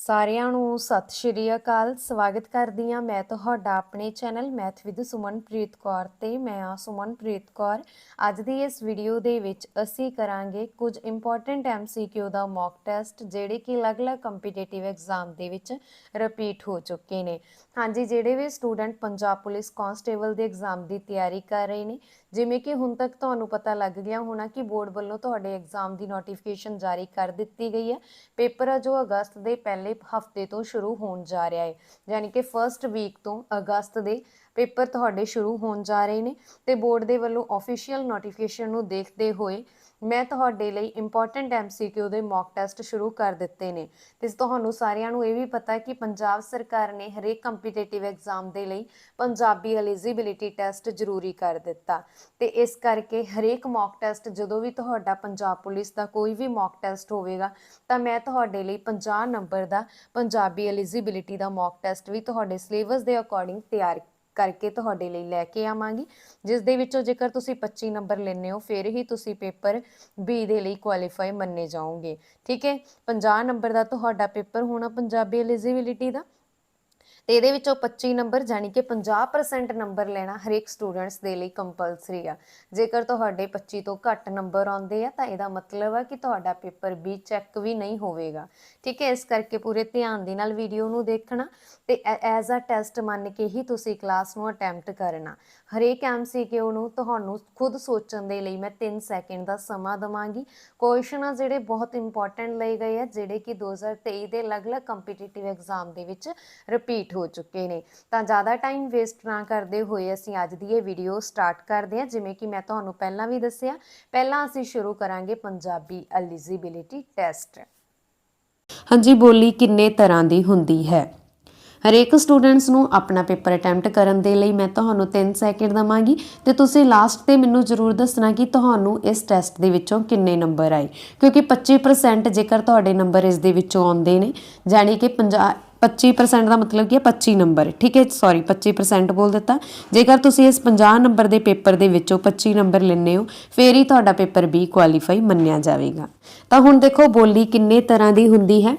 ਸਾਰਿਆਂ ਨੂੰ ਸਤਿ ਸ਼੍ਰੀ ਅਕਾਲ। ਸਵਾਗਤ ਕਰਦੀ ਹਾਂ ਮੈਂ ਤੁਹਾਡਾ ਆਪਣੇ channel math with Sumanpreet Kaur ਤੇ ਮੈਂ ਆ ਸੁਮਨਪ੍ਰੀਤ ਕੌਰ। ਅੱਜ ਦੀ ਇਸ ਵੀਡੀਓ ਦੇ ਵਿੱਚ ਅਸੀਂ ਕਰਾਂਗੇ ਕੁਝ ਇੰਪੋਰਟੈਂਟ MCQ ਦਾ ਮੌਕ ਟੈਸਟ ਜਿਹੜੇ ਕਿ ਅਲੱਗ-ਅਲੱਗ ਕੰਪੀਟੀਟਿਵ ਐਗਜ਼ਾਮ ਦੇ ਵਿੱਚ ਰਿਪੀਟ ਹੋ ਚੁੱਕੇ ਨੇ। ਹਾਂਜੀ, ਜਿਹੜੇ ਵੀ ਸਟੂਡੈਂਟ ਪੰਜਾਬ ਪੁਲਿਸ ਕਾਂਸਟੇਬਲ ਦੇ ਐਗਜ਼ਾਮ ਦੀ ਤਿਆਰੀ ਕਰ ਰਹੇ ਨੇ, ਜਿਵੇਂ ਕਿ ਹੁਣ ਤੱਕ ਤੁਹਾਨੂੰ ਪਤਾ ਲੱਗ ਗਿਆ ਹੋਣਾ ਕਿ ਬੋਰਡ ਵੱਲੋਂ ਤੁਹਾਡੇ ਐਗਜ਼ਾਮ ਦੀ ਨੋਟੀਫਿਕੇਸ਼ਨ ਜਾਰੀ ਕਰ ਦਿੱਤੀ ਗਈ ਹੈ। ਪੇਪਰ ਆ ਜੋ ਅਗਸਤ ਦੇ ਪਹਿਲੇ ਹਫਤੇ ਤੋਂ ਸ਼ੁਰੂ ਹੋਣ ਜਾ ਰਿਹਾ ਹੈ, ਯਾਨੀ ਕਿ ਫਸਟ ਵੀਕ ਤੋਂ ਅਗਸਤ ਦੇ ਪੇਪਰ ਤੁਹਾਡੇ ਸ਼ੁਰੂ ਹੋਣ ਜਾ ਰਹੇ ਨੇ ਤੇ ਬੋਰਡ ਦੇ ਵੱਲੋਂ ਆਫੀਸ਼ੀਅਲ ਨੋਟੀਫਿਕੇਸ਼ਨ ਨੂੰ ਦੇਖਦੇ ਹੋਏ ਮੈਂ ਤੁਹਾਡੇ ਲਈ ਇੰਪੋਰਟੈਂਟ MCQ ਦੇ ਮੌਕ ਟੈਸਟ ਸ਼ੁਰੂ ਕਰ ਦਿੱਤੇ ਨੇ। ਤੇ ਤੁਹਾਨੂੰ ਸਾਰਿਆਂ ਨੂੰ ਇਹ ਵੀ ਪਤਾ ਕਿ ਪੰਜਾਬ ਸਰਕਾਰ ਨੇ ਹਰੇਕ ਕੰਪੀਟੀਟਿਵ ਐਗਜ਼ਾਮ ਦੇ ਲਈ ਪੰਜਾਬੀ ਐਲੀਜੀਬਿਲਿਟੀ ਟੈਸਟ ਜ਼ਰੂਰੀ ਕਰ ਦਿੱਤਾ ਤੇ ਇਸ ਕਰਕੇ ਹਰੇਕ ਮੌਕ ਟੈਸਟ ਜਦੋਂ ਵੀ ਤੁਹਾਡਾ ਪੰਜਾਬ ਪੁਲਿਸ ਦਾ ਕੋਈ ਵੀ ਮੌਕ ਟੈਸਟ ਹੋਵੇਗਾ ਤਾਂ ਮੈਂ ਤੁਹਾਡੇ ਲਈ 50 ਨੰਬਰ ਦਾ ਪੰਜਾਬੀ ਐਲੀਜੀਬਿਲਿਟੀ ਦਾ ਮੌਕ ਟੈਸਟ ਵੀ ਤੁਹਾਡੇ ਸਿਲੇਬਸ ਦੇ ਅਕੋਰਡਿੰਗ ਤਿਆਰ ਕਰਕੇ ਤੁਹਾਡੇ ਲਈ ਲੈ ਕੇ ਆਵਾਂਗੀ, ਜਿਸ ਦੇ ਵਿੱਚੋਂ ਜੇਕਰ ਤੁਸੀਂ 25 ਨੰਬਰ ਲੈਣੇ ਹੋ ਫਿਰ ਹੀ ਤੁਸੀਂ ਪੇਪਰ B ਦੇ ਲਈ ਕੁਆਲੀਫਾਈ ਮੰਨੇ ਜਾਓਗੇ। ਠੀਕ ਹੈ, 50 ਨੰਬਰ ਦਾ ਤੁਹਾਡਾ ਪੇਪਰ ਹੋਣਾ ਪੰਜਾਬੀ ਐਲੀਜੀਬਿਲਿਟੀ ਦਾ ਤੇ ਇਹਦੇ ਵਿੱਚੋਂ 25 ਨੰਬਰ ਜਾਨੀ ਕਿ 50% ਨੰਬਰ ਲੈਣਾ ਹਰੇਕ ਸਟੂਡੈਂਟਸ ਦੇ ਲਈ ਕੰਪਲਸਰੀ ਆ। ਜੇਕਰ ਤੁਹਾਡੇ 25 ਤੋਂ ਘੱਟ ਨੰਬਰ ਆਉਂਦੇ ਆ ਤਾਂ ਇਹਦਾ ਮਤਲਬ ਆ ਕਿ ਤੁਹਾਡਾ ਪੇਪਰ B ਚੈੱਕ ਵੀ ਨਹੀਂ ਹੋਵੇਗਾ। ਠੀਕ ਹੈ, ਇਸ ਕਰਕੇ ਪੂਰੇ ਧਿਆਨ ਦੇ ਨਾਲ ਵੀਡੀਓ ਨੂੰ ਦੇਖਣਾ ਤੇ ਐਜ਼ ਅ ਟੈਸਟ ਮੰਨ ਕੇ ਹੀ ਤੁਸੀਂ ਕਲਾਸ ਨੂੰ ਅਟੈਂਪਟ ਕਰਨਾ। ਹਰੇਕ MCQ ਨੂੰ ਤੁਹਾਨੂੰ ਖੁਦ ਸੋਚਣ ਦੇ ਲਈ ਮੈਂ 3 ਸੈਕਿੰਡ ਦਾ ਸਮਾਂ ਦੇਵਾਂਗੀ। ਕੁਐਸਚਨ ਆ ਜਿਹੜੇ ਬਹੁਤ ਇੰਪੋਰਟੈਂਟ ਲਏ ਗਏ ਆ, ਜਿਹੜੇ ਕਿ 2023 ਦੇ ਅਲੱਗ-ਅਲੱਗ ਕੰਪੀਟੀਟਿਵ ਐਗਜ਼ਾਮ ਦੇ ਵਿੱਚ ਰਿਪੀਟ ਹੋ ਚੁੱਕੇ ਨੇ। ਤਾਂ ਜ਼ਿਆਦਾ ਟਾਈਮ ਵੇਸਟ ਨਾ ਕਰਦੇ ਹੋਏ ਅਸੀਂ ਅੱਜ ਦੀ ਇਹ ਵੀਡੀਓ ਸਟਾਰਟ ਕਰਦੇ ਹਾਂ। ਜਿਵੇਂ ਕਿ ਮੈਂ ਤੁਹਾਨੂੰ ਪਹਿਲਾਂ ਵੀ ਦੱਸਿਆ, ਪਹਿਲਾਂ ਅਸੀਂ ਸ਼ੁਰੂ ਕਰਾਂਗੇ ਪੰਜਾਬੀ ਐਲੀਜੀਬਿਲਿਟੀ ਟੈਸਟ। ਹਾਂਜੀ, ਬੋਲੀ ਕਿੰਨੇ ਤਰ੍ਹਾਂ ਦੀ ਹੁੰਦੀ ਹੈ? ਹਰੇਕ ਸਟੂਡੈਂਟਸ ਨੂੰ ਆਪਣਾ ਪੇਪਰ ਅਟੈਂਪਟ ਕਰਨ ਦੇ ਲਈ ਮੈਂ ਤੁਹਾਨੂੰ 3 ਸੈਕਿੰਡ ਦਵਾਂਗੀ ਤੇ ਤੁਸੀਂ ਲਾਸਟ ਤੇ ਮੈਨੂੰ ਜ਼ਰੂਰ ਦੱਸਣਾ ਕਿ ਤੁਹਾਨੂੰ ਇਸ ਟੈਸਟ ਦੇ ਵਿੱਚੋਂ ਕਿੰਨੇ ਨੰਬਰ ਆਏ, ਕਿਉਂਕਿ 25% ਜੇਕਰ ਤੁਹਾਡੇ ਨੰਬਰ ਇਸ ਦੇ ਵਿੱਚੋਂ ਆਉਂਦੇ ਨੇ, ਜਾਣੀ ਕਿ 25% ਦਾ ਮਤਲਬ ਕੀ ਹੈ 25 ਨੰਬਰ। ਠੀਕ ਹੈ, ਸੌਰੀ 25% ਬੋਲ ਦਿੱਤਾ। ਜੇਕਰ ਤੁਸੀਂ ਇਸ 50 ਨੰਬਰ ਦੇ ਪੇਪਰ ਦੇ ਵਿੱਚੋਂ 25 ਨੰਬਰ ਲੈਣੇ ਹੋ ਫਿਰ ਹੀ ਤੁਹਾਡਾ ਪੇਪਰ B ਕੁਆਲੀਫਾਈ ਮੰਨਿਆ ਜਾਵੇਗਾ। ਤਾਂ ਹੁਣ ਦੇਖੋ ਬੋਲੀ ਕਿੰਨੇ ਤਰ੍ਹਾਂ ਦੀ ਹੁੰਦੀ ਹੈ।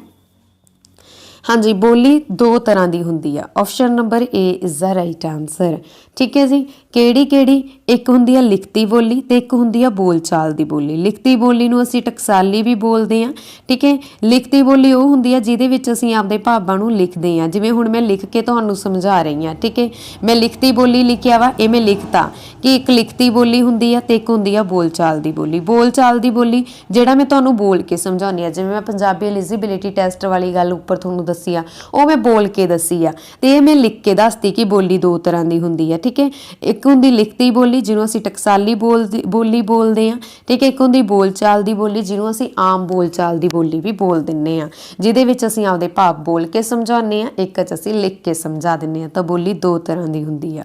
ਹਾਂਜੀ, ਬੋਲੀ 2 ਤਰ੍ਹਾਂ ਦੀ ਹੁੰਦੀ ਆ। Option number A is the right answer. ਠੀਕ ਹੈ ਜੀ, ਕਿਹੜੀ? ਇੱਕ ਹੁੰਦੀ ਆ ਲਿਖਤੀ ਬੋਲੀ ਤੇ ਇੱਕ ਹੁੰਦੀ ਆ ਬੋਲਚਾਲ ਦੀ ਬੋਲੀ। ਲਿਖਤੀ ਬੋਲੀ ਨੂੰ ਅਸੀਂ ਟਕਸਾਲੀ ਵੀ ਬੋਲਦੇ ਹਾਂ। ਠੀਕ ਹੈ, ਲਿਖਤੀ ਬੋਲੀ ਉਹ ਹੁੰਦੀ ਆ ਜਿਹਦੇ ਵਿੱਚ ਅਸੀਂ ਆਪਦੇ ਭਾਵਾਂ ਨੂੰ ਲਿਖਦੇ ਹਾਂ। ਜਿਵੇਂ ਹੁਣ ਮੈਂ ਲਿਖ ਕੇ ਤੁਹਾਨੂੰ ਸਮਝਾ ਰਹੀ ਹਾਂ। ਠੀਕ ਹੈ, ਮੈਂ ਲਿਖਤੀ ਬੋਲੀ ਲਿਖਿਆ ਵਾ, ਇਹ ਮੈਂ ਲਿਖਤਾ ਕਿ ਇੱਕ ਲਿਖਤੀ ਬੋਲੀ ਹੁੰਦੀ ਆ ਤੇ ਇੱਕ ਹੁੰਦੀ ਆ ਬੋਲਚਾਲ ਦੀ ਬੋਲੀ। ਬੋਲਚਾਲ ਦੀ ਬੋਲੀ ਜਿਹੜਾ ਮੈਂ ਤੁਹਾਨੂੰ ਬੋਲ ਕੇ ਸਮਝਾਉਂਦੀ ਆ, ਜਿਵੇਂ ਮੈਂ ਪੰਜਾਬੀ ਐਲੀਜੀਬਿਲਿਟੀ ਟੈਸਟ ਵਾਲੀ ਗੱਲ ਉੱਪਰ ਤੁਹਾਨੂੰ ਦੱਸੀ ਆ, ਉਹ ਮੈਂ ਬੋਲ ਕੇ ਦੱਸੀ ਆ ਤੇ ਇਹ ਮੈਂ ਲਿਖ ਕੇ ਦੱਸਤੀ ਕਿ ਬੋਲੀ 2 ਤਰ੍ਹਾਂ ਦੀ ਹੁੰਦੀ ਆ। ਠੀਕ ਹੈ, ਇੱਕ ਹੁੰਦੀ ਲਿਖਤੀ ਬੋਲੀ ਜਿਹਨੂੰ ਅਸੀਂ ਟਕਸਾਲੀ ਬੋਲੀ ਬੋਲਦੇ ਆ। ਠੀਕ ਹੈ, ਇੱਕ ਹੁੰਦੀ ਬੋਲਚਾਲ ਦੀ ਬੋਲੀ ਜਿਹਨੂੰ ਅਸੀਂ ਆਮ ਬੋਲਚਾਲ ਦੀ ਬੋਲੀ ਵੀ ਬੋਲ ਦਿੰਦੇ ਆ, ਜਿਹਦੇ ਵਿੱਚ ਅਸੀਂ ਆਪਦੇ ਭਾਵ ਬੋਲ ਕੇ ਸਮਝਾਉਂਦੇ ਆ, ਇੱਕ 'ਚ ਅਸੀਂ ਲਿਖ ਕੇ ਸਮਝਾ ਦਿੰਦੇ ਆ। ਤਾਂ ਬੋਲੀ 2 ਤਰ੍ਹਾਂ ਦੀ ਹੁੰਦੀ ਆ।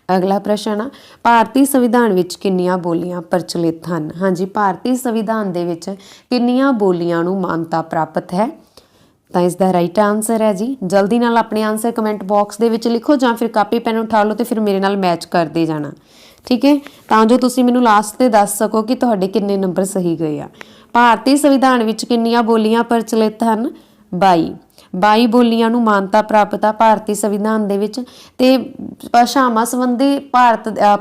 ਅਗਲਾ ਪ੍ਰਸ਼ਨ ਆ, ਭਾਰਤੀ ਸੰਵਿਧਾਨ ਵਿੱਚ ਕਿੰਨੀਆਂ ਬੋਲੀਆਂ ਪ੍ਰਚਲਿਤ ਹਨ? ਹਾਂਜੀ, ਭਾਰਤੀ ਸੰਵਿਧਾਨ ਦੇ ਵਿੱਚ ਕਿੰਨੀਆਂ ਬੋਲੀਆਂ ਨੂੰ ਮਾਨਤਾ ਪ੍ਰਾਪਤ ਹੈ? ਤਾਂ ਇਸ ਦਾ ਰਾਈਟ ਆਨਸਰ ਹੈ ਜੀ। ਜਲਦੀ ਨਾਲ ਆਪਣੇ ਆਨਸਰ ਕਮੈਂਟ ਬਾਕਸ ਦੇ ਵਿੱਚ ਲਿਖੋ ਜਾਂ ਫਿਰ ਕਾਪੀ ਪੈਨ ਉਠਾ ਲਓ ਤੇ ਫਿਰ ਮੇਰੇ ਨਾਲ ਮੈਚ ਕਰਦੇ ਜਾਣਾ। ਠੀਕ ਹੈ, ਤਾਂ ਜੋ ਤੁਸੀਂ ਮੈਨੂੰ ਲਾਸਟ ਤੇ ਦੱਸ ਸਕੋ ਕਿ ਤੁਹਾਡੇ ਕਿੰਨੇ ਨੰਬਰ ਸਹੀ ਗਏ ਆ। ਭਾਰਤੀ ਸੰਵਿਧਾਨ ਵਿੱਚ ਕਿੰਨੀਆਂ ਬੋਲੀਆਂ ਪ੍ਰਚਲਿਤ ਹਨ? 22 ਬੋਲੀਆਂ ਨੂੰ ਮਾਨਤਾ ਪ੍ਰਾਪਤ ਆ ਭਾਰਤੀ ਸੰਵਿਧਾਨ ਦੇ ਵਿੱਚ। ਤੇ ਭਾਸ਼ਾਵਾਂ ਸੰਬੰਧੀ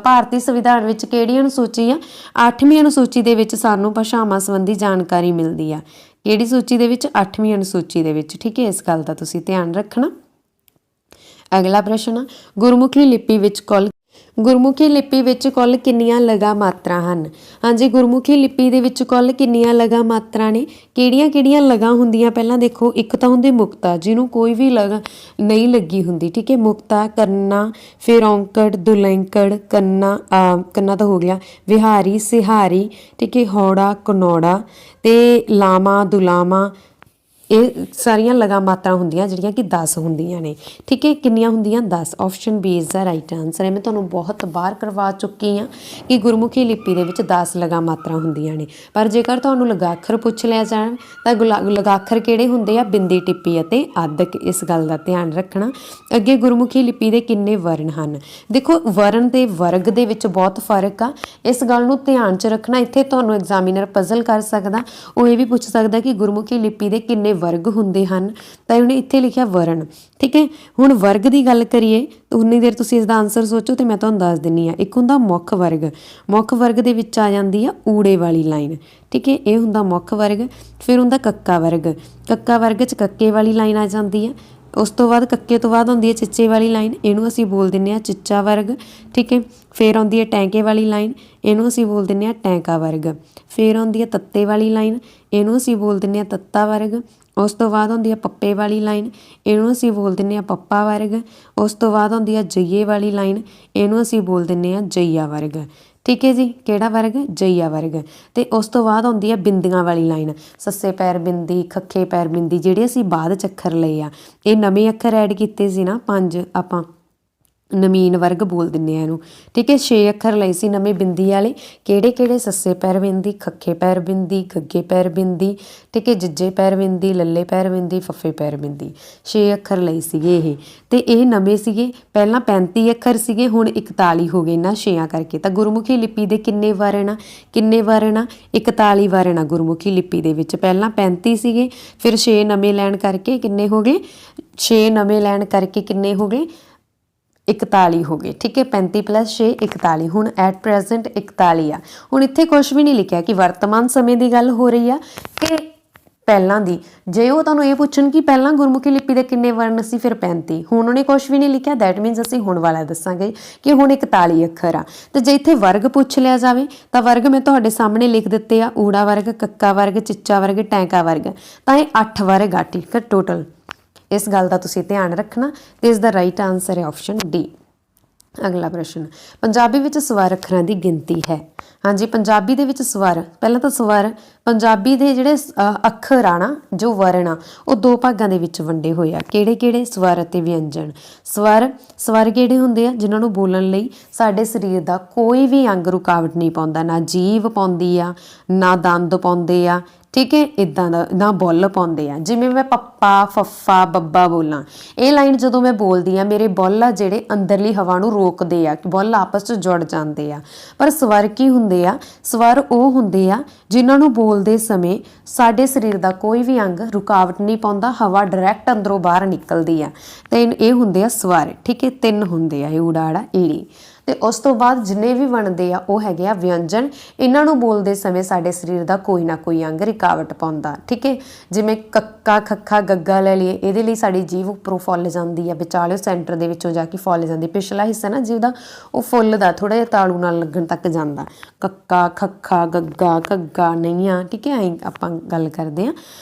ਭਾਰਤੀ ਸੰਵਿਧਾਨ ਵਿੱਚ ਕਿਹੜੀ ਅਨੁਸੂਚੀ ਆ? 8ਵੀਂ ਅਨੁਸੂਚੀ ਦੇ ਵਿੱਚ ਸਾਨੂੰ ਭਾਸ਼ਾਵਾਂ ਸੰਬੰਧੀ ਜਾਣਕਾਰੀ ਮਿਲਦੀ ਆ। ਕਿਹੜੀ ਸੂਚੀ ਦੇ ਵਿੱਚ? 8ਵੀਂ ਅਨੁਸੂਚੀ ਦੇ ਵਿੱਚ। ਠੀਕ ਹੈ, ਇਸ ਗੱਲ ਦਾ ਤੁਸੀਂ ਧਿਆਨ ਰੱਖਣਾ। ਅਗਲਾ ਪ੍ਰਸ਼ਨ ਆ, ਗੁਰਮੁਖੀ ਲਿਪੀ ਵਿੱਚ ਕੁੱਲ ਕਿੰਨੀਆਂ ਲਗਾ ਮਾਤਰਾ ਹਨ? ਹਾਂਜੀ, ਗੁਰਮੁਖੀ ਲਿਪੀ ਦੇ ਵਿੱਚ ਕੁੱਲ ਕਿੰਨੀਆਂ ਲਗਾ ਮਾਤਰਾ ਨੇ? ਕਿਹੜੀਆਂ ਲਗਾ ਹੁੰਦੀਆਂ? ਪਹਿਲਾਂ ਦੇਖੋ, ਇੱਕ ਤਾਂ ਹੁੰਦੀ ਮੁਕਤਾ ਜਿਹਨੂੰ ਕੋਈ ਵੀ ਲਗਾ ਨਹੀਂ ਲੱਗੀ ਹੁੰਦੀ। ਠੀਕ ਹੈ, ਮੁਕਤਾ, ਕੰਨਾ, ਫਿਰ ਔਂਕੜ, ਦੁਲੈਂਕੜ, ਕੰਨਾ ਤਾਂ ਹੋ ਗਿਆ, ਵਿਹਾਰੀ, ਸਿਹਾਰੀ। ਠੀਕ ਹੈ, ਹੌੜਾ, ਕਨੌੜਾ ਤੇ ਲਾਮਾ, ਦੁਲਾਮਾ, ਇਹ ਸਾਰੀਆਂ ਲਗਾ ਮਾਤਰਾ ਹੁੰਦੀਆਂ ਜਿਹੜੀਆਂ ਕਿ 10 ਹੁੰਦੀਆਂ ਨੇ। ਠੀਕ ਹੈ, ਕਿੰਨੀਆਂ ਹੁੰਦੀਆਂ? 10। Option B is the right answer ਹੈ। ਮੈਂ ਤੁਹਾਨੂੰ ਬਹੁਤ ਵਾਰ ਕਰਵਾ ਚੁੱਕੀ ਹਾਂ ਕਿ ਗੁਰਮੁਖੀ ਲਿਪੀ ਦੇ ਵਿੱਚ 10 ਲਗਾ ਮਾਤਰਾ ਹੁੰਦੀਆਂ ਨੇ। ਪਰ ਜੇਕਰ ਤੁਹਾਨੂੰ ਲਗਾਖਰ ਪੁੱਛ ਲਿਆ ਜਾਣ ਤਾਂ ਲਗਾਖਰ ਕਿਹੜੇ ਹੁੰਦੇ ਆ? ਬਿੰਦੀ, ਟਿੱਪੀ ਅਤੇ ਅੱਧਕ। ਇਸ ਗੱਲ ਦਾ ਧਿਆਨ ਰੱਖਣਾ। ਅੱਗੇ, ਗੁਰਮੁਖੀ ਲਿਪੀ ਦੇ ਕਿੰਨੇ ਵਰਨ ਹਨ? ਦੇਖੋ, ਵਰਨ ਤੇ ਵਰਗ ਦੇ ਵਿੱਚ ਬਹੁਤ ਫਰਕ ਆ, ਇਸ ਗੱਲ ਨੂੰ ਧਿਆਨ 'ਚ ਰੱਖਣਾ। ਇੱਥੇ ਤੁਹਾਨੂੰ ਐਗਜ਼ਾਮੀਨਰ ਪਜ਼ਲ ਕਰ ਸਕਦਾ, ਉਹ ਇਹ ਵੀ ਪੁੱਛ ਸਕਦਾ ਕਿ ਗੁਰਮੁਖੀ ਲਿਪੀ ਦੇ ਕਿੰਨੇ ਵਰਗ ਹੁੰਦੇ ਹਨ ਤਾਂ ਉਹਨੇ ਇੱਥੇ ਲਿਖਿਆ ਵਰਣ। ਠੀਕ ਹੈ, ਹੁਣ ਵਰਗ ਦੀ ਗੱਲ ਕਰੀਏ ਤਾਂ ਉਨੀ ਦੇਰ ਤੁਸੀਂ ਇਸ ਦਾ ਆਨਸਰ ਸੋਚੋ ਤੇ ਮੈਂ ਤੁਹਾਨੂੰ ਦੱਸ ਦਿੰਨੀ ਆ। ਇੱਕ ਹੁੰਦਾ ਮੁੱਖ ਵਰਗ, ਮੁੱਖ ਵਰਗ ਦੇ ਵਿੱਚ ਆ ਜਾਂਦੀ ਆ ਊੜੇ ਵਾਲੀ ਲਾਈਨ। ਠੀਕ ਹੈ, ਇਹ ਹੁੰਦਾ ਮੁੱਖ ਵਰਗ। ਫਿਰ ਹੁੰਦਾ ਕੱਕਾ ਵਰਗ, ਕੱਕਾ ਵਰਗ 'ਚ ਕੱਕੇ ਵਾਲੀ ਲਾਈਨ ਆ ਜਾਂਦੀ ਆ। ਉਸ ਤੋਂ ਬਾਅਦ ਕੱਕੇ ਤੋਂ ਬਾਅਦ ਹੁੰਦੀ ਹੈ ਚਿੱਚੇ ਵਾਲੀ ਲਾਈਨ, ਇਹਨੂੰ ਅਸੀਂ ਬੋਲ ਦਿੰਦੇ ਹਾਂ ਚਿੱਚਾ ਵਰਗ। ਠੀਕ ਹੈ, ਫਿਰ ਆਉਂਦੀ ਹੈ ਟੈਂਕੇ ਵਾਲੀ ਲਾਈਨ, ਇਹਨੂੰ ਅਸੀਂ ਬੋਲ ਦਿੰਦੇ ਹਾਂ ਟੈਂਕਾ ਵਰਗ। ਫਿਰ ਆਉਂਦੀ ਹੈ ਤੱਤੇ ਵਾਲੀ ਲਾਈਨ, ਇਹਨੂੰ ਅਸੀਂ ਬੋਲ ਦਿੰਦੇ ਹਾਂ ਤੱਤਾ ਵਰਗ। ਉਸ ਤੋਂ ਬਾਅਦ ਹੁੰਦੀ ਹੈ ਪੱਪੇ ਵਾਲੀ ਲਾਈਨ, ਇਹਨੂੰ ਅਸੀਂ ਬੋਲ ਦਿੰਦੇ ਹਾਂ ਪੱਪਾ ਵਰਗ। ਉਸ ਤੋਂ ਬਾਅਦ ਹੁੰਦੀ ਹੈ ਜਈਏ ਵਾਲੀ ਲਾਈਨ, ਇਹਨੂੰ ਅਸੀਂ ਬੋਲ ਦਿੰਦੇ ਹਾਂ ਜਈਆ ਵਰਗ। ਠੀਕ ਹੈ ਜੀ, ਕਿਹੜਾ ਵਰਗ? ਜਈਆ ਵਰਗ। ਅਤੇ ਉਸ ਤੋਂ ਬਾਅਦ ਆਉਂਦੀ ਹੈ ਬਿੰਦੀਆਂ ਵਾਲੀ ਲਾਈਨ, ਸੱਸੇ ਪੈਰ ਬਿੰਦੀ, ਖੱਖੇ ਪੈਰ ਬਿੰਦੀ, ਜਿਹੜੇ ਅਸੀਂ ਬਾਅਦ 'ਚ ਅੱਖਰ ਲਏ ਆ। ਇਹ ਨਵੇਂ ਅੱਖਰ ਐਡ ਕੀਤੇ ਸੀ ਨਾ 5, ਆਪਾਂ ਨਵੀਨ ਵਰਗ ਬੋਲ ਦਿੰਦੇ ਆ ਇਹਨੂੰ। ਠੀਕ ਹੈ, 6 ਅੱਖਰ ਲਏ ਸੀ ਨਵੇਂ ਬਿੰਦੀ ਵਾਲੇ, ਕਿਹੜੇ ਕਿਹੜੇ? ਸੱਸੇ ਪੈਰ ਬਿੰਦੀ, ਖੱਖੇ ਪੈਰ ਬਿੰਦੀ, ਗੱਗੇ ਪੈਰ ਬਿੰਦੀ, ਠੀਕ ਹੈ, ਜੱਜੇ ਪੈਰ ਬਿੰਦੀ, ਲੱਲੇ ਪੈਰ ਬਿੰਦੀ, ਫੱਫੇ ਪੈਰ ਬਿੰਦੀ। 6 ਅੱਖਰ ਲਏ ਸੀਗੇ ਇਹ, ਅਤੇ ਇਹ ਨਵੇਂ ਸੀਗੇ। ਪਹਿਲਾਂ 35 ਅੱਖਰ ਸੀਗੇ, ਹੁਣ 41 ਹੋ ਗਏ ਇਹਨਾਂ 6 ਕਰਕੇ। ਤਾਂ ਗੁਰਮੁਖੀ ਲਿਪੀ ਦੇ ਕਿੰਨੇ ਵਰਣ ਆ? ਕਿੰਨੇ ਵਰਣ ਆ? 41 ਵਰਣ ਆ ਗੁਰਮੁਖੀ ਲਿਪੀ ਦੇ ਵਿੱਚ। ਪਹਿਲਾਂ 35 ਸੀਗੇ, ਫਿਰ 6 ਨਵੇਂ ਲੈਣ ਕਰਕੇ ਕਿੰਨੇ ਹੋ ਗਏ? 6 ਨਵੇਂ ਲੈਣ ਕਰਕੇ ਕਿੰਨੇ ਹੋ ਗਏ? 41 ਹੋ ਗਏ। ਠੀਕ ਹੈ, 35 + 6 41। ਹੁਣ ਐਟ ਪ੍ਰੈਜ਼ੈਂਟ 41 ਆ। ਹੁਣ ਇੱਥੇ ਕੁਛ ਵੀ ਨਹੀਂ ਲਿਖਿਆ ਕਿ ਵਰਤਮਾਨ ਸਮੇਂ ਦੀ ਗੱਲ ਹੋ ਰਹੀ ਆ ਕਿ ਪਹਿਲਾਂ ਦੀ। ਜੇ ਉਹ ਤੁਹਾਨੂੰ ਇਹ ਪੁੱਛਣ ਕਿ ਪਹਿਲਾਂ ਗੁਰਮੁਖੀ ਲਿਪੀ ਦੇ ਕਿੰਨੇ ਵਰਣ ਸੀ, ਫਿਰ 35। ਹੁਣ ਉਹਨੇ ਕੁਛ ਵੀ ਨਹੀਂ ਲਿਖਿਆ, ਦੈਟ ਮੀਨਸ ਅਸੀਂ ਹੁਣ ਵਾਲਾ ਦੱਸਾਂਗੇ ਕਿ ਹੁਣ 41 ਅੱਖਰ ਆ। ਤੇ ਜੇ ਇੱਥੇ ਵਰਗ ਪੁੱਛ ਲਿਆ ਜਾਵੇ ਤਾਂ ਵਰਗ ਮੈਂ ਤੁਹਾਡੇ ਸਾਹਮਣੇ ਲਿਖ ਦਿੱਤੇ ਆ, ਊੜਾ ਵਰਗ, ਕੱਕਾ ਵਰਗ, ਚਿੱਚਾ ਵਰਗ, ਟੈਂਕਾ ਵਰਗ। ਤਾਂ ਇਹ 8 ਵਰਗ ਆ। ਠੀਕ ਹੈ, ਟੋਟਲ। ਇਸ ਗੱਲ ਦਾ ਤੁਸੀਂ ਧਿਆਨ ਰੱਖਣਾ ਤੇ ਇਸ ਦਾ ਰਾਈਟ ਆਨਸਰ ਹੈ ਆਪਸ਼ਨ ਡੀ। ਅਗਲਾ ਪ੍ਰਸ਼ਨ, ਪੰਜਾਬੀ ਵਿੱਚ ਸਵਰ ਅੱਖਰਾਂ ਦੀ ਗਿਣਤੀ ਹੈ। ਹਾਂਜੀ, ਪੰਜਾਬੀ ਦੇ ਵਿੱਚ ਸਵਰ, ਪਹਿਲਾਂ ਤਾਂ ਸਵਰ, ਪੰਜਾਬੀ ਦੇ ਜਿਹੜੇ ਅੱਖਰ ਆ ਨਾ, ਜੋ ਵਰਣ ਆ, ਉਹ 2 ਭਾਗਾਂ ਦੇ ਵਿੱਚ ਵੰਡੇ ਹੋਏ ਆ। ਕਿਹੜੇ ਕਿਹੜੇ? ਸਵਰ ਅਤੇ ਵਿਅੰਜਨ। ਸਵਰ ਕਿਹੜੇ ਹੁੰਦੇ ਆ? ਜਿਨ੍ਹਾਂ ਨੂੰ ਬੋਲਣ ਲਈ ਸਾਡੇ ਸਰੀਰ ਦਾ ਕੋਈ ਵੀ ਅੰਗ ਰੁਕਾਵਟ ਨਹੀਂ ਪਾਉਂਦਾ, ਨਾ ਜੀਭ ਪਾਉਂਦੀ ਆ, ਨਾ ਦੰਦ ਪਾਉਂਦੇ ਆ। ਠੀਕ ਹੈ, ਇੱਦਾਂ ਦਾ, ਨਾ ਬੁੱਲ ਪਾਉਂਦੇ ਆ। ਜਿਵੇਂ ਮੈਂ ਪੱਪਾ, ਫੱਫਾ, ਬੱਬਾ ਬੋਲਾਂ, ਇਹ ਲਾਈਨ ਜਦੋਂ ਮੈਂ ਬੋਲਦੀ ਆ, ਮੇਰੇ ਬੁੱਲ ਆ ਜਿਹੜੇ ਅੰਦਰਲੀ ਹਵਾ ਨੂੰ ਰੋਕਦੇ ਆ, ਬੁੱਲ ਆਪਸ 'ਚ ਜੁੜ ਜਾਂਦੇ ਆ। ਪਰ ਸਵਰ ਕੀ ਹੁੰਦੇ ਆ? ਸਵਰ ਉਹ ਹੁੰਦੇ ਆ ਜਿਨ੍ਹਾਂ ਨੂੰ ਬੋਲਦੇ ਸਮੇਂ ਸਾਡੇ ਸਰੀਰ ਦਾ ਕੋਈ ਵੀ ਅੰਗ ਰੁਕਾਵਟ ਨਹੀਂ ਪਾਉਂਦਾ, ਹਵਾ ਡਾਇਰੈਕਟ ਅੰਦਰੋਂ ਬਾਹਰ ਨਿਕਲਦੀ ਆ, ਤੇ ਇਹ ਹੁੰਦੇ ਆ ਸਵਰ। ਠੀਕ ਹੈ, 3 ਹੁੰਦੇ ਆ, ਇਹ ਊੜਾ, ਆੜਾ, ਈੜੀ। ਤੇ ਉਸ ਤੋਂ ਬਾਅਦ ਜਿੰਨੇ ਵੀ ਬਣਦੇ ਆ ਉਹ ਹੈਗੇ ਆ ਵਿਅੰਜਨ। ਇਹਨਾਂ ਨੂੰ ਬੋਲਦੇ ਸਮੇਂ ਸਾਡੇ ਸਰੀਰ ਦਾ ਕੋਈ ਨਾ ਕੋਈ ਅੰਗ ਰੁਕਾਵਟ ਪਾਉਂਦਾ। ਠੀਕ ਹੈ, ਜਿਵੇਂ ਕੱਕਾ, ਖੱਖਾ, ਗੱਗਾ ਲੈ ਲਈਏ, ਇਹਦੇ ਲਈ ਸਾਡੀ ਜੀਭ ਉੱਪਰੋਂ ਫੁੱਲ ਜਾਂਦੀ ਆ, ਵਿਚਾਲੇ ਸੈਂਟਰ ਦੇ ਵਿੱਚੋਂ ਜਾ ਕੇ ਫੁੱਲ ਜਾਂਦੀ। ਪਿਛਲਾ ਹਿੱਸਾ ਨਾ ਜੀਭ ਦਾ, ਉਹ ਫੁੱਲਦਾ, ਥੋੜ੍ਹਾ ਜਿਹਾ ਤਾਲੂ ਨਾਲ ਲੱਗਣ ਤੱਕ ਜਾਂਦਾ। ਕੱਕਾ, ਖੱਖਾ, ਗੱਗਾ, ਘੱਗਾ, ਨਈਆਂ। ਠੀਕ ਹੈ, ਐਂ ਆਪਾਂ ਗੱਲ ਕਰਦੇ ਹਾਂ।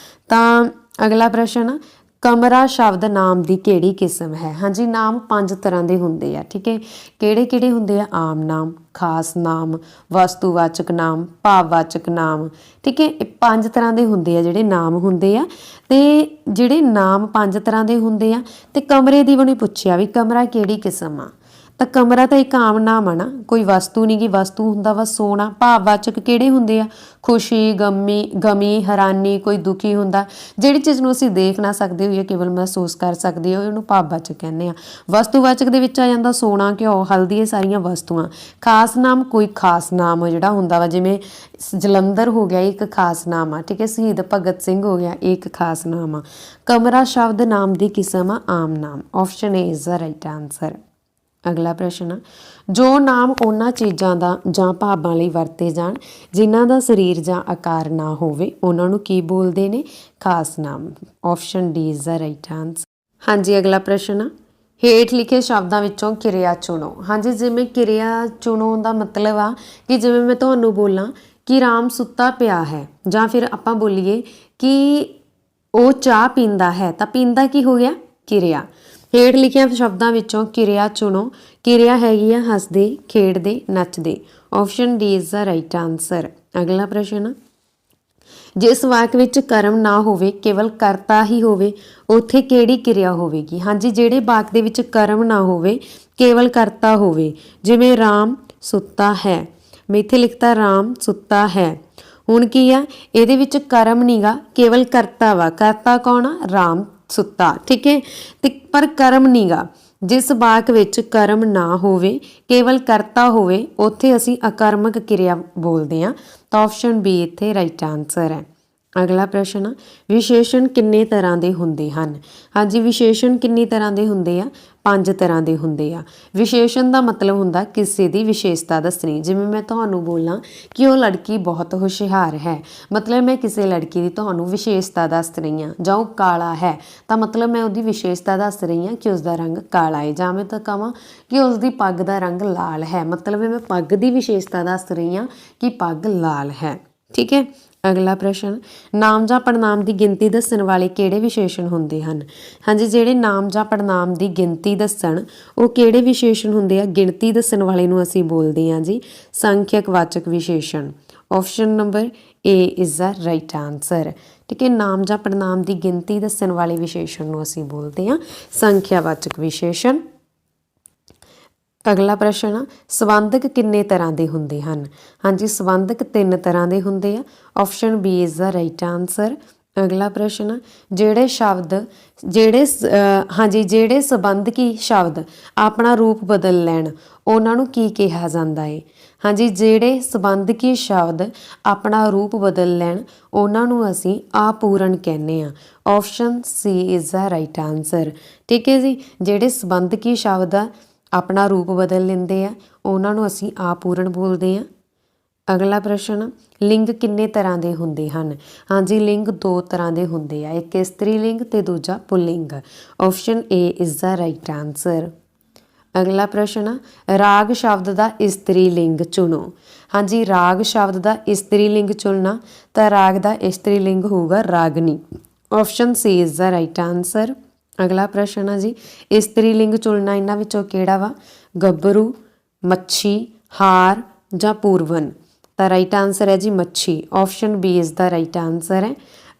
ਤਾਂ ਅਗਲਾ ਪ੍ਰਸ਼ਨ, ਕਮਰਾ ਸ਼ਬਦ ਨਾਮ ਦੀ ਕਿਹੜੀ ਕਿਸਮ ਹੈ? ਹਾਂਜੀ, ਨਾਮ 5 ਤਰ੍ਹਾਂ ਦੇ ਹੁੰਦੇ ਆ। ਠੀਕ ਹੈ, ਕਿਹੜੇ ਕਿਹੜੇ ਹੁੰਦੇ ਆ? ਆਮ ਨਾਮ, ਖਾਸ ਨਾਮ, ਵਸਤੂਵਾਚਕ ਨਾਮ, ਭਾਵਵਾਚਕ ਨਾਮ। ਠੀਕ ਹੈ, ਇਹ 5 ਤਰ੍ਹਾਂ ਦੇ ਹੁੰਦੇ ਆ ਜਿਹੜੇ ਨਾਮ ਹੁੰਦੇ ਆ। ਤੇ ਜਿਹੜੇ ਨਾਮ 5 ਤਰ੍ਹਾਂ ਦੇ ਹੁੰਦੇ ਆ, ਤੇ ਕਮਰੇ ਦੀ ਵੀ ਪੁੱਛਿਆ ਵੀ ਕਮਰਾ ਕਿਹੜੀ ਕਿਸਮ ਆ, ਤਾਂ ਕਮਰਾ ਤਾਂ ਇੱਕ ਆਮ ਨਾਮ ਆ ਨਾ, ਕੋਈ ਵਸਤੂ ਨਹੀਂ ਗੀ। ਵਸਤੂ ਹੁੰਦਾ ਵਾ ਸੋਨਾ। ਭਾਵਵਾਚਕ ਕਿਹੜੇ ਹੁੰਦੇ ਆ? ਖੁਸ਼ੀ, ਗਮੀ, ਹੈਰਾਨੀ, ਕੋਈ ਦੁਖੀ ਹੁੰਦਾ, ਜਿਹੜੀ ਚੀਜ਼ ਨੂੰ ਅਸੀਂ ਦੇਖ ਨਾ ਸਕਦੇ ਹੋਈਏ, ਕੇਵਲ ਮਹਿਸੂਸ ਕਰ ਸਕਦੇ ਹੋ, ਉਹਨੂੰ ਭਾਵਵਾਚਕ ਕਹਿੰਦੇ ਆ। ਵਸਤੂਵਾਚਕ ਦੇ ਵਿੱਚ ਆ ਜਾਂਦਾ ਸੋਨਾ, ਘਿਓ, ਹਲਦੀ, ਇਹ ਸਾਰੀਆਂ ਵਸਤੂਆਂ। ਖਾਸ ਨਾਮ, ਕੋਈ ਖਾਸ ਨਾਮ ਜਿਹੜਾ ਹੁੰਦਾ ਵਾ, ਜਿਵੇਂ ਜਲੰਧਰ ਹੋ ਗਿਆ, ਇੱਕ ਖਾਸ ਨਾਮ ਆ। ਠੀਕ ਹੈ, ਸ਼ਹੀਦ ਭਗਤ ਸਿੰਘ ਹੋ ਗਿਆ, ਇਹ ਇੱਕ ਖਾਸ ਨਾਮ ਆ। ਕਮਰਾ ਸ਼ਬਦ ਨਾਮ ਦੀ ਕਿਸਮ ਆ ਆਮ ਨਾਮ। Option A is the right answer. ਅਗਲਾ ਪ੍ਰਸ਼ਨ, ਜੋ ਨਾਮ ਉਹਨਾਂ ਚੀਜ਼ਾਂ ਦਾ ਜਾਂ ਭਾਵਾਂ ਲਈ ਵਰਤੇ ਜਾਣ ਜਿਨ੍ਹਾਂ ਦਾ ਸਰੀਰ ਜਾਂ ਆਕਾਰ ਨਾ ਹੋਵੇ, ਉਹਨਾਂ ਨੂੰ ਕੀ ਬੋਲਦੇ ਨੇ? ਖਾਸ ਨਾਮ। Option D is the right answer. ਹਾਂਜੀ, ਅਗਲਾ ਪ੍ਰਸ਼ਨ, ਹੇਠ ਲਿਖੇ ਸ਼ਬਦਾਂ ਵਿੱਚੋਂ ਕਿਰਿਆ ਚੁਣੋ। ਹਾਂਜੀ, ਜਿਵੇਂ ਕਿਰਿਆ ਚੁਣੋ ਦਾ ਮਤਲਬ ਆ ਕਿ ਜਿਵੇਂ ਮੈਂ ਤੁਹਾਨੂੰ ਬੋਲਾਂ ਕਿ ਰਾਮ ਸੁੱਤਾ ਪਿਆ ਹੈ, ਜਾਂ ਫਿਰ ਆਪਾਂ ਬੋਲੀਏ ਕਿ ਉਹ ਚਾਹ ਪੀਂਦਾ ਹੈ, ਤਾਂ ਪੀਂਦਾ ਕੀ ਹੋ ਗਿਆ? ਕਿਰਿਆ। ਹੇਠ ਲਿਖੀਆਂ ਸ਼ਬਦਾਂ ਵਿੱਚੋਂ ਕਿਰਿਆ ਚੁਣੋ। ਕਿਰਿਆ ਹੈਗੀ ਆ ਹੱਸਦੇ, ਖੇਡਦੇ, ਨੱਚਦੇ। Option D is the right answer. ਅਗਲਾ ਪ੍ਰਸ਼ਨ, ਜਿਸ ਵਾਕ ਵਿੱਚ ਕਰਮ ਨਾ ਹੋਵੇ, ਕੇਵਲ ਕਰਤਾ ਹੀ ਹੋਵੇ, ਉੱਥੇ ਕਿਹੜੀ ਕਿਰਿਆ ਹੋਵੇਗੀ? ਹਾਂਜੀ, ਜਿਹੜੇ ਵਾਕ ਦੇ ਵਿੱਚ ਕਰਮ ਨਾ ਹੋਵੇ, ਕੇਵਲ ਕਰਤਾ ਹੋਵੇ, ਜਿਵੇਂ ਰਾਮ ਸੁੱਤਾ ਹੈ, ਮੈਂ ਇੱਥੇ ਲਿਖਤਾ ਰਾਮ ਸੁੱਤਾ ਹੈ। ਹੁਣ ਕੀ ਆ, ਇਹਦੇ ਵਿੱਚ ਕਰਮ ਨੀਗਾ, ਕੇਵਲ ਕਰਤਾ ਵਾ। ਕਰਤਾ ਕੌਣ ਆ? ਰਾਮ ਸੁੱਤਾ। ਠੀਕ ਹੈ, ਤੇ ਪਰ ਕਰਮ ਨੀਗਾ। ਜਿਸ ਵਾਕ ਵਿੱਚ ਕਰਮ ਨਾ ਹੋਵੇ, ਕੇਵਲ ਕਰਤਾ ਹੋਵੇ, ਉੱਥੇ ਅਸੀਂ ਅਕਰਮਕ ਕਿਰਿਆ ਬੋਲਦੇ ਹਾਂ। ਤਾਂ ਆਪਸ਼ਨ ਬੀ ਇੱਥੇ ਰਾਈਟ ਆਨਸਰ ਹੈ। ਅਗਲਾ ਪ੍ਰਸ਼ਨ ਆ, ਵਿਸ਼ੇਸ਼ਣ ਕਿੰਨੇ ਤਰ੍ਹਾਂ ਦੇ ਹੁੰਦੇ ਹਨ? ਹਾਂਜੀ, ਵਿਸ਼ੇਸ਼ਣ ਕਿੰਨੀ ਤਰ੍ਹਾਂ ਦੇ ਹੁੰਦੇ ਆ? 5 ਤਰ੍ਹਾਂ ਦੇ ਹੁੰਦੇ ਆ। ਵਿਸ਼ੇਸ਼ਣ ਦਾ ਮਤਲਬ ਹੁੰਦਾ ਕਿਸੇ ਦੀ ਵਿਸ਼ੇਸ਼ਤਾ ਦੱਸਣੀ। ਜਿਵੇਂ ਮੈਂ ਤੁਹਾਨੂੰ ਬੋਲਾਂ ਕਿ ਉਹ ਲੜਕੀ ਬਹੁਤ ਹੁਸ਼ਿਆਰ ਹੈ, ਮਤਲਬ ਮੈਂ ਕਿਸੇ ਲੜਕੀ ਦੀ ਤੁਹਾਨੂੰ ਵਿਸ਼ੇਸ਼ਤਾ ਦੱਸ ਰਹੀ ਹਾਂ। ਜਾਂ ਉਹ ਕਾਲਾ ਹੈ ਤਾਂ ਮਤਲਬ ਮੈਂ ਉਹਦੀ ਵਿਸ਼ੇਸ਼ਤਾ ਦੱਸ ਰਹੀ ਹਾਂ ਕਿ ਉਸਦਾ ਰੰਗ ਕਾਲਾ ਹੈ। ਜਾਂ ਮੈਂ ਤਾਂ ਕਹਾਂ ਕਿ ਉਸਦੀ ਪੱਗ ਦਾ ਰੰਗ ਲਾਲ ਹੈ, ਮਤਲਬ ਮੈਂ ਪੱਗ ਦੀ ਵਿਸ਼ੇਸ਼ਤਾ ਦੱਸ ਰਹੀ ਹਾਂ ਕਿ ਪੱਗ ਲਾਲ ਹੈ। ਠੀਕ ਹੈ। ਅਗਲਾ ਪ੍ਰਸ਼ਨ, ਨਾਮ ਜਾਂ ਪੜਨਾਮ ਦੀ ਗਿਣਤੀ ਦੱਸਣ ਵਾਲੇ ਕਿਹੜੇ ਵਿਸ਼ੇਸ਼ਣ ਹੁੰਦੇ ਹਨ? ਹਾਂਜੀ, ਜਿਹੜੇ ਨਾਮ ਜਾਂ ਪੜਨਾਮ ਦੀ ਗਿਣਤੀ ਦੱਸਣ ਉਹ ਕਿਹੜੇ ਵਿਸ਼ੇਸ਼ਣ ਹੁੰਦੇ ਆ? ਗਿਣਤੀ ਦੱਸਣ ਵਾਲੇ ਨੂੰ ਅਸੀਂ ਬੋਲਦੇ ਹਾਂ ਜੀ ਸੰਖਿਅਕ ਵਾਚਕ ਵਿਸ਼ੇਸ਼ਣ। Option number A is the right answer. ਠੀਕ ਹੈ। ਨਾਮ ਜਾਂ ਪੜਨਾਮ ਦੀ ਗਿਣਤੀ ਦੱਸਣ ਵਾਲੇ ਵਿਸ਼ੇਸ਼ਣ ਨੂੰ ਅਸੀਂ ਬੋਲਦੇ ਹਾਂ ਸੰਖਿਆ ਵਾਚਕ ਵਿਸ਼ੇਸ਼ਣ। ਅਗਲਾ ਪ੍ਰਸ਼ਨ ਆ, ਸੰਬੰਧਕ ਕਿੰਨੇ ਤਰ੍ਹਾਂ ਦੇ ਹੁੰਦੇ ਹਨ? ਹਾਂਜੀ, ਸੰਬੰਧਕ 3 ਤਰ੍ਹਾਂ ਦੇ ਹੁੰਦੇ ਆ। Option B is the right answer. ਅਗਲਾ ਪ੍ਰਸ਼ਨ ਆ, ਜਿਹੜੇ ਸੰਬੰਧਕੀ ਸ਼ਬਦ ਆਪਣਾ ਰੂਪ ਬਦਲ ਲੈਣ ਉਹਨਾਂ ਨੂੰ ਕੀ ਕਿਹਾ ਜਾਂਦਾ ਹੈ? ਹਾਂਜੀ, ਜਿਹੜੇ ਸੰਬੰਧਕੀ ਸ਼ਬਦ ਆਪਣਾ ਰੂਪ ਬਦਲ ਲੈਣ ਉਹਨਾਂ ਨੂੰ ਅਸੀਂ ਆਪੂਰਨ ਕਹਿੰਦੇ ਆ। Option C is the right answer. ਠੀਕ ਹੈ ਜੀ, ਜਿਹੜੇ ਸੰਬੰਧਕੀ ਸ਼ਬਦ ਆ ਆਪਣਾ ਰੂਪ ਬਦਲ ਲੈਂਦੇ ਆ ਉਹਨਾਂ ਨੂੰ ਅਸੀਂ ਆਪੂਰਨ ਬੋਲਦੇ ਹਾਂ। ਅਗਲਾ ਪ੍ਰਸ਼ਨ, ਲਿੰਗ ਕਿੰਨੇ ਤਰ੍ਹਾਂ ਦੇ ਹੁੰਦੇ ਹਨ? ਹਾਂਜੀ, ਲਿੰਗ 2 ਤਰ੍ਹਾਂ ਦੇ ਹੁੰਦੇ ਆ, ਇੱਕ ਇਸਤਰੀ ਲਿੰਗ ਤੇ ਦੂਜਾ ਪੁੱਲਿੰਗ। Option A is the right answer. ਅਗਲਾ ਪ੍ਰਸ਼ਨ, ਰਾਗ ਸ਼ਬਦ ਦਾ ਇਸਤਰੀ ਲਿੰਗ ਚੁਣੋ। ਹਾਂਜੀ, ਰਾਗ ਸ਼ਬਦ ਦਾ ਇਸਤਰੀ ਲਿੰਗ ਚੁਣਨਾ ਤਾਂ ਰਾਗ ਦਾ ਇਸਤਰੀ ਲਿੰਗ ਹੋਊਗਾ ਰਾਗਨੀ। Option C is the right answer. ਅਗਲਾ ਪ੍ਰਸ਼ਨ ਆ ਜੀ, ਇਸਤਰੀ ਲਿੰਗ ਚੁਣਨਾ ਇਹਨਾਂ ਵਿੱਚੋਂ ਕਿਹੜਾ ਵਾ? ਗੱਭਰੂ, ਮੱਛੀ, ਹਾਰ ਜਾਂ ਪੂਰਵਨ। ਤਾਂ ਰਾਈਟ ਆਨਸਰ ਹੈ ਜੀ ਮੱਛੀ। Option B is the right answer ਹੈ।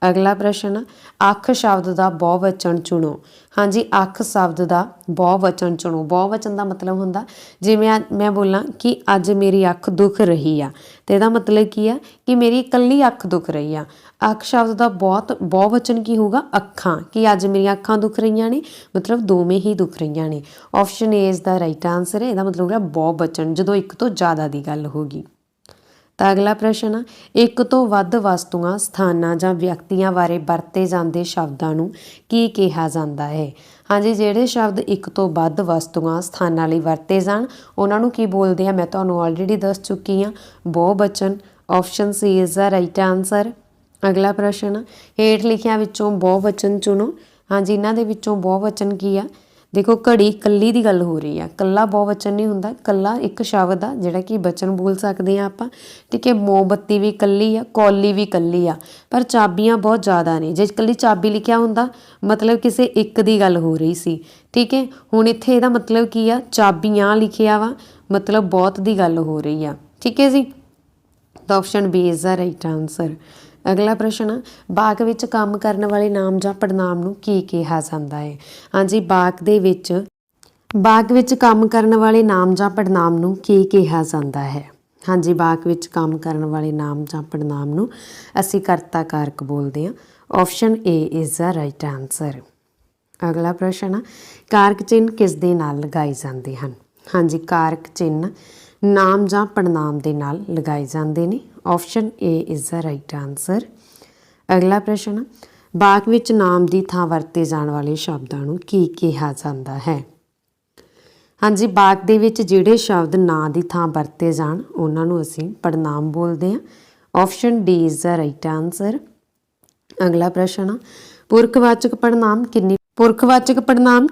ਅਗਲਾ ਪ੍ਰਸ਼ਨ, ਅੱਖ ਸ਼ਬਦ ਦਾ ਬਹੁਵਚਨ ਚੁਣੋ। ਹਾਂਜੀ, ਅੱਖ ਸ਼ਬਦ ਦਾ ਬਹੁਵਚਨ ਚੁਣੋ। ਬਹੁਵਚਨ ਦਾ ਮਤਲਬ ਹੁੰਦਾ ਜਿਵੇਂ ਮੈਂ ਬੋਲਾਂ ਕਿ ਅੱਜ ਮੇਰੀ ਅੱਖ ਦੁਖ ਰਹੀ ਆ ਤੇ ਇਹਦਾ ਮਤਲਬ ਕੀ ਆ ਕਿ ਮੇਰੀ ਇਕੱਲੀ ਅੱਖ ਦੁਖ ਰਹੀ ਆ। ਅੱਖ ਸ਼ਬਦ ਦਾ ਬਹੁਵਚਨ ਕੀ ਹੋਊਗਾ? ਅੱਖਾਂ, ਕਿ ਅੱਜ ਮੇਰੀਆਂ ਅੱਖਾਂ ਦੁਖ ਰਹੀਆਂ ਨੇ, ਮਤਲਬ ਦੋਵੇਂ ਹੀ ਦੁਖ ਰਹੀਆਂ ਨੇ। Option A is the right answer ਹੈ। ਇਹਦਾ ਮਤਲਬ ਹੋਗਾ ਬਹੁਵਚਨ, ਜਦੋਂ ਇੱਕ ਤੋਂ ਜ਼ਿਆਦਾ ਦੀ ਗੱਲ ਹੋਗੀ। ਤਾਂ ਅਗਲਾ ਪ੍ਰਸ਼ਨ ਆ, ਇੱਕ ਤੋਂ ਵੱਧ ਵਸਤੂਆਂ, ਸਥਾਨਾਂ ਜਾਂ ਵਿਅਕਤੀਆਂ ਬਾਰੇ ਵਰਤੇ ਜਾਂਦੇ ਸ਼ਬਦਾਂ ਨੂੰ ਕੀ ਕਿਹਾ ਜਾਂਦਾ ਹੈ? ਹਾਂਜੀ, ਜਿਹੜੇ ਸ਼ਬਦ ਇੱਕ ਤੋਂ ਵੱਧ ਵਸਤੂਆਂ, ਸਥਾਨਾਂ ਲਈ ਵਰਤੇ ਜਾਣ ਉਹਨਾਂ ਨੂੰ ਕੀ ਬੋਲਦੇ ਆ? ਮੈਂ ਤੁਹਾਨੂੰ ਆਲਰੇਡੀ ਦੱਸ ਚੁੱਕੀ ਹਾਂ, ਬਹੁਵਚਨ। Option C is the right answer. ਅਗਲਾ ਪ੍ਰਸ਼ਨ, ਹੇਠ ਲਿਖਿਆਂ ਵਿੱਚੋਂ ਬਹੁਵਚਨ ਚੁਣੋ। ਹਾਂਜੀ, ਇਹਨਾਂ ਦੇ ਵਿੱਚੋਂ ਬਹੁਵਚਨ ਕੀ ਆ? ਦੇਖੋ, ਘੜੀ ਇਕੱਲੀ ਦੀ ਗੱਲ ਹੋ ਰਹੀ ਆ, ਇਕੱਲਾ ਬਹੁਵਚਨ ਨਹੀਂ ਹੁੰਦਾ, ਇਕੱਲਾ ਇੱਕ ਸ਼ਬਦ ਆ ਜਿਹੜਾ ਕਿ ਵਚਨ ਬੋਲ ਸਕਦੇ ਹਾਂ ਆਪਾਂ। ਠੀਕ ਹੈ। ਮੋਮਬੱਤੀ ਵੀ ਇਕੱਲੀ ਆ, ਕੌਲੀ ਵੀ ਇਕੱਲੀ ਆ, ਪਰ ਚਾਬੀਆਂ ਬਹੁਤ ਜ਼ਿਆਦਾ ਨੇ। ਜੇ ਇਕੱਲੀ ਚਾਬੀ ਲਿਖਿਆ ਹੁੰਦਾ ਮਤਲਬ ਕਿਸੇ ਇੱਕ ਦੀ ਗੱਲ ਹੋ ਰਹੀ ਸੀ। ਠੀਕ ਹੈ। ਹੁਣ ਇੱਥੇ ਇਹਦਾ ਮਤਲਬ ਕੀ ਆ? ਚਾਬੀਆਂ ਲਿਖਿਆ ਵਾ, ਮਤਲਬ ਬਹੁਤ ਦੀ ਗੱਲ ਹੋ ਰਹੀ ਆ। ਠੀਕ ਹੈ ਜੀ। ਤਾਂ option B is the right answer. ਅਗਲਾ ਪ੍ਰਸ਼ਨ, ਬਾਗ ਵਿੱਚ ਕੰਮ ਕਰਨ ਵਾਲੇ ਨਾਮ ਜਾਂ ਪੜਨਾਮ ਨੂੰ ਕੀ ਕਿਹਾ ਜਾਂਦਾ ਹੈ? ਹਾਂਜੀ, ਬਾਗ ਵਿੱਚ ਕੰਮ ਕਰਨ ਵਾਲੇ ਨਾਮ ਜਾਂ ਪੜਨਾਮ ਨੂੰ ਕੀ ਕਿਹਾ ਜਾਂਦਾ ਹੈ? ਹਾਂਜੀ, ਬਾਗ ਵਿੱਚ ਕੰਮ ਕਰਨ ਵਾਲੇ ਨਾਮ ਜਾਂ ਪੜਨਾਮ ਨੂੰ ਅਸੀਂ ਕਰਤਾ ਕਾਰਕ ਬੋਲਦੇ ਹਾਂ। Option A is the right answer. ਅਗਲਾ ਪ੍ਰਸ਼ਨ, ਕਾਰਕ ਚਿੰਨ੍ਹ ਕਿਸ ਦੇ ਨਾਲ ਲਗਾਏ ਜਾਂਦੇ ਹਨ? ਹਾਂਜੀ, ਕਾਰਕ ਚਿੰਨ੍ਹ ਨਾਮ ਜਾਂ ਪੜਨਾਮ ਦੇ ਨਾਲ ਲਗਾਏ ਜਾਂਦੇ ਨੇ। Option A is the right answer. ਅਗਲਾ ਪ੍ਰਸ਼ਨ, ਬਾਕ ਵਿੱਚ ਨਾਮ ਦੀ ਥਾਂ ਵਰਤੇ ਜਾਣ ਵਾਲੇ ਸ਼ਬਦਾਂ ਨੂੰ ਕੀ ਕਿਹਾ ਜਾਂਦਾ ਹੈ? ਹਾਂਜੀ, ਬਾਕ ਦੇ ਵਿੱਚ ਜਿਹੜੇ ਸ਼ਬਦ ਨਾਂ ਦੀ ਥਾਂ ਵਰਤੇ ਜਾਣ ਉਹਨਾਂ ਨੂੰ ਅਸੀਂ ਪੜਨਾਮ ਬੋਲਦੇ ਹਾਂ। Option D is the right answer. ਅਗਲਾ ਪ੍ਰਸ਼ਨ, ਪੁਰਖਵਾਚਕ ਪੜਨਾਮ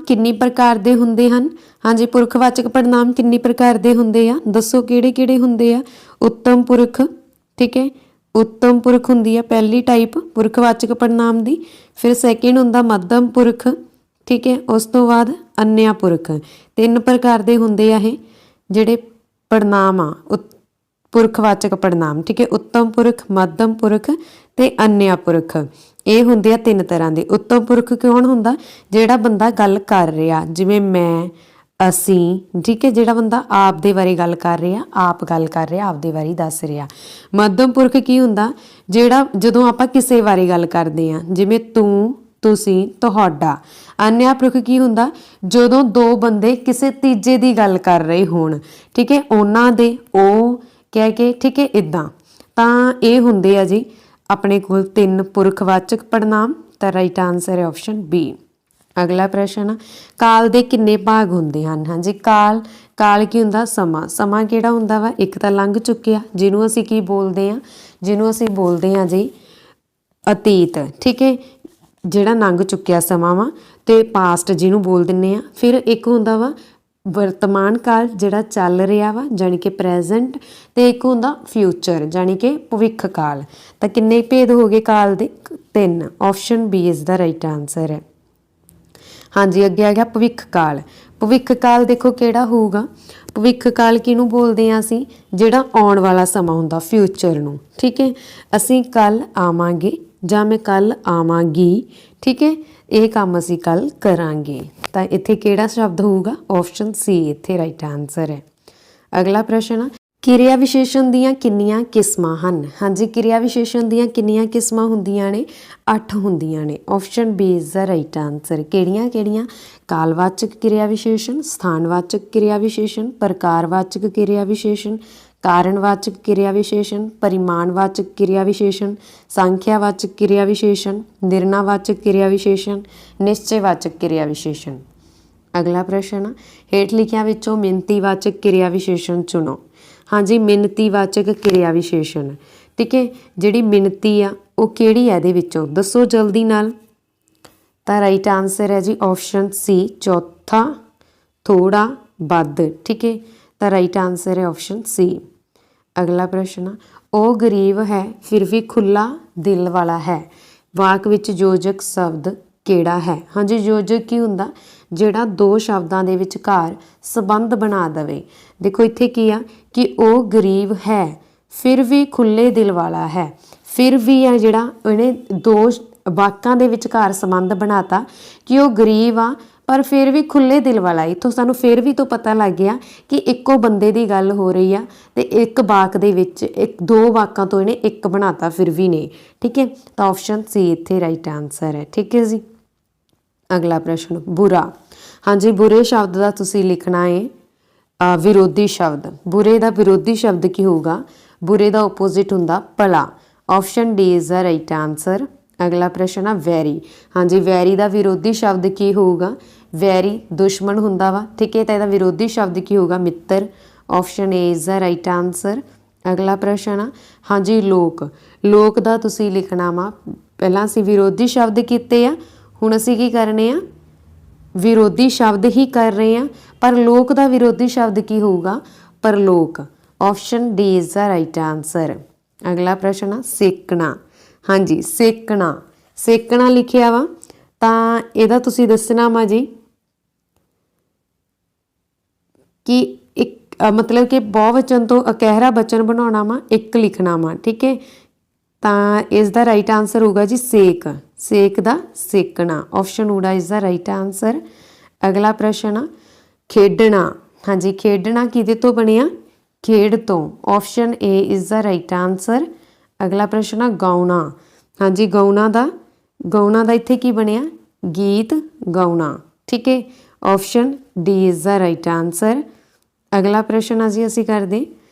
ਕਿੰਨੀ ਪ੍ਰਕਾਰ ਦੇ ਹੁੰਦੇ ਹਨ? ਹਾਂਜੀ, ਪੁਰਖਵਾਚਕ ਪੜਨਾਮ ਕਿੰਨੀ ਪ੍ਰਕਾਰ ਦੇ ਹੁੰਦੇ ਆ? ਦੱਸੋ ਕਿਹੜੇ ਕਿਹੜੇ ਹੁੰਦੇ ਆ? ਉੱਤਮ ਪੁਰਖ। ਠੀਕ ਹੈ, ਉੱਤਮ ਪੁਰਖ ਹੁੰਦੀ ਆ ਪਹਿਲੀ ਟਾਈਪ ਪੁਰਖਵਾਚਕ ਪੜਨਾਮ ਦੀ। ਫਿਰ ਸੈਕਿੰਡ ਹੁੰਦਾ ਮੱਧਮ ਪੁਰਖ। ਠੀਕ ਹੈ, ਉਸ ਤੋਂ ਬਾਅਦ ਅਨਿਆ ਪੁਰਖ। 3 ਪ੍ਰਕਾਰ ਦੇ ਹੁੰਦੇ ਆ ਇਹ ਜਿਹੜੇ ਪੜਨਾਮ ਆ ਪੁਰਖਵਾਚਕ ਪੜਨਾਮ। ਠੀਕ ਹੈ, ਉੱਤਮ ਪੁਰਖ, ਮੱਧਮ ਪੁਰਖ ਤੇ ਅਨਿਆ ਪੁਰਖ। ਇਹ ਹੁੰਦੇ ਆ 3 ਤਰ੍ਹਾਂ ਦੇ। ਉੱਤਮ ਪੁਰਖ ਕੌਣ ਹੁੰਦਾ? ਜਿਹੜਾ ਬੰਦਾ ਗੱਲ ਕਰ ਰਿਹਾ, ਜਿਵੇਂ ਮੈਂ, ਅਸੀਂ। ਠੀਕ ਹੈ, ਜਿਹੜਾ ਬੰਦਾ ਆਪ ਦੇ ਬਾਰੇ ਗੱਲ ਕਰ ਰਿਹਾ, ਆਪ ਗੱਲ ਕਰ ਰਿਹਾ, ਆਪਦੇ ਬਾਰੇ ਦੱਸ ਰਿਹਾ। ਮੱਧਮ ਪੁਰਖ ਕੀ ਹੁੰਦਾ? ਜਿਹੜਾ ਜਦੋਂ ਆਪਾਂ ਕਿਸੇ ਬਾਰੇ ਗੱਲ ਕਰਦੇ ਹਾਂ, ਜਿਵੇਂ ਤੂੰ, ਤੁਸੀਂ, ਤੁਹਾਡਾ। ਅਨਿਆ ਪੁਰਖ ਕੀ ਹੁੰਦਾ? ਜਦੋਂ 2 ਬੰਦੇ ਕਿਸੇ ਤੀਜੇ ਦੀ ਗੱਲ ਕਰ ਰਹੇ ਹੋਣ। ਠੀਕ ਹੈ, ਉਹਨਾਂ ਦੇ, ਉਹ ਕਹਿ ਕੇ। ਠੀਕ ਹੈ, ਇੱਦਾਂ। ਤਾਂ ਇਹ ਹੁੰਦੇ ਆ ਜੀ ਆਪਣੇ ਕੋਲ 3 ਪੁਰਖਵਾਚਕ ਪੜਨਾਮ। ਤਾਂ ਰਾਈਟ ਆਨਸਰ ਹੈ ਆਪਸ਼ਨ ਬੀ। ਅਗਲਾ ਪ੍ਰਸ਼ਨ, ਕਾਲ ਦੇ ਕਿੰਨੇ ਭਾਗ ਹੁੰਦੇ ਹਨ? ਹਾਂਜੀ, ਕਾਲ ਕੀ ਹੁੰਦਾ? ਸਮਾਂ ਕਿਹੜਾ ਹੁੰਦਾ ਵਾ? ਇੱਕ ਤਾਂ ਲੰਘ ਚੁੱਕਿਆ, ਜਿਹਨੂੰ ਅਸੀਂ ਕੀ ਬੋਲਦੇ ਆ? ਜਿਹਨੂੰ ਅਸੀਂ ਬੋਲਦੇ ਆ ਜੀ ਅਤੀਤ। ਠੀਕ ਹੈ, ਜਿਹੜਾ ਲੰਘ ਚੁੱਕਿਆ ਸਮਾਂ ਵਾ। ਤੇ ਪਾਸਟ ਜਿਹਨੂੰ ਬੋਲ ਦਿੰਦੇ ਆ। ਫਿਰ ਇੱਕ ਹੁੰਦਾ ਵਾ ਵਰਤਮਾਨ ਕਾਲ, ਜਿਹੜਾ ਚੱਲ ਰਿਹਾ ਵਾ, ਜਾਣੀ ਕਿ ਪ੍ਰੈਜ਼ੈਂਟ। ਤੇ ਇੱਕ ਹੁੰਦਾ ਫਿਊਚਰ, ਜਾਣੀ ਕਿ ਭਵਿੱਖ ਕਾਲ। ਤਾਂ ਕਿੰਨੇ ਭੇਦ ਹੋ ਗਏ ਕਾਲ ਦੇ? 3। Option B is the right answer ਹੈ। ਹਾਂਜੀ, ਅੱਗੇ ਆ ਗਿਆ ਭਵਿੱਖ ਕਾਲ। ਭਵਿੱਖ ਕਾਲ ਦੇਖੋ ਕਿਹੜਾ ਹੋਊਗਾ? ਭਵਿੱਖ ਕਾਲ ਕਿਹਨੂੰ ਬੋਲਦੇ ਹਾਂ ਅਸੀਂ? ਜਿਹੜਾ ਆਉਣ ਵਾਲਾ ਸਮਾਂ ਹੁੰਦਾ, ਫਿਊਚਰ ਨੂੰ। ਠੀਕ ਹੈ, ਅਸੀਂ ਕੱਲ ਆਵਾਂਗੇ ਜਾਂ ਮੈਂ ਕੱਲ ਆਵਾਂਗੀ। ਠੀਕ ਹੈ, ਇਹ ਕੰਮ ਅਸੀਂ ਕੱਲ ਕਰਾਂਗੇ। ਤਾਂ ਇੱਥੇ ਕਿਹੜਾ ਸ਼ਬਦ ਹੋਊਗਾ? ਆਪਸ਼ਨ ਸੀ ਇੱਥੇ ਰਾਈਟ ਆਨਸਰ ਹੈ। ਅਗਲਾ ਪ੍ਰਸ਼ਨ, ਕਿਰਿਆ ਵਿਸ਼ੇਸ਼ਣ ਦੀਆਂ ਕਿੰਨੀਆਂ ਕਿਸਮਾਂ ਹਨ? ਹਾਂਜੀ, ਕਿਰਿਆ ਵਿਸ਼ੇਸ਼ਣ ਦੀਆਂ ਕਿੰਨੀਆਂ ਕਿਸਮਾਂ ਹੁੰਦੀਆਂ ਨੇ? 8 ਹੁੰਦੀਆਂ ਨੇ। Option B is the right answer. ਕਿਹੜੀਆਂ? ਕਾਲਵਾਚਕ ਕਿਰਿਆ ਵਿਸ਼ੇਸ਼ਣ, ਸਥਾਨਵਾਚਕ ਕਿਰਿਆ ਵਿਸ਼ੇਸ਼ਣ, ਪ੍ਰਕਾਰਵਾਚਕ ਕਿਰਿਆ ਵਿਸ਼ੇਸ਼ਣ, ਕਾਰਣਵਾਚਕ ਕਿਰਿਆ ਵਿਸ਼ੇਸ਼ਣ, ਪਰਿਮਾਣਵਾਚਕ ਕਿਰਿਆ ਵਿਸ਼ੇਸ਼ਣ, ਸੰਖਿਆਵਾਚਕ ਕਿਰਿਆ ਵਿਸ਼ੇਸ਼ਣ, ਨਿਰਣਾਵਾਚਕ ਕਿਰਿਆ ਵਿਸ਼ੇਸ਼ਣ, ਨਿਸ਼ਚੈਵਾਚਕ ਕਿਰਿਆ ਵਿਸ਼ੇਸ਼ਣ। ਅਗਲਾ ਪ੍ਰਸ਼ਨ, ਹੇਠ ਲਿਖਿਆਂ ਵਿੱਚੋਂ ਮਿਣਤੀਵਾਚਕ ਕਿਰਿਆ ਵਿਸ਼ੇਸ਼ਣ ਚੁਣੋ। ਹਾਂਜੀ, ਮਿਣਤੀਵਾਚਕ ਕਿਰਿਆ ਵਿਸ਼ੇਸ਼ਣ। ਠੀਕ ਹੈ, ਜਿਹੜੀ ਮਿਣਤੀ ਆ ਉਹ ਕਿਹੜੀ ਹੈ ਇਹਦੇ ਵਿੱਚੋਂ? ਦੱਸੋ ਜਲਦੀ ਨਾਲ। ਤਾਂ ਰਾਈਟ ਆਨਸਰ ਹੈ ਜੀ ਆਪਸ਼ਨ ਸੀ, ਚੌਥਾ, ਥੋੜਾ, ਵੱਧ। ਠੀਕ ਹੈ, ਤਾਂ ਰਾਈਟ ਆਨਸਰ ਹੈ ਆਪਸ਼ਨ ਸੀ। ਅਗਲਾ ਪ੍ਰਸ਼ਨ, ਉਹ ਗਰੀਬ ਹੈ ਫਿਰ ਵੀ ਖੁੱਲਾ ਦਿਲ ਵਾਲਾ ਹੈ। ਵਾਕ ਵਿੱਚ ਯੋਜਕ ਸ਼ਬਦ ਕਿਹੜਾ ਹੈ? ਹਾਂਜੀ, ਯੋਜਕ ਕੀ ਹੁੰਦਾ? ਜਿਹੜਾ 2 ਸ਼ਬਦਾਂ ਦੇ ਵਿਚਕਾਰ ਸੰਬੰਧ ਬਣਾ ਦੇਵੇ। ਦੇਖੋ ਇੱਥੇ ਕੀ ਆ ਕਿ ਉਹ ਗਰੀਬ ਹੈ ਫਿਰ ਵੀ ਖੁੱਲੇ ਦਿਲ ਵਾਲਾ ਹੈ। ਫਿਰ ਵੀ ਹੈ ਜਿਹੜਾ ਇਹਨੇ 2 ਵਾਕਾਂ ਦੇ ਵਿਚਕਾਰ ਸੰਬੰਧ ਬਣਾਤਾ ਕਿ ਉਹ ਗਰੀਬ ਆ ਪਰ ਫਿਰ ਵੀ ਖੁੱਲੇ ਦਿਲ ਵਾਲਾ। ਇੱਥੋਂ ਸਾਨੂੰ ਫਿਰ ਵੀ ਤੋਂ ਪਤਾ ਲੱਗ ਗਿਆ ਕਿ ਇੱਕੋ ਬੰਦੇ ਦੀ ਗੱਲ ਹੋ ਰਹੀ ਆ ਤੇ ਇੱਕ ਵਾਕ ਦੇ ਵਿੱਚ 2 ਵਾਕਾਂ ਤੋਂ ਇਹਨੇ ਇੱਕ ਬਣਾਤਾ ਫਿਰ ਵੀ ਨੇ। ਠੀਕ ਹੈ, ਤਾਂ ਆਪਸ਼ਨ ਸੀ ਇੱਥੇ ਰਾਈਟ ਆਨਸਰ ਹੈ। ਠੀਕ ਹੈ ਜੀ। ਅਗਲਾ ਪ੍ਰਸ਼ਨ, ਬੁਰਾ। ਹਾਂਜੀ, ਬੁਰੇ ਸ਼ਬਦ ਦਾ ਤੁਸੀਂ ਲਿਖਣਾ ਹੈ ਵਿਰੋਧੀ ਸ਼ਬਦ। ਬੁਰੇ ਦਾ ਵਿਰੋਧੀ ਸ਼ਬਦ ਕੀ ਹੋਊਗਾ? ਬੁਰੇ ਦਾ ਆਪੋਜ਼ਿਟ ਹੁੰਦਾ ਭਲਾ। Option D is the right answer. ਅਗਲਾ ਪ੍ਰਸ਼ਨ ਆ ਵੈਰੀ। ਹਾਂਜੀ, ਵੈਰੀ ਦਾ ਵਿਰੋਧੀ ਸ਼ਬਦ ਕੀ ਹੋਊਗਾ? ਵੈਰੀ ਦੁਸ਼ਮਣ ਹੁੰਦਾ ਵਾ। ਠੀਕ ਹੈ, ਤਾਂ ਇਹਦਾ ਵਿਰੋਧੀ ਸ਼ਬਦ ਕੀ ਹੋਊਗਾ? ਮਿੱਤਰ। Option A is the right answer. ਅਗਲਾ ਪ੍ਰਸ਼ਨ ਆ ਹਾਂਜੀ ਲੋਕ ਦਾ ਤੁਸੀਂ ਲਿਖਣਾ ਵਾ। ਪਹਿਲਾਂ ਅਸੀਂ ਵਿਰੋਧੀ ਸ਼ਬਦ ਕੀਤੇ ਆ, ਹੁਣ ਅਸੀਂ ਕੀ ਕਰਨੇ ਆ? ਵਿਰੋਧੀ ਸ਼ਬਦ ਹੀ ਕਰ ਰਹੇ ਆ, ਪਰ ਲੋਕ ਦਾ ਵਿਰੋਧੀ ਸ਼ਬਦ ਕੀ ਹੋਊਗਾ? ਪਰਲੋਕ। Option D is the right answer. ਅਗਲਾ ਪ੍ਰਸ਼ਨ ਆ ਸੇਕਣਾ। ਹਾਂਜੀ, ਸੇਕਣਾ ਲਿਖਿਆ ਵਾ ਤਾਂ ਇਹਦਾ ਤੁਸੀਂ ਦੱਸਣਾ ਵਾ ਜੀ ਕਿ ਇੱਕ ਮਤਲਬ ਕਿ ਬਹੁਵਚਨ ਤੋਂ ਇਕਹਿਰਾ ਬਚਨ ਬਣਾਉਣਾ ਵਾ, ਇੱਕ ਲਿਖਣਾ ਵਾ। ਠੀਕ ਹੈ, ਤਾਂ ਇਸ ਦਾ ਰਾਈਟ ਆਨਸਰ ਹੋਊਗਾ ਜੀ ਸੇਕ ਦਾ ਸੇਕਣਾ। ਆਪਸ਼ਨ ਊੜਾ ਇਸ ਦਾ ਰਾਈਟ ਆਨਸਰ। ਅਗਲਾ ਪ੍ਰਸ਼ਨ ਆ ਖੇਡਣਾ। ਹਾਂਜੀ, ਖੇਡਣਾ ਕਿਹਦੇ ਤੋਂ ਬਣਿਆ? ਖੇਡ ਤੋਂ। ਆਪਸ਼ਨ ਏ ਇਸ ਦਾ ਰਾਈਟ ਆਨਸਰ। ਅਗਲਾ ਪ੍ਰਸ਼ਨ ਆ ਗਾਉਣਾ। ਹਾਂਜੀ, ਗਾਉਣਾ ਦਾ ਇੱਥੇ ਕੀ ਬਣਿਆ? ਗੀਤ ਗਾਉਣਾ। ਠੀਕ ਹੈ, ਆਪਸ਼ਨ ਡੀ ਇਸ ਦਾ ਰਾਈਟ ਆਨਸਰ। ਅਗਲਾ ਪ੍ਰਸ਼ਨ ਆ ਜੀ ਅਸੀਂ ਕਰਦੇ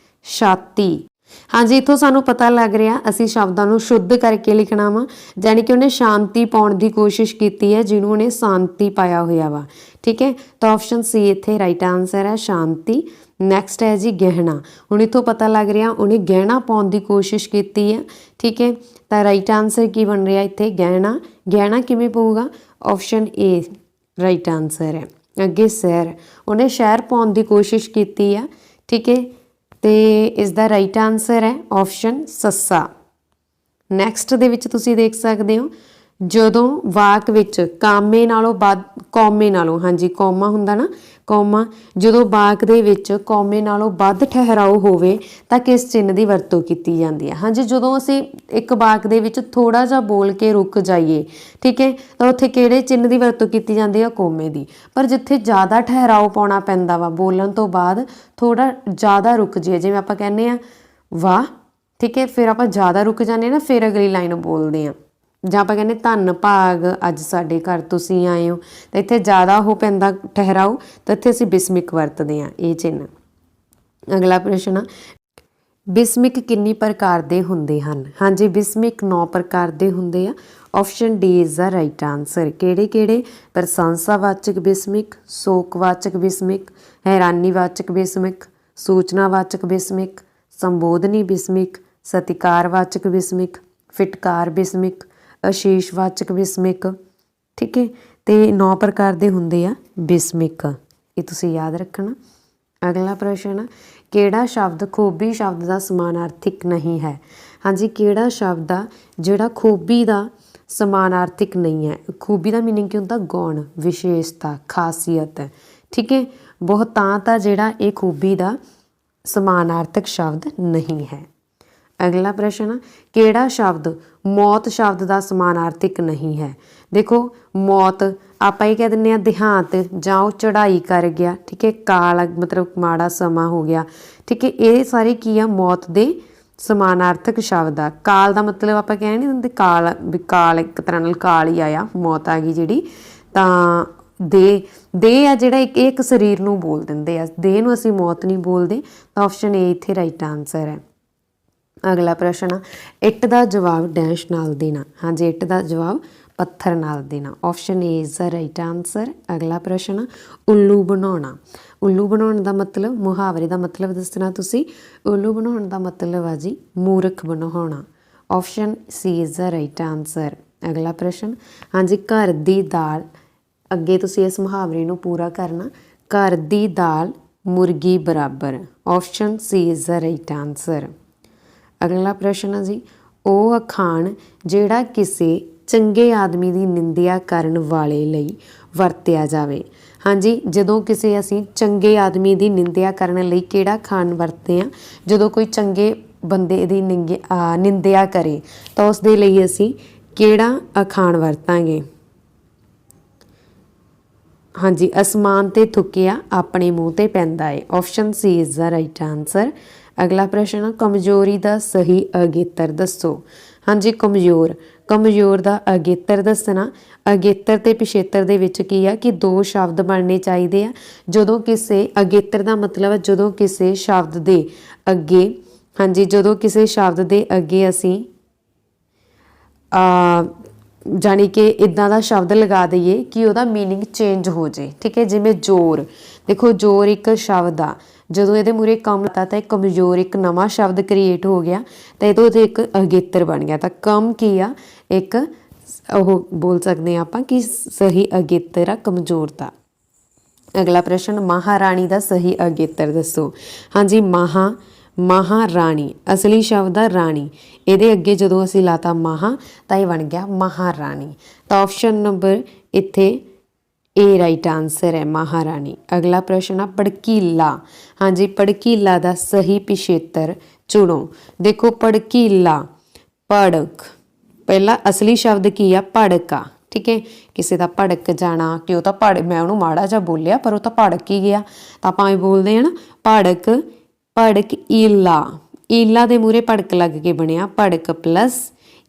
ਛਾਤੀ। ਹਾਂਜੀ, ਇੱਥੋਂ ਸਾਨੂੰ ਪਤਾ ਲੱਗ ਰਿਹਾ ਅਸੀਂ ਸ਼ਬਦਾਂ ਨੂੰ ਸ਼ੁੱਧ ਕਰਕੇ ਲਿਖਣਾ ਵਾ, ਜਾਣੀ ਕਿ ਉਹਨੇ ਸ਼ਾਂਤੀ ਪਾਉਣ ਦੀ ਕੋਸ਼ਿਸ਼ ਕੀਤੀ ਹੈ, ਜਿਹਨੂੰ ਉਹਨੇ ਸ਼ਾਂਤੀ ਪਾਇਆ ਹੋਇਆ ਵਾ। ਠੀਕ ਹੈ, ਤਾਂ ਆਪਸ਼ਨ ਸੀ ਇੱਥੇ ਰਾਈਟ ਆਨਸਰ ਹੈ, ਸ਼ਾਂਤੀ। ਨੈਕਸਟ ਹੈ ਜੀ ਗਹਿਣਾ। ਹੁਣ ਇੱਥੋਂ ਪਤਾ ਲੱਗ ਰਿਹਾ ਉਹਨੇ ਗਹਿਣਾ ਪਾਉਣ ਦੀ ਕੋਸ਼ਿਸ਼ ਕੀਤੀ ਹੈ। ਠੀਕ ਹੈ, ਤਾਂ ਰਾਈਟ ਆਨਸਰ ਕੀ ਬਣ ਰਿਹਾ ਇੱਥੇ? ਗਹਿਣਾ ਕਿਵੇਂ ਪਊਗਾ? ਆਪਸ਼ਨ ਏ ਰਾਈਟ ਆਨਸਰ ਹੈ। ਅੱਗੇ ਸ਼ਹਿਰ, ਉਹਨੇ ਸ਼ਹਿਰ ਪਾਉਣ ਦੀ ਕੋਸ਼ਿਸ਼ ਕੀਤੀ ਆ। ਠੀਕ ਹੈ, ਤੇ ਇਸ ਦਾ ਰਾਈਟ ਆਨਸਰ ਹੈ ਆਪਸ਼ਨ ਸੱਸਾ। ਨੈਕਸਟ ਦੇ ਵਿੱਚ ਤੁਸੀਂ ਦੇਖ ਸਕਦੇ ਹੋ ਜਦੋਂ ਵਾਕ ਵਿੱਚ ਕੌਮੇ ਨਾਲੋਂ ਹਾਂਜੀ ਕੌਮਾ ਹੁੰਦਾ ਨਾ, ਕੌਮਾ, ਜਦੋਂ ਵਾਕ ਦੇ ਵਿੱਚ ਕੌਮੇ ਨਾਲੋਂ ਵੱਧ ਠਹਿਰਾਓ ਹੋਵੇ ਤਾਂ ਕਿਸ ਚਿੰਨ੍ਹ ਦੀ ਵਰਤੋਂ ਕੀਤੀ ਜਾਂਦੀ ਹੈ? ਹਾਂਜੀ, ਜਦੋਂ ਅਸੀਂ ਇੱਕ ਵਾਕ ਦੇ ਵਿੱਚ ਥੋੜਾ ਜਿਹਾ ਬੋਲ ਕੇ ਰੁਕ ਜਾਈਏ, ਠੀਕ ਹੈ, ਤਾਂ ਉੱਥੇ ਕਿਹੜੇ ਚਿੰਨ੍ਹ ਦੀ ਵਰਤੋਂ ਕੀਤੀ ਜਾਂਦੀ ਹੈ? ਕੌਮੇ ਦੀ। ਪਰ ਜਿੱਥੇ ਜ਼ਿਆਦਾ ਠਹਿਰਾਓ ਪਾਉਣਾ ਪੈਂਦਾ ਵਾ, ਬੋਲਣ ਤੋਂ ਬਾਅਦ ਥੋੜਾ ਜ਼ਿਆਦਾ ਰੁਕ ਜਾਈਏ, ਜਿਵੇਂ ਆਪਾਂ ਕਹਿੰਦੇ ਆ ਵਾਹ, ਠੀਕ ਹੈ, ਫਿਰ ਆਪਾਂ ਜ਼ਿਆਦਾ ਰੁਕ ਜਾਂਦੇ ਨਾ, ਫਿਰ ਅਗਲੀ ਲਾਈਨ ਬੋਲਦੇ ਹਾਂ। ਜਾਂ ਆਪਾਂ ਕਹਿੰਦੇ ਧੰਨ ਭਾਗ ਅੱਜ ਸਾਡੇ ਘਰ ਤੁਸੀਂ ਆਏ ਹੋ, ਤਾਂ ਇੱਥੇ ਜ਼ਿਆਦਾ ਉਹ ਪੈਂਦਾ ਠਹਿਰਾਓ, ਤਾਂ ਇੱਥੇ ਅਸੀਂ ਬਿਸਮਿਕ ਵਰਤਦੇ ਹਾਂ ਇਹ ਚਿੰਨ੍ਹ। ਅਗਲਾ ਪ੍ਰਸ਼ਨ ਆ ਬਿਸਮਿਕ ਕਿੰਨੀ ਪ੍ਰਕਾਰ ਦੇ ਹੁੰਦੇ ਹਨ? ਹਾਂਜੀ, ਬਿਸਮਿਕ 9 ਪ੍ਰਕਾਰ ਦੇ ਹੁੰਦੇ ਆ। Option D is the right answer. ਕਿਹੜੇ ਕਿਹੜੇ? ਪ੍ਰਸ਼ੰਸਾਵਾਚਕ ਬਿਸਮਿਕ, ਸ਼ੋਕਵਾਚਕ ਬਿਸਮਿਕ, ਹੈਰਾਨੀਵਾਚਕ ਬਿਸਮਿਕ, ਸੂਚਨਾਵਾਚਕ ਬਿਸਮਿਕ, ਸੰਬੋਧਨੀ ਬਿਸਮਿਕ, ਸਤਿਕਾਰਵਾਚਕ ਬਿਸਮਿਕ, ਫਿਟਕਾਰ ਬਿਸਮਿਕ, ਅਸ਼ੀਸ਼ਵਾਚਕ ਬਿਸਮਿਕ। ਠੀਕ ਹੈ, ਤੇ 9 ਪ੍ਰਕਾਰ ਦੇ ਹੁੰਦੇ ਆ ਬਿਸਮਿਕ, ਇਹ ਤੁਸੀਂ ਯਾਦ ਰੱਖਣਾ। ਅਗਲਾ ਪ੍ਰਸ਼ਨ, ਕਿਹੜਾ ਸ਼ਬਦ ਖੂਬੀ ਸ਼ਬਦ ਦਾ ਸਮਾਨਾਰਥਿਕ ਨਹੀਂ ਹੈ? ਹਾਂਜੀ, ਕਿਹੜਾ ਸ਼ਬਦ ਆ ਜਿਹੜਾ ਖੂਬੀ ਦਾ ਸਮਾਨਾਰਥਿਕ ਨਹੀਂ ਹੈ? ਖੂਬੀ ਦਾ ਮੀਨਿੰਗ ਕੀ ਹੁੰਦਾ? ਗੁਣ, ਵਿਸ਼ੇਸ਼ਤਾ, ਖਾਸੀਅਤ। ਠੀਕ ਹੈ, ਬਹੁਤਾਤ ਆ ਜਿਹੜਾ ਇਹ ਖੂਬੀ ਦਾ ਸਮਾਨਾਰਥਕ ਸ਼ਬਦ ਨਹੀਂ ਹੈ। ਅਗਲਾ ਪ੍ਰਸ਼ਨ, ਕਿਹੜਾ ਸ਼ਬਦ ਮੌਤ ਸ਼ਬਦ ਦਾ ਸਮਾਨਾਰਥਿਕ ਨਹੀਂ ਹੈ? ਦੇਖੋ, ਮੌਤ ਆਪਾਂ ਇਹ ਕਹਿ ਦਿੰਦੇ ਹਾਂ ਦੇਹਾਂਤ, ਜਾਂ ਉਹ ਚੜ੍ਹਾਈ ਕਰ ਗਿਆ। ਠੀਕ ਹੈ, ਕਾਲ ਮਤਲਬ ਮਾੜਾ ਸਮਾਂ ਹੋ ਗਿਆ। ਠੀਕ ਹੈ, ਇਹ ਸਾਰੇ ਕੀ ਆ? ਮੌਤ ਦੇ ਸਮਾਨਾਰਥਕ ਸ਼ਬਦ ਆ। ਕਾਲ ਦਾ ਮਤਲਬ ਆਪਾਂ ਕਹਿ ਨਹੀਂ ਦਿੰਦੇ ਕਾਲ, ਵੀ ਕਾਲ ਇੱਕ ਤਰ੍ਹਾਂ ਨਾਲ ਕਾਲ ਹੀ ਆਇਆ, ਮੌਤ ਆ ਗਈ ਜਿਹੜੀ। ਤਾਂ ਦੇਹ ਆ ਜਿਹੜਾ ਇੱਕ ਸਰੀਰ ਨੂੰ ਬੋਲ ਦਿੰਦੇ ਆ, ਦੇਹ ਨੂੰ ਅਸੀਂ ਮੌਤ ਨਹੀਂ ਬੋਲਦੇ। ਤਾਂ ਆਪਸ਼ਨ ਏ ਇੱਥੇ ਰਾਈਟ ਆਨਸਰ ਹੈ। ਅਗਲਾ ਪ੍ਰਸ਼ਨ ਆ, ਇੱਟ ਦਾ ਜਵਾਬ ਡੈਸ਼ ਨਾਲ ਦੇਣਾ। ਹਾਂਜੀ, ਇੱਟ ਦਾ ਜਵਾਬ ਪੱਥਰ ਨਾਲ ਦੇਣਾ। Option A is the right answer. ਅਗਲਾ ਪ੍ਰਸ਼ਨ ਆ, ਉੱਲੂ ਬਣਾਉਣਾ। ਉੱਲੂ ਬਣਾਉਣ ਦਾ ਮਤਲਬ, ਮੁਹਾਵਰੇ ਦਾ ਮਤਲਬ ਦੱਸਣਾ ਤੁਸੀਂ। ਉੱਲੂ ਬਣਾਉਣ ਦਾ ਮਤਲਬ ਆ ਜੀ ਮੂਰਖ ਬਣਾਉਣਾ। Option C is the right answer. ਅਗਲਾ ਪ੍ਰਸ਼ਨ, ਹਾਂਜੀ, ਘਰ ਦੀ ਦਾਲ, ਅੱਗੇ ਤੁਸੀਂ ਇਸ ਮੁਹਾਵਰੇ ਨੂੰ ਪੂਰਾ ਕਰਨਾ। ਘਰ ਦੀ ਦਾਲ ਮੁਰਗੀ ਬਰਾਬਰ। Option C is the right answer. ਅਗਲਾ ਪ੍ਰਸ਼ਨ ਹੈ ਜੀ, ਉਹ ਅਖਾਣ ਜਿਹੜਾ ਕਿਸੇ ਚੰਗੇ ਆਦਮੀ ਦੀ ਨਿੰਦਿਆ ਕਰਨ ਵਾਲੇ ਲਈ ਵਰਤਿਆ ਜਾਵੇ। ਹਾਂਜੀ, ਜਦੋਂ ਕਿਸੇ ਅਸੀਂ ਚੰਗੇ ਆਦਮੀ ਦੀ ਨਿੰਦਿਆ ਕਰਨ ਲਈ ਕਿਹੜਾ ਅਖਾਣ ਵਰਤਦੇ ਹਾਂ? ਜਦੋਂ ਕੋਈ ਚੰਗੇ ਬੰਦੇ ਦੀ ਨਿੰਦਿਆ ਕਰੇ ਤਾਂ ਉਸ ਦੇ ਲਈ ਅਸੀਂ ਕਿਹੜਾ ਅਖਾਣ ਵਰਤਾਂਗੇ? ਹਾਂਜੀ, ਅਸਮਾਨ ਤੇ ਥੁੱਕਿਆ ਆਪਣੇ ਮੂੰਹ ਤੇ ਪੈਂਦਾ ਏ। Option C is the right answer. ਅਗਲਾ ਪ੍ਰਸ਼ਨ, ਕਮਜ਼ੋਰੀ ਦਾ ਸਹੀ ਅਗੇਤਰ ਦੱਸੋ। ਹਾਂਜੀ, ਕਮਜ਼ੋਰ ਦਾ ਅਗੇਤਰ ਦੱਸਣਾ। ਅਗੇਤਰ ਤੇ ਪਿਛੇਤਰ ਦੇ ਵਿੱਚ ਕੀ ਆ ਕਿ 2 ਸ਼ਬਦ ਬਣਨੇ ਚਾਹੀਦੇ ਆ। ਜਦੋਂ ਕਿਸੇ ਅਗੇਤਰ ਦਾ ਮਤਲਬ ਹੈ ਜਦੋਂ ਕਿਸੇ ਸ਼ਬਦ ਦੇ ਅੱਗੇ, ਹਾਂਜੀ, ਜਦੋਂ ਕਿਸੇ ਸ਼ਬਦ ਦੇ ਅੱਗੇ ਅਸੀਂ ਜਾਣੀ ਕਿ ਇੱਦਾਂ ਦਾ ਸ਼ਬਦ ਲਗਾ ਦਈਏ ਕਿ ਉਹਦਾ ਮੀਨਿੰਗ ਚੇਂਜ ਹੋ ਜੇ। ਠੀਕ ਹੈ, ਜਿਵੇਂ ਜ਼ੋਰ। ਦੇਖੋ, ਜ਼ੋਰ ਇੱਕ ਸ਼ਬਦ ਆ, ਜਦੋਂ ਇਹਦੇ ਮੂਹਰੇ ਕਮ ਲੱਤਾ ਤਾਂ ਇਹ ਕਮਜ਼ੋਰ ਇੱਕ ਨਵਾਂ ਸ਼ਬਦ ਕ੍ਰੀਏਟ ਹੋ ਗਿਆ, ਤਾਂ ਇਹਦੇ ਉਹਦੇ ਇੱਕ ਅਗੇਤਰ ਬਣ ਗਿਆ। ਤਾਂ ਕਮ ਕੀ ਆ? ਇੱਕ ਉਹ ਬੋਲ ਸਕਦੇ ਹਾਂ ਆਪਾਂ ਕਿ ਸਹੀ ਅਗੇਤਰ ਆ ਕਮਜ਼ੋਰ ਦਾ। ਅਗਲਾ ਪ੍ਰਸ਼ਨ, ਮਹਾਰਾਣੀ ਦਾ ਸਹੀ ਅਗੇਤਰ ਦੱਸੋ। ਹਾਂਜੀ, ਮਹਾਰਾਣੀ, ਅਸਲੀ ਸ਼ਬਦ ਆ ਰਾਣੀ, ਇਹਦੇ ਅੱਗੇ ਜਦੋਂ ਅਸੀਂ ਲਾਤਾ ਮਹਾ ਤਾਂ ਇਹ ਬਣ ਗਿਆ ਮਹਾਰਾਣੀ। ਤਾਂ ਆਪਸ਼ਨ ਨੰਬਰ ਇੱਥੇ ਏ ਰਾਈਟ ਆਨਸਰ ਹੈ, ਮਹਾਰਾਣੀ। ਅਗਲਾ ਪ੍ਰਸ਼ਨ ਆ, ਭੜਕੀਲਾ। ਹਾਂਜੀ, ਭੜਕੀਲਾ ਦਾ ਸਹੀ ਪਿਛੇਤਰ ਚੁਣੋ। ਦੇਖੋ, ਭੜਕੀਲਾ, ਭੜਕ, ਪਹਿਲਾ ਅਸਲੀ ਸ਼ਬਦ ਕੀ ਆ? ਭੜਕ ਆ। ਠੀਕ ਹੈ, ਕਿਸੇ ਦਾ ਭੜਕ ਜਾਣਾ, ਕਿ ਉਹ ਤਾਂ ਮੈਂ ਉਹਨੂੰ ਮਾੜਾ ਜਿਹਾ ਬੋਲਿਆ ਪਰ ਉਹ ਤਾਂ ਭੜਕ ਹੀ ਗਿਆ, ਤਾਂ ਆਪਾਂ ਇਹ ਬੋਲਦੇ ਹਾਂ ਨਾ ਭੜਕ ਈਲਾ। ਈਲਾ ਦੇ ਮੂਹਰੇ ਭੜਕ ਲੱਗ ਕੇ ਬਣਿਆ ਭੜਕ ਪਲੱਸ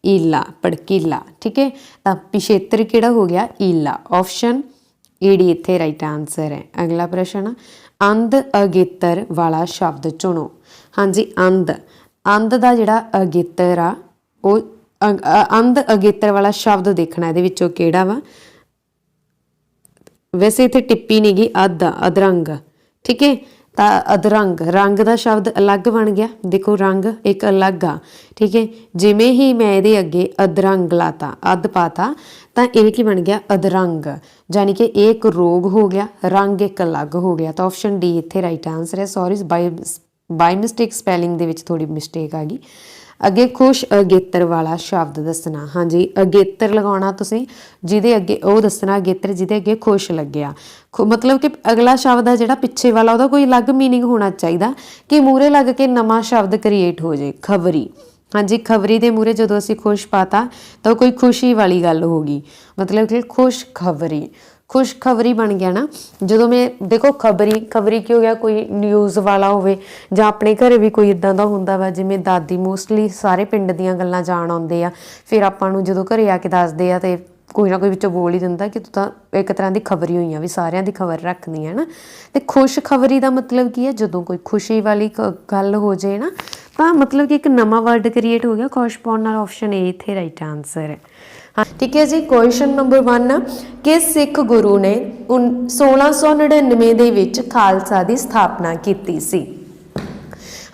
ਈਲਾ, ਭੜਕੀਲਾ। ਠੀਕ ਹੈ, ਤਾਂ ਪਿਛੇਤਰ ਕਿਹੜਾ ਹੋ ਗਿਆ? ਈਲਾ। ਆਪਸ਼ਨ ਈਡੀ ਇੱਥੇ ਰਾਈਟ ਆਨਸਰ ਹੈ। ਅਗਲਾ ਪ੍ਰਸ਼ਨ, ਅੰਧ ਅਗੇਤਰ ਵਾਲਾ ਸ਼ਬਦ ਚੁਣੋ। ਹਾਂਜੀ, ਅੰਧ ਦਾ ਜਿਹੜਾ ਅਗੇਤਰ ਆ ਉਹ ਅੰਧ ਅਗੇਤਰ ਵਾਲਾ ਸ਼ਬਦ ਦੇਖਣਾ ਇਹਦੇ ਵਿੱਚੋਂ ਕਿਹੜਾ ਵਾ। ਵੈਸੇ ਇੱਥੇ ਟਿੱਪੀ ਨਹੀਂ ਗਈ, ਅਧਰੰਗ। ਠੀਕ ਹੈ, ਤਾਂ ਅਧਰੰਗ, ਰੰਗ ਦਾ ਸ਼ਬਦ ਅਲੱਗ ਬਣ ਗਿਆ। ਦੇਖੋ, ਰੰਗ ਇੱਕ ਅਲੱਗ ਆ। ਠੀਕ ਹੈ, ਜਿਵੇਂ ਹੀ ਮੈਂ ਇਹਦੇ ਅੱਗੇ ਅਧਰੰਗ ਲਾਤਾ, ਅੱਧ ਪਾਤਾ, ਤਾਂ ਇਹ ਕੀ ਬਣ ਗਿਆ? ਅਧਰੰਗ। ਜਾਣੀ ਕਿ ਇਹ ਇੱਕ ਰੋਗ ਹੋ ਗਿਆ, ਰੰਗ ਇੱਕ ਅਲੱਗ ਹੋ ਗਿਆ। ਤਾਂ ਆਪਸ਼ਨ ਡੀ ਇੱਥੇ ਰਾਈਟ ਆਨਸਰ ਹੈ। ਸੌਰੀ, ਬਾਈ ਮਿਸਟੇਕ ਸਪੈਲਿੰਗ ਦੇ ਵਿੱਚ ਥੋੜੀ ਮਿਸਟੇਕ ਆ ਗਈ। ਅੱਗੇ ਖੁਸ਼ ਅਗੇਤਰ ਵਾਲਾ ਸ਼ਬਦ ਦੱਸਣਾ। ਹਾਂਜੀ, ਅਗੇਤਰ ਲਗਾਉਣਾ ਤੁਸੀਂ, ਜਿਹਦੇ ਅੱਗੇ ਉਹ ਦੱਸਣਾ ਅਗੇਤਰ ਜਿਹਦੇ ਅੱਗੇ ਖੁਸ਼ ਲੱਗਿਆ। ਮਤਲਬ ਕਿ ਅਗਲਾ ਸ਼ਬਦ ਆ ਜਿਹੜਾ ਪਿੱਛੇ ਵਾਲਾ ਉਹਦਾ ਕੋਈ ਅਲੱਗ ਮੀਨਿੰਗ ਹੋਣਾ ਚਾਹੀਦਾ ਕਿ ਮੂਹਰੇ ਲੱਗ ਕੇ ਨਵਾਂ ਸ਼ਬਦ ਕ੍ਰੀਏਟ ਹੋ ਜੇ। ਖਬਰੀ। ਹਾਂਜੀ, ਖਬਰੀ ਦੇ ਮੂਹਰੇ ਜਦੋਂ ਅਸੀਂ ਖੁਸ਼ ਪਾਤਾ ਤਾਂ ਕੋਈ ਖੁਸ਼ੀ ਵਾਲੀ ਗੱਲ ਹੋ ਗਈ, ਮਤਲਬ ਕਿ ਖੁਸ਼ਖਬਰੀ ਬਣ ਗਿਆ ਨਾ। ਜਦੋਂ ਮੈਂ ਦੇਖੋ, ਖਬਰੀ ਕੀ ਹੋ ਗਿਆ? ਕੋਈ ਨਿਊਜ਼ ਵਾਲਾ ਹੋਵੇ, ਜਾਂ ਆਪਣੇ ਘਰੇ ਵੀ ਕੋਈ ਇੱਦਾਂ ਦਾ ਹੁੰਦਾ ਵਾ, ਜਿਵੇਂ ਦਾਦੀ ਮੋਸਟਲੀ ਸਾਰੇ ਪਿੰਡ ਦੀਆਂ ਗੱਲਾਂ ਜਾਣ ਆਉਂਦੇ ਆ, ਫਿਰ ਆਪਾਂ ਨੂੰ ਜਦੋਂ ਘਰੇ ਆ ਕੇ ਦੱਸਦੇ ਆ ਤੇ ਕੋਈ ਨਾ ਕੋਈ ਵਿੱਚੋਂ ਬੋਲ ਹੀ ਦਿੰਦਾ ਕਿ ਤੂੰ ਤਾਂ ਇੱਕ ਤਰ੍ਹਾਂ ਦੀ ਖਬਰੀ ਹੋਈ ਆ, ਵੀ ਸਾਰਿਆਂ ਦੀ ਖਬਰ ਰੱਖਦੀ ਹੈ ਨਾ। ਤੇ ਖੁਸ਼ਖਬਰੀ ਦਾ ਮਤਲਬ ਕੀ ਹੈ? ਜਦੋਂ ਕੋਈ ਖੁਸ਼ੀ ਵਾਲੀ ਗੱਲ ਹੋ ਜੇ ਨਾ, ਤਾਂ मतलब कि एक नवा वर्ड क्रिएट हो गया, कोरस्पोंड नाल ऑप्शन ए इत्थे राइट आंसर है। हाँ ठीक है जी। क्वेश्चन नंबर 1 कि सिख गुरु ने 1699 ਦੇ ਵਿੱਚ ਖਾਲਸਾ ਦੀ ਸਥਾਪਨਾ ਕੀਤੀ ਸੀ।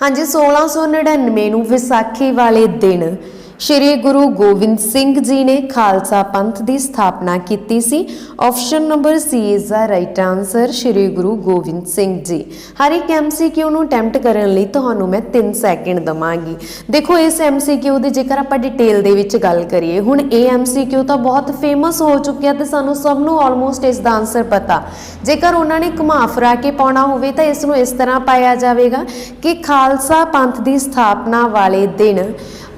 हाँ जी 1699 ਨੂੰ ਵਿਸਾਖੀ ਵਾਲੇ ਦਿਨ श्री गुरु गोबिंद सिंह जी ने खालसा पंथ की स्थापना की सी। Option number C is the right answer, Shri Guru Gobind Singh ji. हर एक MCQ नूं अटैम्प्ट करने लई तुहानूं मैं 3 सैकेंड दवांगी। देखो इस MCQ दी जेकर आपां डिटेल दे विच गल करिए, हुण ये MCQ तो बहुत फेमस हो चुकिया ते सानूं सब नूं ऑलमोस्ट इसदा आंसर पता। जेकर उन्हां ने घुमा फिरा के पाउणा होवे तां इस नूं इस तरह पाया जावेगा कि खालसा पंथ की स्थापना वाले दिन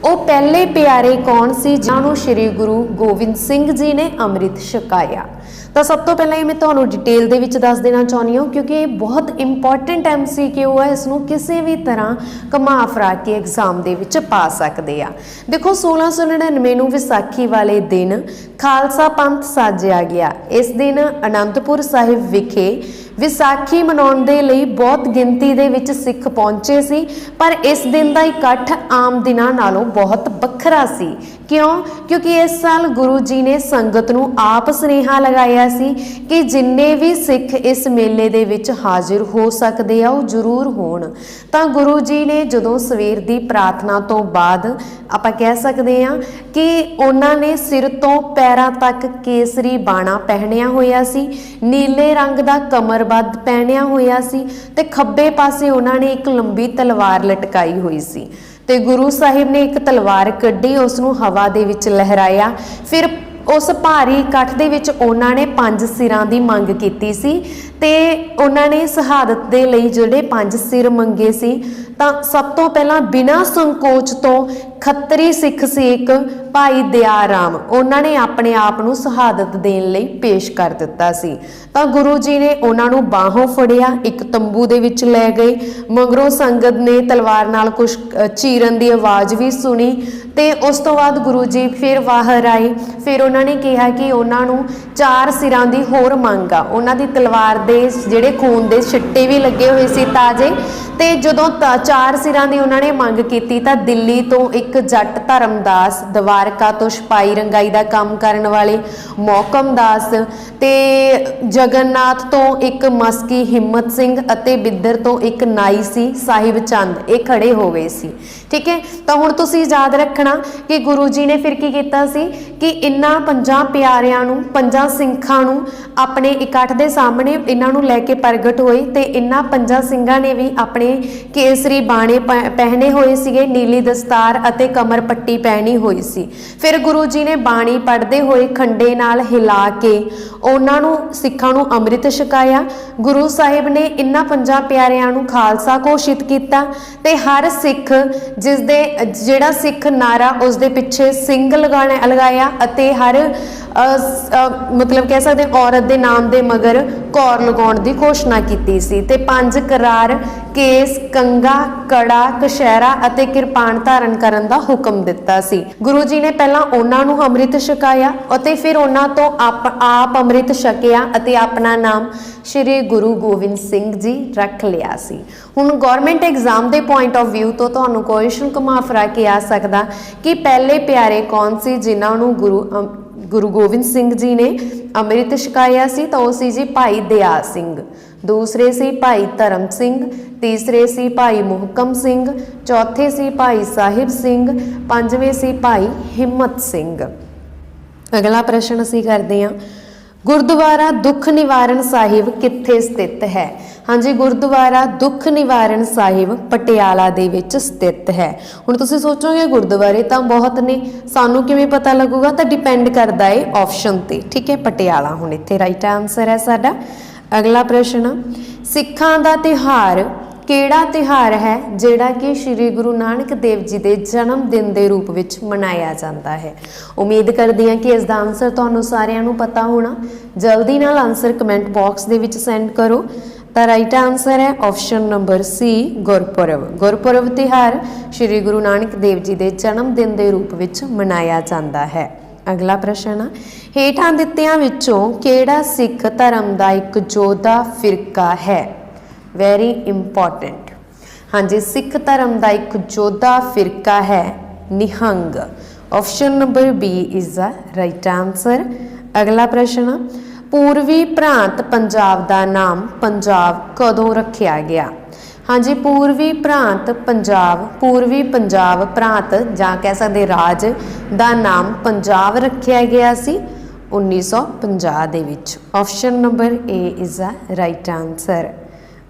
ਉਹ ਪਹਿਲੇ ਪਿਆਰੇ ਕੌਣ ਸੀ ਜਿਨ੍ਹਾਂ ਨੂੰ ਸ਼੍ਰੀ ਗੁਰੂ ਗੋਬਿੰਦ ਸਿੰਘ ਜੀ ਨੇ ਅੰਮ੍ਰਿਤ ਛਕਾਇਆ। ਤਾਂ ਸਭ ਤੋਂ ਪਹਿਲਾਂ ਇਹ ਮੈਂ ਤੁਹਾਨੂੰ ਡਿਟੇਲ ਦੇ ਵਿੱਚ ਦੱਸ ਦੇਣਾ ਚਾਹੁੰਦੀ ਹਾਂ ਕਿਉਂਕਿ ਇਹ ਬਹੁਤ ਇੰਪੋਰਟੈਂਟ MCQ ਹੈ, ਇਸ ਨੂੰ ਕਿਸੇ ਵੀ ਤਰ੍ਹਾਂ ਘੁਮਾ ਫਿਰਾ ਕੇ ਐਗਜ਼ਾਮ ਦੇ ਵਿੱਚ ਪਾ ਸਕਦੇ ਆ। ਦੇਖੋ 1699 ਨੂੰ ਵਿਸਾਖੀ ਵਾਲੇ ਦਿਨ ਖਾਲਸਾ ਪੰਥ ਸਾਜਿਆ ਗਿਆ। ਇਸ ਦਿਨ ਅਨੰਦਪੁਰ ਸਾਹਿਬ ਵਿਖੇ ਵਿਸਾਖੀ ਮਨਾਉਣ ਦੇ ਲਈ ਬਹੁਤ ਗਿਣਤੀ ਦੇ ਵਿੱਚ ਸਿੱਖ ਪਹੁੰਚੇ ਸੀ, ਪਰ ਇਸ ਦਿਨ ਦਾ ਇਕੱਠ ਆਮ ਦਿਨਾਂ ਨਾਲੋਂ ਬਹੁਤ ਵੱਖਰਾ ਸੀ। ਕਿਉਂ? ਕਿਉਂਕਿ ਇਸ ਸਾਲ ਗੁਰੂ ਜੀ ਨੇ ਸੰਗਤ ਨੂੰ ਆਪ ਸੁਨੇਹਾ ਲਗਾਇਆ ਸੀ ਕਿ ਜਿੰਨੇ ਵੀ ਸਿੱਖ ਇਸ ਮੇਲੇ ਦੇ ਵਿੱਚ ਹਾਜ਼ਰ ਹੋ ਸਕਦੇ ਆ ਉਹ ਜ਼ਰੂਰ ਹੋਣ। ਤਾਂ ਗੁਰੂ ਜੀ ਨੇ ਜਦੋਂ ਸਵੇਰ ਦੀ ਪ੍ਰਾਰਥਨਾ ਤੋਂ ਬਾਅਦ ਆਪਾਂ ਕਹਿ ਸਕਦੇ ਹਾਂ ਕਿ ਉਹਨਾਂ ਨੇ ਸਿਰ ਤੋਂ ਪੈਰਾਂ ਤੱਕ ਕੇਸਰੀ ਬਾਣਾ ਪਹਿਨਿਆ ਹੋਇਆ ਸੀ, ਨੀਲੇ ਰੰਗ ਦਾ ਕਮਰਬੰਦ ਪਹਿਨਿਆ ਹੋਇਆ ਸੀ ਤੇ ਖੱਬੇ ਪਾਸੇ ਉਹਨਾਂ ਨੇ ਇੱਕ ਲੰਬੀ ਤਲਵਾਰ ਲਟਕਾਈ ਹੋਈ ਸੀ ਤੇ ਗੁਰੂ ਸਾਹਿਬ ਨੇ ਇੱਕ ਤਲਵਾਰ ਕੱਢੀ, ਉਸ ਨੂੰ ਹਵਾ ਦੇ ਵਿੱਚ ਲਹਿਰਾਇਆ। ਫਿਰ ਉਸ ਭਾਰੀ ਇਕੱਠ ਦੇ ਵਿੱਚ ਉਹਨਾਂ ਨੇ 5 ਸਿਰਾਂ ਦੀ ਮੰਗ ਕੀਤੀ ਸੀ ਤੇ ਉਹਨਾਂ ਨੇ ਸ਼ਹਾਦਤ ਦੇ ਲਈ ਜਿਹੜੇ 5 ਸਿਰ ਮੰਗੇ ਸੀ ਤਾਂ ਸਭ ਤੋਂ ਪਹਿਲਾਂ ਬਿਨਾਂ ਸੰਕੋਚ ਤੋਂ ਖੱਤਰੀ ਸਿੱਖ ਸੀ ਇੱਕ ਭਾਈ ਦਇਆ ਰਾਮ, ਉਹਨਾਂ ਨੇ ਆਪਣੇ ਆਪ ਨੂੰ ਸ਼ਹਾਦਤ ਦੇਣ ਲਈ ਪੇਸ਼ ਕਰ ਦਿੱਤਾ ਸੀ। ਤਾਂ ਗੁਰੂ ਜੀ ਨੇ ਉਹਨਾਂ ਨੂੰ ਬਾਹੋਂ ਫੜਿਆ, ਇੱਕ ਤੰਬੂ ਦੇ ਵਿੱਚ ਲੈ ਗਏ। ਮਗਰੋਂ ਸੰਗਤ ਨੇ ਤਲਵਾਰ ਨਾਲ ਕੁਝ ਚੀਰਨ ਦੀ ਆਵਾਜ਼ ਵੀ ਸੁਣੀ ਤੇ ਉਸ ਤੋਂ ਬਾਅਦ ਗੁਰੂ ਜੀ ਫਿਰ ਬਾਹਰ ਆਏ। ਫਿਰ ਉਹਨਾਂ ਨੇ ਕਿਹਾ ਕਿ ਉਹਨਾਂ ਨੂੰ 4 ਸਿਰਾਂ ਦੀ ਹੋਰ ਮੰਗ ਆ। ਉਹਨਾਂ ਦੀ ਤਲਵਾਰ ਦੇ ਜਿਹੜੇ ਖੂਨ ਦੇ ਛਿੱਟੇ ਵੀ ਲੱਗੇ ਹੋਏ ਸੀ ਤਾਜ਼ੇ, ਤੇ ਜਦੋਂ 4 ਸਿਰਾਂ ਦੀ ਉਹਨਾਂ ਨੇ ਮੰਗ ਕੀਤੀ ਤਾਂ ਦਿੱਲੀ ਤੋਂ ਇੱਕ ਜੱਟ ਧਰਮਦਾਸ, ਦਵਾਰਕਾ ਤੋਂ ਛਪਾਈ ਰੰਗਾਈ ਦਾ ਕੰਮ ਕਰਨ ਵਾਲੇ ਮੌਕਮ ਦਾਸ ਤੇ ਜਗਨਨਾਥ ਤੋਂ ਇੱਕ ਮਸਕੀ ਹਿੰਮਤ ਸਿੰਘ ਅਤੇ ਬਿੱਦਰ ਤੋਂ ਇੱਕ ਨਾਈ ਸੀ ਸਾਹਿਬ ਚੰਦ, ਇਹ ਖੜੇ ਹੋ ਗਏ ਸੀ। ਠੀਕ ਹੈ, ਤਾਂ ਹੁਣ ਤੁਸੀਂ ਯਾਦ ਰੱਖਣਾ ਕਿ ਗੁਰੂ ਜੀ ਨੇ ਫਿਰ ਕੀ ਕੀਤਾ ਸੀ ਕਿ ਇਹਨਾਂ 5 ਪਿਆਰਿਆਂ ਨੂੰ, 5 ਸਿੰਘਾਂ ਨੂੰ ਆਪਣੇ ਇਕੱਠ ਦੇ ਸਾਹਮਣੇ ਇਹਨਾਂ ਨੂੰ ਲੈ ਕੇ ਪ੍ਰਗਟ ਹੋਏ ਤੇ ਇਹਨਾਂ 5 ਸਿੰਘਾਂ ਨੇ ਵੀ ਆਪਣੇ ਕੇਸਰੀ ਬਾਣੇ ਪਹਿਨੇ ਹੋਏ ਸੀਗੇ, ਨੀਲੀ ਦਸਤਾਰ ਅਤੇ ਕਮਰ ਪੱਟੀ ਪਹਿਨੀ ਹੋਈ ਸੀ। ਫਿਰ ਗੁਰੂ ਜੀ ਨੇ ਬਾਣੀ ਪੜ੍ਹਦੇ ਹੋਏ ਖੰਡੇ ਨਾਲ ਹਿਲਾ ਕੇ ਉਹਨਾਂ ਨੂੰ ਸਿੱਖਾਂ ਨੂੰ ਅੰਮ੍ਰਿਤ ਛਕਾਇਆ। ਗੁਰੂ ਸਾਹਿਬ ਨੇ ਇਹਨਾਂ 5 ਪਿਆਰਿਆਂ ਨੂੰ ਖਾਲਸਾ ਘੋਸ਼ਿਤ ਕੀਤਾ ਤੇ ਹਰ ਸਿੱਖ ਜਿਸ ਦੇ ਜਿਹੜਾ ਸਿੱਖ ਨਾਰਾ ਉਸ ਦੇ ਪਿੱਛੇ ਸਿੰਘ ਲਗਾਇਆ ਅਤੇ ਹਰ ਮਤਲਬ ਕਹਿ ਸਕਦੇ ਔਰਤ ਦੇ ਨਾਮ ਦੇ ਮਗਰ ਕੌਰ ਲਗਾਉਣ ਦੀ ਘੋਸ਼ਣਾ ਕੀਤੀ ਸੀ ਤੇ 5 ਕਰਾਰ, ਕੇਸ, ਕੰਗਾ, ਕੜਾ, ਕਸ਼ਹਿਰਾ ਅਤੇ ਕਿਰਪਾਨ ਧਾਰਨ ਕਰਨ ਦਾ ਹੁਕਮ ਦਿੱਤਾ ਸੀ। ਗੁਰੂ ਜੀ ਨੇ ਪਹਿਲਾਂ ਉਹਨਾਂ ਨੂੰ ਅੰਮ੍ਰਿਤ ਛਕਾਇਆ ਅਤੇ ਫਿਰ ਉਹਨਾਂ ਤੋਂ ਆਪ ਅੰਮ੍ਰਿਤ ਛਕਿਆ ਅਤੇ ਆਪਣਾ ਨਾਮ ਸ਼੍ਰੀ ਗੁਰੂ ਗੋਬਿੰਦ ਸਿੰਘ ਜੀ ਰੱਖ ਲਿਆ ਸੀ। ਹੁਣ ਗਵਰਨਮੈਂਟ ਐਗਜ਼ਾਮ ਦੇ ਪੁਆਇੰਟ ਆਫ ਵਿਊ ਤੋਂ ਤੁਹਾਨੂੰ ਕੁਐਸਚਨ ਘੁਮਾ ਫਿਰਾ ਕੇ ਆ ਸਕਦਾ ਕਿ ਪਹਿਲੇ ਪਿਆਰੇ ਕੌਣ ਸੀ ਜਿਨ੍ਹਾਂ ਨੂੰ ਗੁਰੂ ਗੋਬਿੰਦ ਸਿੰਘ ਜੀ ਨੇ ਅੰਮ੍ਰਿਤ ਛਕਾਇਆ ਸੀ? ਤਾਂ ਉਹ ਸੀ ਜੀ ਭਾਈ ਦਇਆ ਸਿੰਘ, ਦੂਸਰੇ ਸੀ ਭਾਈ ਧਰਮ ਸਿੰਘ, ਤੀਸਰੇ ਸੀ ਭਾਈ ਮੁਹਕਮ ਸਿੰਘ, ਚੌਥੇ ਸੀ ਭਾਈ ਸਾਹਿਬ ਸਿੰਘ, ਪੰਜਵੇਂ ਸੀ ਭਾਈ ਹਿੰਮਤ ਸਿੰਘ। ਅਗਲਾ ਪ੍ਰਸ਼ਨ ਅਸੀਂ ਕਰਦੇ ਹਾਂ, ਗੁਰਦੁਆਰਾ ਦੁੱਖ ਨਿਵਾਰਨ ਸਾਹਿਬ ਕਿੱਥੇ ਸਥਿਤ ਹੈ? ਹਾਂਜੀ, ਗੁਰਦੁਆਰਾ ਦੁੱਖ ਨਿਵਾਰਨ ਸਾਹਿਬ ਪਟਿਆਲਾ ਦੇ ਵਿੱਚ ਸਥਿਤ ਹੈ। ਹੁਣ ਤੁਸੀਂ ਸੋਚੋਗੇ ਗੁਰਦੁਆਰੇ ਤਾਂ ਬਹੁਤ ਨੇ, ਸਾਨੂੰ ਕਿਵੇਂ ਪਤਾ ਲੱਗੂਗਾ? ਤਾਂ ਡਿਪੈਂਡ ਕਰਦਾ ਹੈ ਆਪਸ਼ਨ ਤੇ। ਠੀਕ ਹੈ, ਪਟਿਆਲਾ ਹੁਣ ਇੱਥੇ ਰਾਈਟ ਆਨਸਰ ਹੈ ਸਾਡਾ। ਅਗਲਾ ਪ੍ਰਸ਼ਨ, ਸਿੱਖਾਂ ਦਾ ਤਿਉਹਾਰ ਕਿਹੜਾ ਤਿਉਹਾਰ ਹੈ ਜਿਹੜਾ ਕਿ ਸ਼੍ਰੀ ਗੁਰੂ ਨਾਨਕ ਦੇਵ ਜੀ ਦੇ ਜਨਮ ਦਿਨ ਦੇ ਰੂਪ ਵਿੱਚ ਮਨਾਇਆ ਜਾਂਦਾ ਹੈ? ਉਮੀਦ ਕਰਦੀ ਹਾਂ ਕਿ ਇਸ ਦਾ ਆਨਸਰ ਤੁਹਾਨੂੰ ਸਾਰਿਆਂ ਨੂੰ ਪਤਾ ਹੋਣਾ। ਜਲਦੀ ਨਾਲ ਆਨਸਰ ਕਮੈਂਟ ਬਾਕਸ ਦੇ ਵਿੱਚ ਸੈਂਡ ਕਰੋ। ਤਾਂ ਰਾਈਟ ਆਨਸਰ ਹੈ ਆਪਸ਼ਨ ਨੰਬਰ ਸੀ, ਗੁਰਪੁਰਬ। ਗੁਰਪੁਰਬ ਤਿਉਹਾਰ ਸ਼੍ਰੀ ਗੁਰੂ ਨਾਨਕ ਦੇਵ ਜੀ ਦੇ ਜਨਮ ਦਿਨ ਦੇ ਰੂਪ ਵਿੱਚ ਮਨਾਇਆ ਜਾਂਦਾ ਹੈ। ਅਗਲਾ ਪ੍ਰਸ਼ਨ, ਹੇਠਾਂ ਦਿੱਤਿਆਂ ਵਿੱਚੋਂ ਕਿਹੜਾ ਸਿੱਖ ਧਰਮ ਦਾ ਇੱਕ ਜੋਧਾ ਫਿਰਕਾ ਹੈ? Very important. हाँ जी, सिख धर्म का एक जोधा फिरका है Nihang. Option number B is the right answer. अगला प्रश्न, पूर्वी प्रांत पंजाब का नाम पंजाब कदों रखा गया? हाँ जी, पूर्वी प्रांत प्रांत जां कह सकते राज का नाम पंजाब रखा गया सी 1950 दे विच। Option number A is the right answer.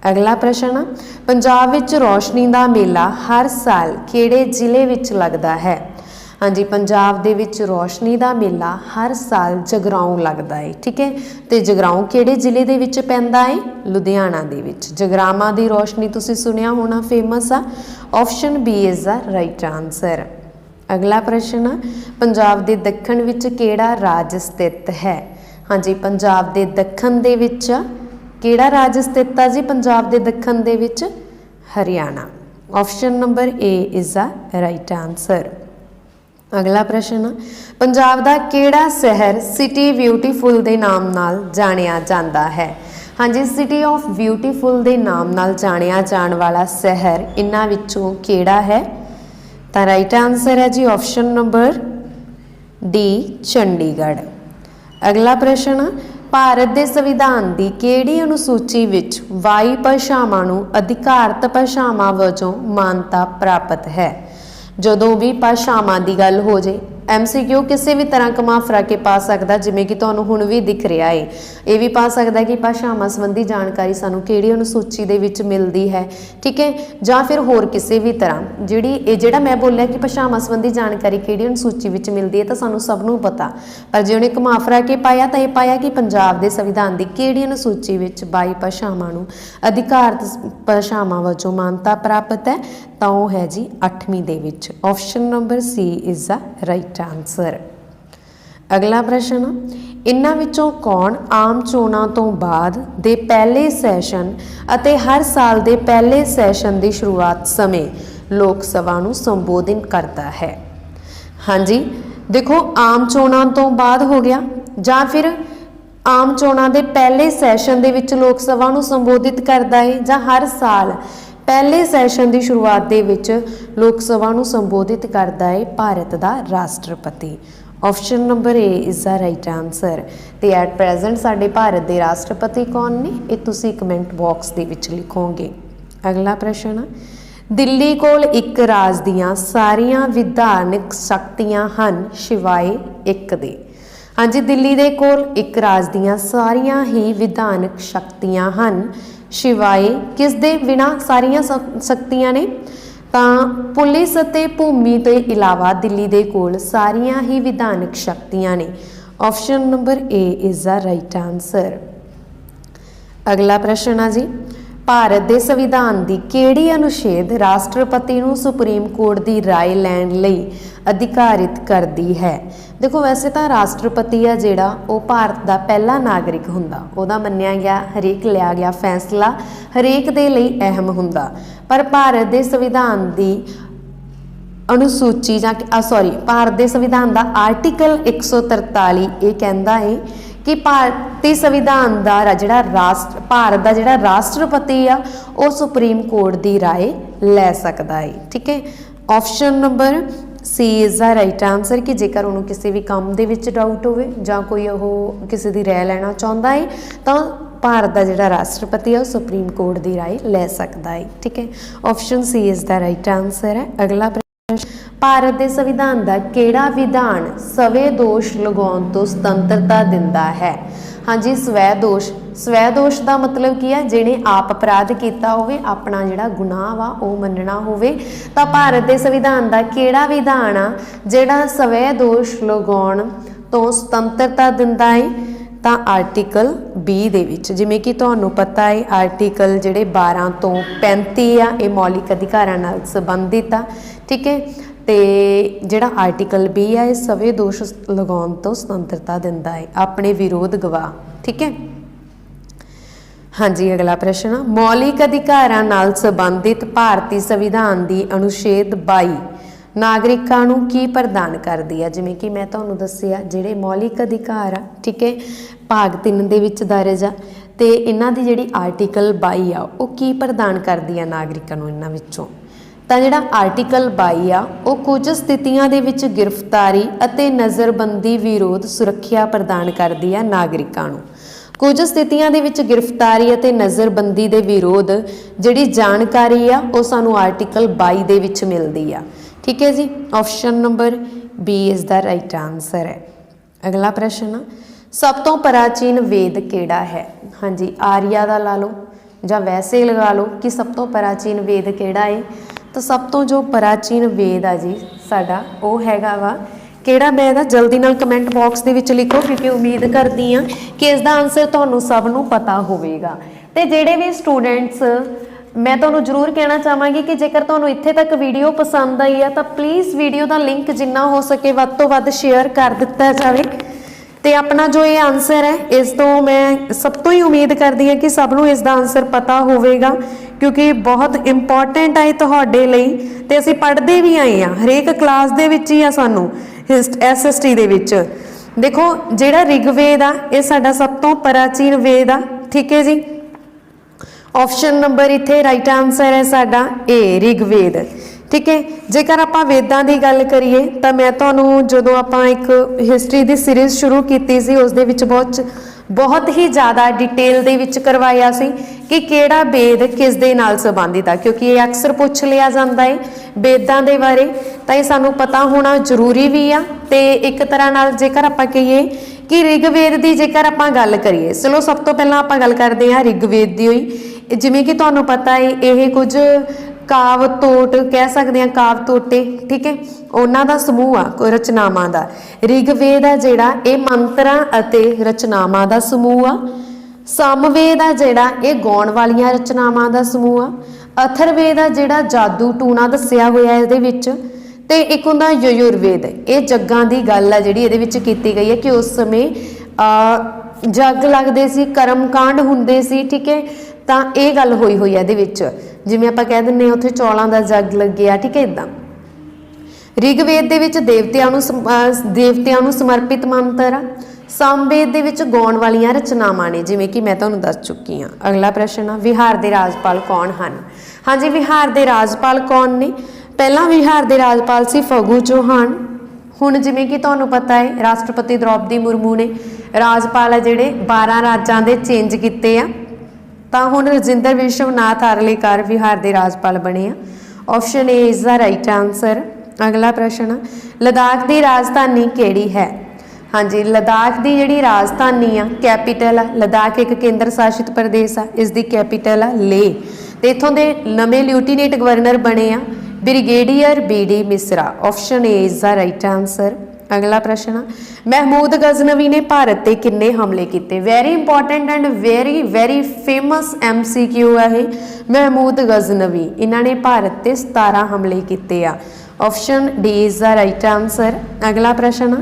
अगला प्रश्न, पंजाब विच रोशनी का मेला हर साल किहड़े जिले विच लगदा है? हाँ जी, पंजाब दे विच रोशनी का मेला हर साल जगराओं लगदा है। ठीक है, तो जगराओं किहड़े जिले दे विच पैंदा है? लुधियाना दे विच। जगरावां दी रोशनी तुसीं सुनिया होना, फेमस आ। Option B is the right answer. अगला प्रश्न, पंजाब दे दक्खण विच किहड़ा राज स्थित है? हाँ जी, पंजाब दे दक्खण दे विच किहड़ा राज स्थित है जी? पंजाब दे दक्खण दे विच Haryana. Option number A is the right answer. अगला प्रश्न, पंजाब दा किहड़ा शहर सिटी ब्यूटीफुल दे नाम नाल जानिया जांदा है? हाँ जी, सिटी ऑफ ब्यूटीफुल दे नाम नाल जानिया जाण वाला शहर इन्हां विचों किहड़ा है? तां राइट आंसर है जी ऑप्शन नंबर डी चंडीगढ़। अगला प्रश्न, भारत दे संविधान दी किहड़ी अनुसूची विच 22 भाषावां नूं अधिकारत भाषावां वजों मानता प्राप्त है? जदों भी भाषावां की गल हो जाए, MCQ किसी भी तरह कमा फरा के पा सकता, जिमें कि तुहानूं हुण भी दिख रहा है। ये भी पा सकता कि भाषावां संबंधी जानकारी सानूं किहड़ी अनुसूची दे विच मिलदी है। ठीक है, जां फिर होर किसी भी तरह जिहड़ा मैं बोलिया कि भाषावां संबंधी जानकारी किहड़ी अनुसूची विच मिलदी है, तो सानूं सब नूं पता। पर जे उहने घुमा फिरा के पाया तो यह पाया कि पंजाब दे संविधान की किहड़ी अनुसूची विच 22 भाषावां नूं अधिकारत भाषावां वजों मानता प्राप्त है, तो वह है जी 8वीं दे विच। Option number C is the right answer. अगला प्रश्न, इन्हां विचों कौन आम चोणां तो बाद दे पहले सैशन अते हर साल दे पहले सैशन की शुरुआत समय लोक सभा नूं संबोधित करता है? हाँ जी, देखो आम चोणां तो बाद हो गया, जां फिर आम चोणां दे पहले सैशन दे विच लोक सभा नूं संबोधित करता है, जां हर साल पहले सैशन की शुरुआत दे विच लोक सभा नूं संबोधित करता है भारत का राष्ट्रपति? Option number A is the right answer. तो एट प्रेजेंट साडे भारत के राष्ट्रपति कौन ने, ये तुसीं कमेंट बॉक्स दे विच लिखोगे। अगला प्रश्न, दिल्ली कोल एक राज दियां सारियां विधानक शक्तियां हन सिवाय एक दे? हाँ जी, दिल्ली दे कोल एक राज दियां सारियां ही विधानक शक्तियां हन सिवाय किस दे बिना सारियां शक्तियां ने? तां पुलिस अते भूमि तो इलावा दिल्ली दे कोल सारियां ही विधानक शक्तियां ने। Option number A is the right answer. अगला प्रश्न है जी, भारत के संविधान की किहड़ी अनुच्छेद राष्ट्रपति नूं सुप्रीम कोर्ट की राय लैण लई अधिकारित करती है? देखो वैसे तो राष्ट्रपति है जिहड़ा वो भारत का पहला नागरिक हुंदा, उहदा मन्निया गया हरेक लिया गया फैसला हरेक दे लई अहम हुंदा। पर भारत के संविधान की अनुसूची भारत के संविधान का आर्टिकल 143 ये कहता है कि भारतीय संविधान का जिहड़ा भारत का जिहड़ा राष्ट्रपति आ वो सुप्रीम कोर्ट की राय लै सकता है। ठीक है, option number C is the right answer कि जेकर उन्होंने किसी भी काम दे विच डाउट होवे जां कोई वो किसी की राय लेना चाहता है तो भारत का जिहड़ा राष्ट्रपति है सुप्रीम कोर्ट की राय ले सकता है। ठीक है, option C is the right answer है। अगला प्रश्न, भारत के संविधान का किहड़ा विधान स्वै दोष लगाउण तो सुतंत्रता दिंदा है? हाँ जी, स्वै दोष का मतलब की है, जिन्हें आप अपराध किया होवे अपना जिहड़ा गुनाह वा वो मनना होवे तां भारत के संविधान का किहड़ा विधान आ जिहड़ा स्वै दोष लगाउण तो सुतंत्रता दिंदा है? तां आर्टिकल 20 दे विच, जिवें कि तुहानूं पता है आर्टिकल जिहड़े 12 तो 35 आ ये मौलिक अधिकारां नाल संबंधित आ। ठीक है, तो जिहड़ा आर्टिकल 20 है सवे दोष लगाउण तो सुतंत्रता दिंदा है अपने विरोध गवाह। ठीक है, हाँ जी, अगला प्रश्न, मौलिक अधिकारां नाल संबंधित भारतीय संविधान की अनुच्छेद 22 नागरिकां नूं की प्रदान करदी है? जिवें कि मैं तुहानूं दस्सिआ जिहड़े मौलिक अधिकार आ, ठीक है, भाग 3 दे विच दर्ज आ ਤੇ ਇਹਨਾਂ ਦੀ ਜਿਹੜੀ ਆਰਟੀਕਲ 22 ਆ ਉਹ ਕੀ ਪ੍ਰਦਾਨ ਕਰਦੀ ਆ ਨਾਗਰਿਕਾਂ ਨੂੰ ਇਹਨਾਂ ਵਿੱਚੋਂ। ਤਾਂ ਜਿਹੜਾ ਆਰਟੀਕਲ 22 ਆ ਉਹ ਕੁਝ ਸਥਿਤੀਆਂ ਦੇ ਵਿੱਚ ਗ੍ਰਿਫਤਾਰੀ ਅਤੇ ਨਜ਼ਰਬੰਦੀ ਵਿਰੋਧ ਸੁਰੱਖਿਆ ਪ੍ਰਦਾਨ ਕਰਦੀ ਆ ਨਾਗਰਿਕਾਂ ਨੂੰ। ਕੁਝ ਸਥਿਤੀਆਂ ਦੇ ਵਿੱਚ ਗ੍ਰਿਫਤਾਰੀ ਅਤੇ ਨਜ਼ਰਬੰਦੀ ਦੇ ਵਿਰੋਧ ਜਿਹੜੀ ਜਾਣਕਾਰੀ ਆ ਉਹ ਸਾਨੂੰ ਆਰਟੀਕਲ 22 ਦੇ ਵਿੱਚ ਮਿਲਦੀ ਆ। ਠੀਕ ਹੈ ਜੀ, option number B is the right answer ਹੈ। ਅਗਲਾ ਪ੍ਰਸ਼ਨ, ਸਭ ਤੋਂ ਪ੍ਰਾਚੀਨ ਵੇਦ ਕਿਹੜਾ ਹੈ? ਹਾਂਜੀ, ਆਰੀਆ ਦਾ ਲਾ ਲਓ ਜਾਂ ਵੈਸੇ ਲਗਾ ਲਓ ਕਿ ਸਭ ਤੋਂ ਪ੍ਰਾਚੀਨ ਵੇਦ ਕਿਹੜਾ ਹੈ। ਤਾਂ ਸਭ ਤੋਂ ਜੋ ਪ੍ਰਾਚੀਨ ਵੇਦ ਆ ਜੀ ਸਾਡਾ ਉਹ ਹੈਗਾ ਵਾ ਕਿਹੜਾ ਵੇਦ ਆ? ਜਲਦੀ ਨਾਲ ਕਮੈਂਟ ਬਾਕਸ ਦੇ ਵਿੱਚ ਲਿਖੋ, ਕਿਉਂਕਿ ਉਮੀਦ ਕਰਦੀ ਹਾਂ ਕਿ ਇਸ ਦਾ ਆਨਸਰ ਤੁਹਾਨੂੰ ਸਭ ਨੂੰ ਪਤਾ ਹੋਵੇਗਾ। ਤੇ ਜਿਹੜੇ ਵੀ ਸਟੂਡੈਂਟਸ, ਮੈਂ ਤੁਹਾਨੂੰ ਜ਼ਰੂਰ ਕਹਿਣਾ ਚਾਹਾਂਗੀ ਕਿ ਜੇਕਰ ਤੁਹਾਨੂੰ ਇੱਥੇ ਤੱਕ ਵੀਡੀਓ ਪਸੰਦ ਆਈ ਆ ਤਾਂ ਪਲੀਜ਼ ਵੀਡੀਓ ਦਾ ਲਿੰਕ ਜਿੰਨਾ ਹੋ ਸਕੇ ਵੱਧ ਤੋਂ ਵੱਧ ਸ਼ੇਅਰ ਕਰ ਦਿੱਤਾ ਜਾਵੇ। ਤੇ ਆਪਣਾ ਜੋ ਇਹ ਆਨਸਰ ਹੈ ਇਸ ਤੋਂ ਮੈਂ ਸਭ ਤੋਂ ਹੀ ਉਮੀਦ ਕਰਦੀ ਹਾਂ ਕਿ ਸਭ ਨੂੰ ਇਸ ਦਾ ਆਨਸਰ ਪਤਾ ਹੋਵੇਗਾ, ਕਿਉਂਕਿ ਬਹੁਤ ਇੰਪੋਰਟੈਂਟ ਹੈ ਤੁਹਾਡੇ ਲਈ। ਤੇ ਅਸੀਂ ਪੜ੍ਹਦੇ ਵੀ ਆਏ ਹਾਂ ਹਰੇਕ ਕਲਾਸ ਦੇ ਵਿੱਚ ਹੀ ਆ ਸਾਨੂੰ SST ਦੇ ਵਿੱਚ। ਦੇਖੋ ਜਿਹੜਾ ਰਿਗਵੇਦ ਆ ਇਹ ਸਾਡਾ ਸਭ ਤੋਂ ਪ੍ਰਾਚੀਨ ਵੇਦ ਆ। ਠੀਕ ਹੈ ਜੀ, ਆਪਸ਼ਨ ਨੰਬਰ ਇੱਥੇ ਰਾਈਟ ਆਨਸਰ ਹੈ ਸਾਡਾ ਏ, ਰਿਗਵੇਦ। ਠੀਕ ਹੈ, ਜੇਕਰ ਆਪਾਂ ਵੇਦਾਂ ਦੀ ਗੱਲ ਕਰੀਏ ਤਾਂ ਮੈਂ ਤੁਹਾਨੂੰ ਜਦੋਂ ਆਪਾਂ ਇੱਕ ਹਿਸਟਰੀ ਦੀ ਸੀਰੀਜ਼ ਸ਼ੁਰੂ ਕੀਤੀ ਸੀ ਉਸ ਦੇ ਵਿੱਚ ਬਹੁਤ ਹੀ ਜ਼ਿਆਦਾ ਡਿਟੇਲ ਦੇ ਵਿੱਚ ਕਰਵਾਇਆ ਸੀ ਕਿ ਕਿਹੜਾ ਵੇਦ ਕਿਸ ਦੇ ਨਾਲ ਸੰਬੰਧਿਤ ਆ, ਕਿਉਂਕਿ ਇਹ ਅਕਸਰ ਪੁੱਛ ਲਿਆ ਜਾਂਦਾ ਹੈ ਵੇਦਾਂ ਦੇ ਬਾਰੇ, ਤਾਂ ਇਹ ਸਾਨੂੰ ਪਤਾ ਹੋਣਾ ਜ਼ਰੂਰੀ ਵੀ ਆ। ਤੇ ਇੱਕ ਤਰ੍ਹਾਂ ਨਾਲ ਜੇਕਰ ਆਪਾਂ ਕਹੀਏ ਕਿ ਰਿਗਵੇਦ ਦੀ ਜੇਕਰ ਆਪਾਂ ਗੱਲ ਕਰੀਏ, ਚਲੋ ਸਭ ਤੋਂ ਪਹਿਲਾਂ ਆਪਾਂ ਗੱਲ ਕਰਦੇ ਹਾਂ ਰਿਗਵੇਦ ਦੀ ਹੋਈ। ਜਿਵੇਂ ਕਿ ਤੁਹਾਨੂੰ ਪਤਾ ਹੈ ਇਹ ਕੁਝ ਕਾਵ ਤੋਟ ਕਹਿ ਸਕਦੇ ਹਾਂ, ਕਾਵ ਤੋਟੇ, ਠੀਕ ਹੈ, ਉਹਨਾਂ ਦਾ ਸਮੂਹ ਆ ਰਚਨਾਵਾਂ ਦਾ। ਰਿਗਵੇਦ ਆ ਜਿਹੜਾ ਇਹ ਮੰਤਰਾਂ ਅਤੇ ਰਚਨਾਵਾਂ ਦਾ ਸਮੂਹ ਆ। ਸਮਵੇਦ ਆ ਜਿਹੜਾ ਇਹ ਗਾਉਣ ਵਾਲੀਆਂ ਰਚਨਾਵਾਂ ਦਾ ਸਮੂਹ ਆ। ਅਥਰਵੇਦ ਆ ਜਿਹੜਾ ਜਾਦੂ ਟੂਣਾ ਦੱਸਿਆ ਹੋਇਆ ਇਹਦੇ ਵਿੱਚ। ਤੇ ਇੱਕ ਹੁੰਦਾ ਯਜੁਰਵੇਦ, ਇਹ ਜੱਗਾਂ ਦੀ ਗੱਲ ਆ ਜਿਹੜੀ ਇਹਦੇ ਵਿੱਚ ਕੀਤੀ ਗਈ ਹੈ ਕਿ ਉਸ ਸਮੇਂ ਜੱਗ ਲੱਗਦੇ ਸੀ, ਕਰਮ ਕਾਂਡ ਹੁੰਦੇ ਸੀ। ਠੀਕ ਹੈ, ਤਾਂ ਇਹ ਗੱਲ ਹੋਈ ਹੈ ਇਹਦੇ ਵਿੱਚ, ਜਿਵੇਂ ਆਪਾਂ ਕਹਿ ਦਿੰਦੇ ਹਾਂ ਉੱਥੇ ਚੌਲਾਂ ਦਾ ਜੱਗ ਲੱਗਿਆ। ਠੀਕ ਹੈ, ਇੱਦਾਂ ਰਿਗਵੇਦ ਦੇ ਵਿੱਚ ਦੇਵਤਿਆਂ ਨੂੰ ਸਮਰਪਿਤ ਮੰਤਰ ਆ। ਸਮਵੇਦ ਦੇ ਵਿੱਚ ਗਾਉਣ ਵਾਲੀਆਂ ਰਚਨਾਵਾਂ ਨੇ, ਜਿਵੇਂ ਕਿ ਮੈਂ ਤੁਹਾਨੂੰ ਦੱਸ ਚੁੱਕੀ ਹਾਂ। ਅਗਲਾ ਪ੍ਰਸ਼ਨ ਆ, ਵਿਹਾਰ ਦੇ ਰਾਜਪਾਲ ਕੌਣ ਹਨ? ਹਾਂਜੀ, ਵਿਹਾਰ ਦੇ ਰਾਜਪਾਲ ਕੌਣ ਨੇ? ਪਹਿਲਾਂ ਵਿਹਾਰ ਦੇ ਰਾਜਪਾਲ ਸੀ ਫਗੂ ਚੌਹਾਨ। ਹੁਣ ਜਿਵੇਂ ਕਿ ਤੁਹਾਨੂੰ ਪਤਾ ਹੈ ਰਾਸ਼ਟਰਪਤੀ ਦ੍ਰੌਪਦੀ ਮੁਰਮੂ ਨੇ ਰਾਜਪਾਲ ਆ ਜਿਹੜੇ 12 ਰਾਜਾਂ ਦੇ ਚੇਂਜ ਕੀਤੇ ਆ, ਤਾਂ ਹੁਣ ਰਜਿੰਦਰ ਵਿਸ਼ਵਨਾਥ ਆਰਲੇਕਰ ਬਿਹਾਰ ਦੇ ਰਾਜਪਾਲ ਬਣੇ ਆ। Option A is the right answer. ਅਗਲਾ ਪ੍ਰਸ਼ਨ, ਲਦਾਖ ਦੀ ਰਾਜਧਾਨੀ ਕਿਹੜੀ ਹੈ? ਹਾਂਜੀ, ਲਦਾਖ ਦੀ ਜਿਹੜੀ ਰਾਜਧਾਨੀ ਆ, ਕੈਪੀਟਲ ਆ, ਲਦਾਖ ਇੱਕ ਕੇਂਦਰ ਸ਼ਾਸਿਤ ਪ੍ਰਦੇਸ਼ ਆ, ਇਸ ਦੀ ਕੈਪੀਟਲ ਆ ਲੇਹ। ਤੇ ਇੱਥੋਂ ਦੇ ਨਵੇਂ ਲਿਊਟੀਨੇਟ ਗਵਰਨਰ ਬਣੇ ਆ brigadier BD Mishra. Option A is the right answer. ਅਗਲਾ ਪ੍ਰਸ਼ਨ, ਮਹਿਮੂਦ ਗਜ਼ਨਵੀ ਨੇ ਭਾਰਤ ਤੇ ਕਿੰਨੇ ਹਮਲੇ ਕੀਤੇ? Very important and very famous MCQ ਹੈ ਇਹ। ਮਹਿਮੂਦ ਗਜ਼ਨਵੀ ਇਹਨਾਂ ਨੇ ਭਾਰਤ ਤੇ 17 ਹਮਲੇ ਕੀਤੇ ਆ। Option D is the right answer. ਅਗਲਾ ਪ੍ਰਸ਼ਨ,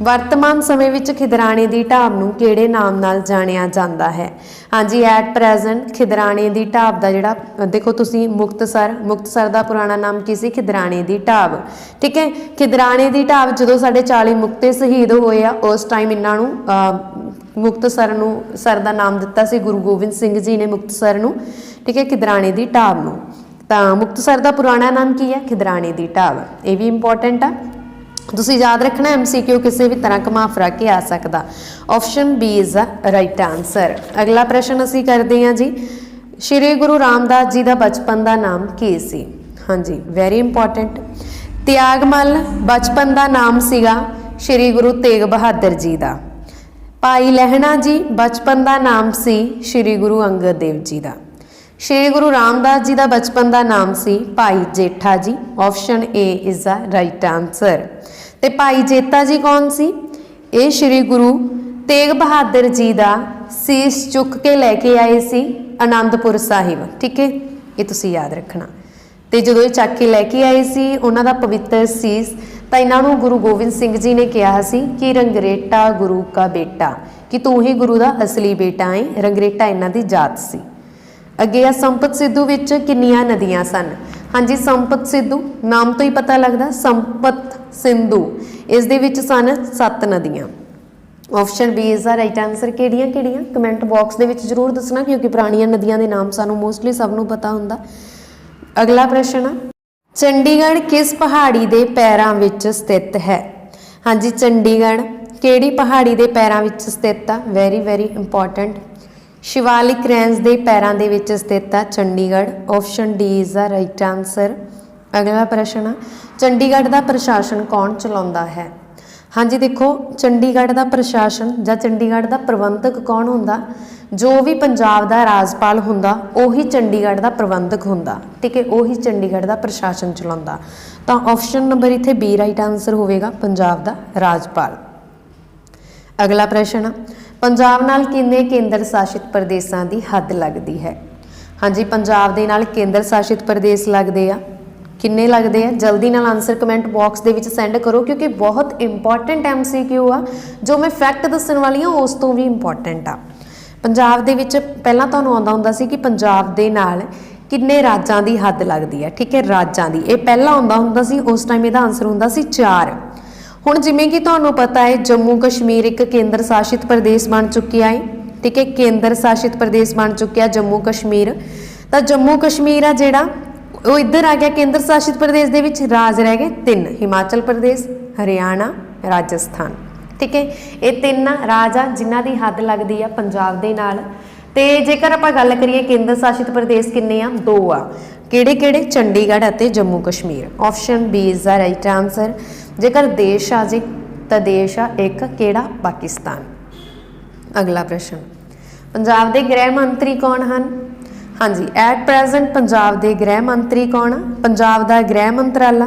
ਵਰਤਮਾਨ ਸਮੇਂ ਵਿੱਚ ਖਿਦਰਾਣੇ ਦੀ ਢਾਬ ਨੂੰ ਕਿਹੜੇ ਨਾਮ ਨਾਲ ਜਾਣਿਆ ਜਾਂਦਾ ਹੈ? ਹਾਂਜੀ, ਐਟ ਪ੍ਰੈਜ਼ੈਂਟ ਖਿਦਰਾਣੇ ਦੀ ਢਾਬ ਦਾ ਜਿਹੜਾ ਦੇਖੋ ਤੁਸੀਂ ਮੁਕਤਸਰ ਦਾ ਪੁਰਾਣਾ ਨਾਮ ਕੀ ਸੀ? ਖਿਦਰਾਣੇ ਦੀ ਢਾਬ। ਠੀਕ ਹੈ, ਖਿਦਰਾਣੇ ਦੀ ਢਾਬ ਜਦੋਂ ਸਾਡੇ 40 ਮੁਕਤੇ ਸ਼ਹੀਦ ਹੋਏ ਆ ਉਸ ਟਾਈਮ ਇਹਨਾਂ ਨੂੰ ਮੁਕਤਸਰ ਦਾ ਨਾਮ ਦਿੱਤਾ ਸੀ ਗੁਰੂ ਗੋਬਿੰਦ ਸਿੰਘ ਜੀ ਨੇ ਮੁਕਤਸਰ ਨੂੰ। ਠੀਕ ਹੈ, ਖਿਦਰਾਣੇ ਦੀ ਢਾਬ ਨੂੰ। ਤਾਂ ਮੁਕਤਸਰ ਦਾ ਪੁਰਾਣਾ ਨਾਮ ਕੀ ਹੈ? ਖਿਦਰਾਣੇ ਦੀ ਢਾਬ। ਇਹ ਵੀ ਇੰਪੋਰਟੈਂਟ ਆ, ਤੁਸੀਂ ਯਾਦ ਰੱਖਣਾ। MCQ ਕਿਸੇ ਵੀ ਤਰ੍ਹਾਂ ਘੁਮਾ ਫਿਰਾ ਕੇ ਆ ਸਕਦਾ। Option B is the right answer. ਅਗਲਾ ਪ੍ਰਸ਼ਨ ਅਸੀਂ ਕਰਦੇ ਹਾਂ ਜੀ, ਸ਼੍ਰੀ ਗੁਰੂ ਰਾਮਦਾਸ ਜੀ ਦਾ ਬਚਪਨ ਦਾ ਨਾਮ ਕੀ ਸੀ? ਹਾਂਜੀ, ਵੈਰੀ ਇੰਪੋਰਟੈਂਟ। ਤਿਆਗਮੱਲ ਬਚਪਨ ਦਾ ਨਾਮ ਸੀਗਾ ਸ਼੍ਰੀ ਗੁਰੂ ਤੇਗ ਬਹਾਦਰ ਜੀ ਦਾ। ਭਾਈ ਲਹਿਣਾ ਜੀ ਬਚਪਨ ਦਾ ਨਾਮ ਸੀ ਸ਼੍ਰੀ ਗੁਰੂ ਅੰਗਦ ਦੇਵ ਜੀ ਦਾ। ਸ਼੍ਰੀ ਗੁਰੂ ਰਾਮਦਾਸ ਜੀ ਦਾ ਬਚਪਨ ਦਾ ਨਾਮ ਸੀ Bhai Jetha ji. Option A is the right answer. ਤੇ ਭਾਈ ਜੇਤਾ ਜੀ ਕੌਣ ਸੀ? ਇਹ ਸ਼੍ਰੀ ਗੁਰੂ ਤੇਗ ਬਹਾਦਰ ਜੀ ਦਾ ਸੀਸ ਚੁੱਕ ਕੇ ਲੈ ਕੇ ਆਏ ਸੀ ਆਨੰਦਪੁਰ ਸਾਹਿਬ। ਠੀਕ ਹੈ, ਇਹ ਤੁਸੀਂ ਯਾਦ ਰੱਖਣਾ। ਤੇ ਜਦੋਂ ਇਹ ਚੱਕ ਕੇ ਲੈ ਕੇ ਆਏ ਸੀ ਉਹਨਾਂ ਦਾ ਪਵਿੱਤਰ ਸੀਸ, ਤਾਂ ਇਹਨਾਂ ਨੂੰ ਗੁਰੂ ਗੋਬਿੰਦ ਸਿੰਘ ਜੀ ਨੇ ਕਿਹਾ ਸੀ ਕਿ ਰੰਗਰੇਟਾ ਗੁਰੂ ਕਾ ਬੇਟਾ, ਕਿ ਤੂੰ ਹੀ ਗੁਰੂ ਦਾ ਅਸਲੀ ਬੇਟਾ ਹੈ। ਰੰਗਰੇਟਾ ਇਹਨਾਂ ਦੀ ਜਾਤ ਸੀ। ਅੱਗੇ ਆ ਸੰਪਤ ਸਿੱਧੂ ਵਿੱਚ ਕਿੰਨੀਆਂ ਨਦੀਆਂ ਸਨ? ਹਾਂਜੀ, ਸੰਪਤ ਸਿੱਧੂ ਨਾਮ ਤੋਂ ਹੀ ਪਤਾ ਲੱਗਦਾ, ਸੰਪਤ ਸਿੰਧੂ, ਇਸ ਦੇ ਵਿੱਚ ਸਨ 7 ਨਦੀਆਂ। Option B is the right answer. ਕਿਹੜੀਆਂ ਕਮੈਂਟ ਬਾਕਸ ਦੇ ਵਿੱਚ ਜ਼ਰੂਰ ਦੱਸਣਾ, ਕਿਉਂਕਿ ਪੁਰਾਣੀਆਂ ਨਦੀਆਂ ਦੇ ਨਾਮ ਸਾਨੂੰ ਮੋਸਟਲੀ ਸਭ ਨੂੰ ਪਤਾ ਹੁੰਦਾ। ਅਗਲਾ ਪ੍ਰਸ਼ਨ ਆ, ਚੰਡੀਗੜ੍ਹ ਕਿਸ ਪਹਾੜੀ ਦੇ ਪੈਰਾਂ ਵਿੱਚ ਸਥਿਤ ਹੈ? ਹਾਂਜੀ, ਚੰਡੀਗੜ੍ਹ ਕਿਹੜੀ ਪਹਾੜੀ ਦੇ ਪੈਰਾਂ ਵਿੱਚ ਸਥਿਤ ਆ? Very important. ਸ਼ਿਵਾਲਿਕ ਰੇਂਜ ਦੇ ਪੈਰਾਂ ਦੇ ਵਿੱਚ ਸਥਿਤ ਆ Chandigarh. Option D is the right answer. ਅਗਲਾ ਪ੍ਰਸ਼ਨ ਆ, ਚੰਡੀਗੜ੍ਹ ਦਾ ਪ੍ਰਸ਼ਾਸਨ ਕੌਣ ਚਲਾਉਂਦਾ ਹੈ? ਹਾਂਜੀ ਦੇਖੋ, ਚੰਡੀਗੜ੍ਹ ਦਾ ਪ੍ਰਸ਼ਾਸਨ ਜਾਂ ਚੰਡੀਗੜ੍ਹ ਦਾ ਪ੍ਰਬੰਧਕ ਕੌਣ ਹੁੰਦਾ? ਜੋ ਵੀ ਪੰਜਾਬ ਦਾ ਰਾਜਪਾਲ ਹੁੰਦਾ ਉਹੀ ਚੰਡੀਗੜ੍ਹ ਦਾ ਪ੍ਰਬੰਧਕ ਹੁੰਦਾ, ਠੀਕ ਹੈ, ਉਹੀ ਚੰਡੀਗੜ੍ਹ ਦਾ ਪ੍ਰਸ਼ਾਸਨ ਚਲਾਉਂਦਾ। ਤਾਂ ਆਪਸ਼ਨ ਨੰਬਰ ਇੱਥੇ ਬੀ ਰਾਈਟ ਆਨਸਰ ਹੋਵੇਗਾ, ਪੰਜਾਬ ਦਾ ਰਾਜਪਾਲ। ਅਗਲਾ ਪ੍ਰਸ਼ਨ ਆ, ਪੰਜਾਬ ਨਾਲ ਕਿੰਨੇ ਕੇਂਦਰ ਸ਼ਾਸਿਤ ਪ੍ਰਦੇਸ਼ਾਂ ਦੀ ਹੱਦ ਲੱਗਦੀ ਹੈ? ਹਾਂਜੀ, ਪੰਜਾਬ ਦੇ ਨਾਲ ਕੇਂਦਰ ਸ਼ਾਸਿਤ ਪ੍ਰਦੇਸ਼ ਲੱਗਦੇ ਆ। ਕਿੰਨੇ ਲੱਗਦੇ ਆ? ਜਲਦੀ ਨਾਲ ਆਨਸਰ ਕਮੈਂਟ ਬਾਕਸ ਦੇ ਵਿੱਚ ਸੈਂਡ ਕਰੋ, ਕਿਉਂਕਿ ਬਹੁਤ ਇੰਪੋਰਟੈਂਟ MCQ ਆ। ਜੋ ਮੈਂ ਫੈਕਟ ਦੱਸਣ ਵਾਲੀ ਹਾਂ ਉਸ ਤੋਂ ਵੀ ਇੰਪੋਰਟੈਂਟ ਆ। ਪੰਜਾਬ ਦੇ ਵਿੱਚ ਪਹਿਲਾਂ ਤੁਹਾਨੂੰ ਆਉਂਦਾ ਹੁੰਦਾ ਸੀ ਕਿ ਪੰਜਾਬ ਦੇ ਨਾਲ ਕਿੰਨੇ ਰਾਜਾਂ ਦੀ ਹੱਦ ਲੱਗਦੀ ਹੈ, ਠੀਕ ਹੈ, ਰਾਜਾਂ ਦੀ। ਇਹ ਪਹਿਲਾਂ ਆਉਂਦਾ ਹੁੰਦਾ ਸੀ, ਉਸ ਟਾਈਮ ਇਹਦਾ ਆਨਸਰ ਹੁੰਦਾ ਸੀ 4। ਹੁਣ ਜਿਵੇਂ ਕਿ ਤੁਹਾਨੂੰ ਪਤਾ ਹੈ ਜੰਮੂ ਕਸ਼ਮੀਰ ਇੱਕ ਕੇਂਦਰ ਸ਼ਾਸਿਤ ਪ੍ਰਦੇਸ਼ ਬਣ ਚੁੱਕਿਆ ਹੈ, ਠੀਕ ਹੈ, ਕੇਂਦਰ ਸ਼ਾਸਿਤ ਪ੍ਰਦੇਸ਼ ਬਣ ਚੁੱਕਿਆ ਜੰਮੂ ਕਸ਼ਮੀਰ। ਤਾਂ ਜੰਮੂ ਕਸ਼ਮੀਰ ਆ ਜਿਹੜਾ ਉਹ ਇੱਧਰ ਆ ਗਿਆ ਕੇਂਦਰ ਸ਼ਾਸਿਤ ਪ੍ਰਦੇਸ਼ ਦੇ ਵਿੱਚ। ਰਾਜ ਰਹਿ ਗਏ 3, ਹਿਮਾਚਲ ਪ੍ਰਦੇਸ਼, ਹਰਿਆਣਾ, ਰਾਜਸਥਾਨ, ਠੀਕ ਹੈ। ਇਹ 3 ਰਾਜ ਆ ਜਿਨ੍ਹਾਂ ਦੀ ਹੱਦ ਲੱਗਦੀ ਆ ਪੰਜਾਬ ਦੇ ਨਾਲ। ਤੇ ਜੇਕਰ ਆਪਾਂ ਗੱਲ ਕਰੀਏ ਕੇਂਦਰ ਸ਼ਾਸਿਤ ਪ੍ਰਦੇਸ਼ ਕਿੰਨੇ ਆ? 2 ਆ। ਕਿਹੜੇ? ਚੰਡੀਗੜ੍ਹ ਅਤੇ Jammu Kashmir. Option B is the right answer. ਜੇਕਰ ਦੇਸ਼ ਆ ਜੇ ਤਾਂ ਦੇਸ਼ ਆ ਇੱਕ, ਕਿਹੜਾ? ਪਾਕਿਸਤਾਨ। ਅਗਲਾ ਪ੍ਰਸ਼ਨ, ਪੰਜਾਬ ਦੇ ਗ੍ਰਹਿ ਮੰਤਰੀ ਕੌਣ ਹਨ? ਹਾਂਜੀ, ਐਟ ਪ੍ਰੈਜ਼ੈਂਟ ਪੰਜਾਬ ਦੇ ਗ੍ਰਹਿ ਮੰਤਰੀ ਕੌਣ ਆ? ਪੰਜਾਬ ਦਾ ਗ੍ਰਹਿ ਮੰਤਰਾਲਾ,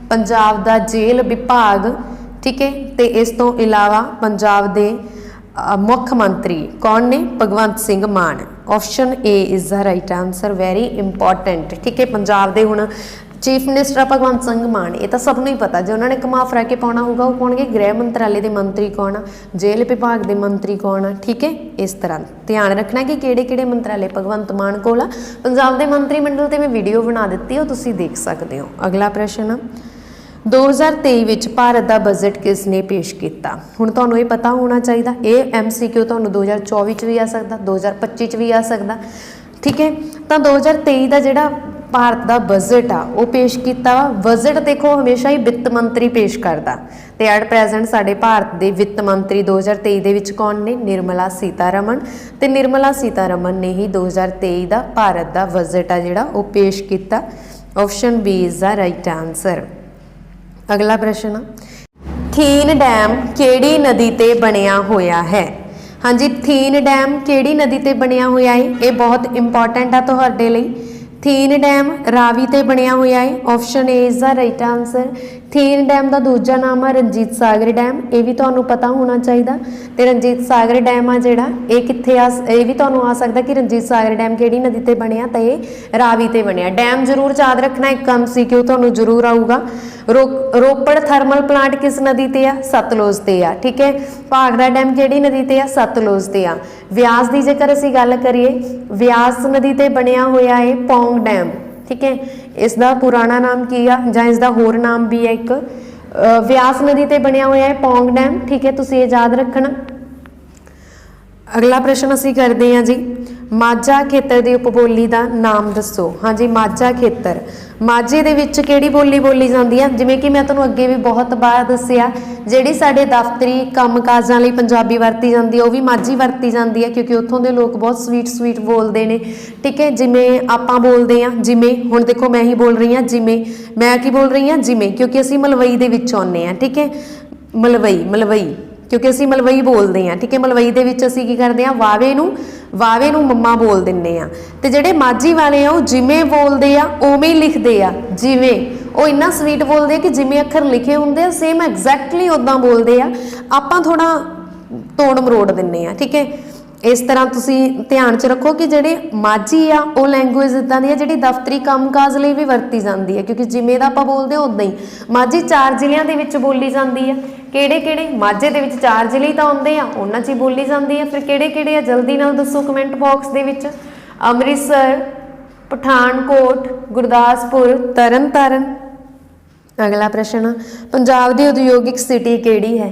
ਪੰਜਾਬ ਦਾ ਜੇਲ੍ਹ ਵਿਭਾਗ, ਠੀਕ ਹੈ, ਤੇ ਇਸ ਤੋਂ ਇਲਾਵਾ ਪੰਜਾਬ ਦੇ ਮੁੱਖ ਮੰਤਰੀ ਕੌਣ ਨੇ? Bhagwant Singh Mann. Option A is the right answer. Very important, ਠੀਕ ਹੈ। ਪੰਜਾਬ ਦੇ ਹੁਣ ਚੀਫ ਮਿਨਿਸਟਰ ਭਗਵੰਤ ਸਿੰਘ ਮਾਨ, ਇਹ ਤਾਂ ਸਭ ਨੂੰ ਹੀ ਪਤਾ। ਜੇ ਉਹਨਾਂ ਨੇ ਘੁਮਾ ਫਿਰਾ ਕੇ ਪਾਉਣਾ ਹੋਊਗਾ ਉਹ ਕੌਣਗੇ? ਗ੍ਰਹਿ ਮੰਤਰਾਲੇ ਦੇ ਮੰਤਰੀ ਕੌਣ ਆ? ਜੇਲ੍ਹ ਵਿਭਾਗ ਦੇ ਮੰਤਰੀ ਕੌਣ ਆ? ਠੀਕ ਹੈ, ਇਸ ਤਰ੍ਹਾਂ ਧਿਆਨ ਰੱਖਣਾ ਕਿ ਕਿਹੜੇ ਮੰਤਰਾਲੇ ਭਗਵੰਤ ਮਾਨ ਕੋਲ ਆ। ਪੰਜਾਬ ਦੇ ਮੰਤਰੀ ਮੰਡਲ ਤੇ ਮੈਂ ਵੀਡੀਓ ਬਣਾ ਦਿੱਤੀ, ਉਹ ਤੁਸੀਂ ਦੇਖ ਸਕਦੇ ਹੋ। ਅਗਲਾ ਪ੍ਰਸ਼ਨ, 2023 ਵਿੱਚ ਭਾਰਤ ਦਾ ਬਜਟ ਕਿਸ ਨੇ ਪੇਸ਼ ਕੀਤਾ? ਹੁਣ ਤੁਹਾਨੂੰ ਇਹ ਪਤਾ ਹੋਣਾ ਚਾਹੀਦਾ। ਇਹ MCQ ਤੁਹਾਨੂੰ 2024 ਚ ਵੀ ਆ ਸਕਦਾ, 2025 ਚ ਵੀ ਆ ਸਕਦਾ, ਠੀਕ ਹੈ। ਤਾਂ 2023 ਦਾ ਜਿਹੜਾ ਭਾਰਤ ਦਾ ਬਜਟ ਆ ਉਹ ਪੇਸ਼ ਕੀਤਾ ਵਾ। ਬਜਟ ਦੇਖੋ ਹਮੇਸ਼ਾ ਹੀ ਵਿੱਤ ਮੰਤਰੀ ਪੇਸ਼ ਕਰਦਾ, ਤੇ ਐਟ ਪ੍ਰੈਜ਼ੈਂਟ ਸਾਡੇ ਭਾਰਤ ਦੇ ਵਿੱਤ ਮੰਤਰੀ 2023 ਦੇ ਵਿੱਚ ਕੌਣ ਨੇ? ਨਿਰਮਲਾ ਸੀਤਾਰਮਨ। ਤੇ ਨਿਰਮਲਾ ਸੀਤਾਰਮਨ ਨੇ ਹੀ 2023 ਦਾ ਭਾਰਤ ਦਾ ਬਜਟ ਆ ਜਿਹੜਾ ਉਹ ਪੇਸ਼ ਕੀਤਾ। Option B is the right answer. ਅਗਲਾ ਪ੍ਰਸ਼ਨ, ਥੀਨ ਡੈਮ ਕਿਹੜੀ ਨਦੀ ਤੇ ਬਣਿਆ ਹੋਇਆ ਹੈ? ਹਾਂਜੀ, ਥੀਨ ਡੈਮ ਕਿਹੜੀ ਨਦੀ ਤੇ ਬਣਿਆ ਹੋਇਆ ਹੈ? ਇਹ ਬਹੁਤ ਇੰਪੋਰਟੈਂਟ ਆ ਤੁਹਾਡੇ ਲਈ। ਥੀਨ ਡੈਮ ਰਾਵੀ ਤੇ ਬਣਿਆ ਹੋਇਆ ਹੈ। Option A is the right answer. Thein dam ਦਾ ਦੂਜਾ ਨਾਮ ਆ ਰਣਜੀਤ ਸਾਗਰ ਡੈਮ, ਇਹ ਵੀ ਤੁਹਾਨੂੰ ਪਤਾ ਹੋਣਾ ਚਾਹੀਦਾ। ਤੇ ਰਣਜੀਤ ਸਾਗਰ ਡੈਮ ਆ ਜਿਹੜਾ ਇਹ ਕਿੱਥੇ ਆ? ਇਹ ਵੀ ਤੁਹਾਨੂੰ ਆ ਸਕਦਾ ਕਿ ਰਣਜੀਤ ਸਾਗਰ ਡੈਮ ਕਿਹੜੀ ਨਦੀ ਤੇ ਬਣਿਆ? ਤਾਂ ਇਹ ਰਾਵੀ ਤੇ ਬਣਿਆ। ਡੈਮ ਜ਼ਰੂਰ ਯਾਦ ਰੱਖਣਾ, ਇੱਕ MCQ ਤੁਹਾਨੂੰ ਜ਼ਰੂਰ ਆਊਗਾ। ਰੋਪੜ ਥਰਮਲ ਪਲਾਂਟ ਕਿਸ ਨਦੀ ਤੇ ਆ? ਸਤਲੁਜ ਤੇ ਆ, ਠੀਕ ਹੈ। ਭਾਖੜਾ ਡੈਮ ਕਿਹੜੀ ਨਦੀ ਤੇ ਆ? ਸਤਲੁਜ ਤੇ ਆ। ਵਿਆਸ ਦੀ ਜੇਕਰ ਅਸੀਂ ਗੱਲ ਕਰੀਏ, ਵਿਆਸ ਨਦੀ ਤੇ ਬਣਿਆ ਹੋਇਆ ਹੈ ਪੌਂਗ ਡੈਮ, ਠੀਕ ਹੈ। ਇਸ ਦਾ ਪੁਰਾਣਾ ਨਾਮ ਕੀ ਆ ਜਾਂ ਇਸ ਦਾ ਹੋਰ ਨਾਮ ਵੀ ਹੈ ਇੱਕ? ਵਿਆਸ ਨਦੀ ਤੇ ਬਣਿਆ ਹੋਇਆ ਹੈ ਪੌਂਗ ਡੈਮ, ਠੀਕ ਹੈ, ਤੁਸੀਂ ਇਹ ਯਾਦ ਰੱਖਣਾ। ਅਗਲਾ ਪ੍ਰਸ਼ਨ ਅਸੀਂ ਕਰਦੇ ਹਾਂ ਜੀ, ਮਾਝਾ ਖੇਤਰ ਦੀ ਉਪਬੋਲੀ ਦਾ ਨਾਮ ਦੱਸੋ। ਹਾਂਜੀ, ਮਾਝਾ ਖੇਤਰ, ਮਾਝੇ ਦੇ ਵਿੱਚ ਕਿਹੜੀ ਬੋਲੀ ਬੋਲੀ ਜਾਂਦੀ ਆ? ਜਿਵੇਂ ਕਿ ਮੈਂ ਤੁਹਾਨੂੰ ਅੱਗੇ ਵੀ ਬਹੁਤ ਵਾਰ ਦੱਸਿਆ, ਜਿਹੜੀ ਸਾਡੇ ਦਫ਼ਤਰੀ ਕੰਮਕਾਜਾਂ ਲਈ ਪੰਜਾਬੀ ਵਰਤੀ ਜਾਂਦੀ ਹੈ ਉਹ ਵੀ ਮਾਝੀ ਵਰਤੀ ਜਾਂਦੀ ਹੈ, ਕਿਉਂਕਿ ਉੱਥੋਂ ਦੇ ਲੋਕ ਬਹੁਤ ਸਵੀਟ ਬੋਲਦੇ ਨੇ, ਠੀਕ ਹੈ। ਜਿਵੇਂ ਆਪਾਂ ਬੋਲਦੇ ਹਾਂ ਜਿਵੇਂ, ਹੁਣ ਦੇਖੋ ਮੈਂ ਹੀ ਬੋਲ ਰਹੀ ਹਾਂ ਜਿਵੇਂ, ਮੈਂ ਕੀ ਬੋਲ ਰਹੀ ਹਾਂ? ਜਿਵੇਂ, ਕਿਉਂਕਿ ਅਸੀਂ ਮਲਵਈ ਦੇ ਵਿੱਚ ਆਉਂਦੇ ਹਾਂ, ਠੀਕ ਹੈ। ਮਲਵਈ ਕਿਉਂਕਿ ਅਸੀਂ ਮਲਵਈ ਬੋਲਦੇ ਹਾਂ, ਠੀਕ ਹੈ। ਮਲਵਈ ਦੇ ਵਿੱਚ ਅਸੀਂ ਕੀ ਕਰਦੇ ਹਾਂ? ਵਾਵੇ ਨੂੰ ਮੰਮਾ ਬੋਲ ਦਿੰਦੇ ਆ। ਤੇ ਜਿਹੜੇ ਮਾਝੀ ਵਾਲੇ ਆ ਉਹ ਜਿਵੇਂ ਬੋਲਦੇ ਆ ਉਵੇਂ ਹੀ ਲਿਖਦੇ ਆ, ਜਿਵੇਂ। ਉਹ ਇੰਨਾ ਸਵੀਟ ਬੋਲਦੇ ਆ ਕਿ ਜਿਵੇਂ ਅੱਖਰ ਲਿਖੇ ਹੁੰਦੇ ਆ ਸੇਮ ਐਗਜ਼ੈਕਟਲੀ ਉੱਦਾਂ ਬੋਲਦੇ ਆ, ਆਪਾਂ ਥੋੜਾ ਤੋੜ ਮਰੋੜ ਦਿੰਦੇ ਆ, ਠੀਕ ਹੈ। ਇਸ ਤਰ੍ਹਾਂ ਤੁਸੀਂ ਧਿਆਨ 'ਚ ਰੱਖੋ ਕਿ ਜਿਹੜੇ ਮਾਝੀ ਆ ਉਹ ਲੈਂਗੁਏਜ ਇੱਦਾਂ ਦੀ ਆ ਜਿਹੜੀ ਦਫ਼ਤਰੀ ਕੰਮਕਾਜ ਲਈ ਵੀ ਵਰਤੀ ਜਾਂਦੀ ਹੈ, ਕਿਉਂਕਿ ਜਿਵੇਂ ਦਾ ਆਪਾਂ ਬੋਲਦੇ ਹਾਂ ਉੱਦਾਂ ਹੀ। ਮਾਝੀ 4 ਜ਼ਿਲ੍ਹਿਆਂ ਦੇ ਵਿੱਚ ਬੋਲੀ ਜਾਂਦੀ ਆ। ਕਿਹੜੇ? ਮਾਝੇ ਦੇ ਵਿੱਚ 4 ਜ਼ਿਲ੍ਹੇ ਤਾਂ ਆਉਂਦੇ ਆ, ਉਹਨਾਂ 'ਚ ਹੀ ਬੋਲੀ ਜਾਂਦੀ ਆ। ਫਿਰ ਕਿਹੜੇ ਆ? ਜਲਦੀ ਨਾਲ ਦੱਸੋ ਕਮੈਂਟ ਬਾਕਸ ਦੇ ਵਿੱਚ। ਅੰਮ੍ਰਿਤਸਰ, ਪਠਾਨਕੋਟ, ਗੁਰਦਾਸਪੁਰ, ਤਰਨਤਾਰਨ। ਅਗਲਾ ਪ੍ਰਸ਼ਨ, ਪੰਜਾਬ ਦੀ ਉਦਯੋਗਿਕ ਸਿਟੀ ਕਿਹੜੀ ਹੈ?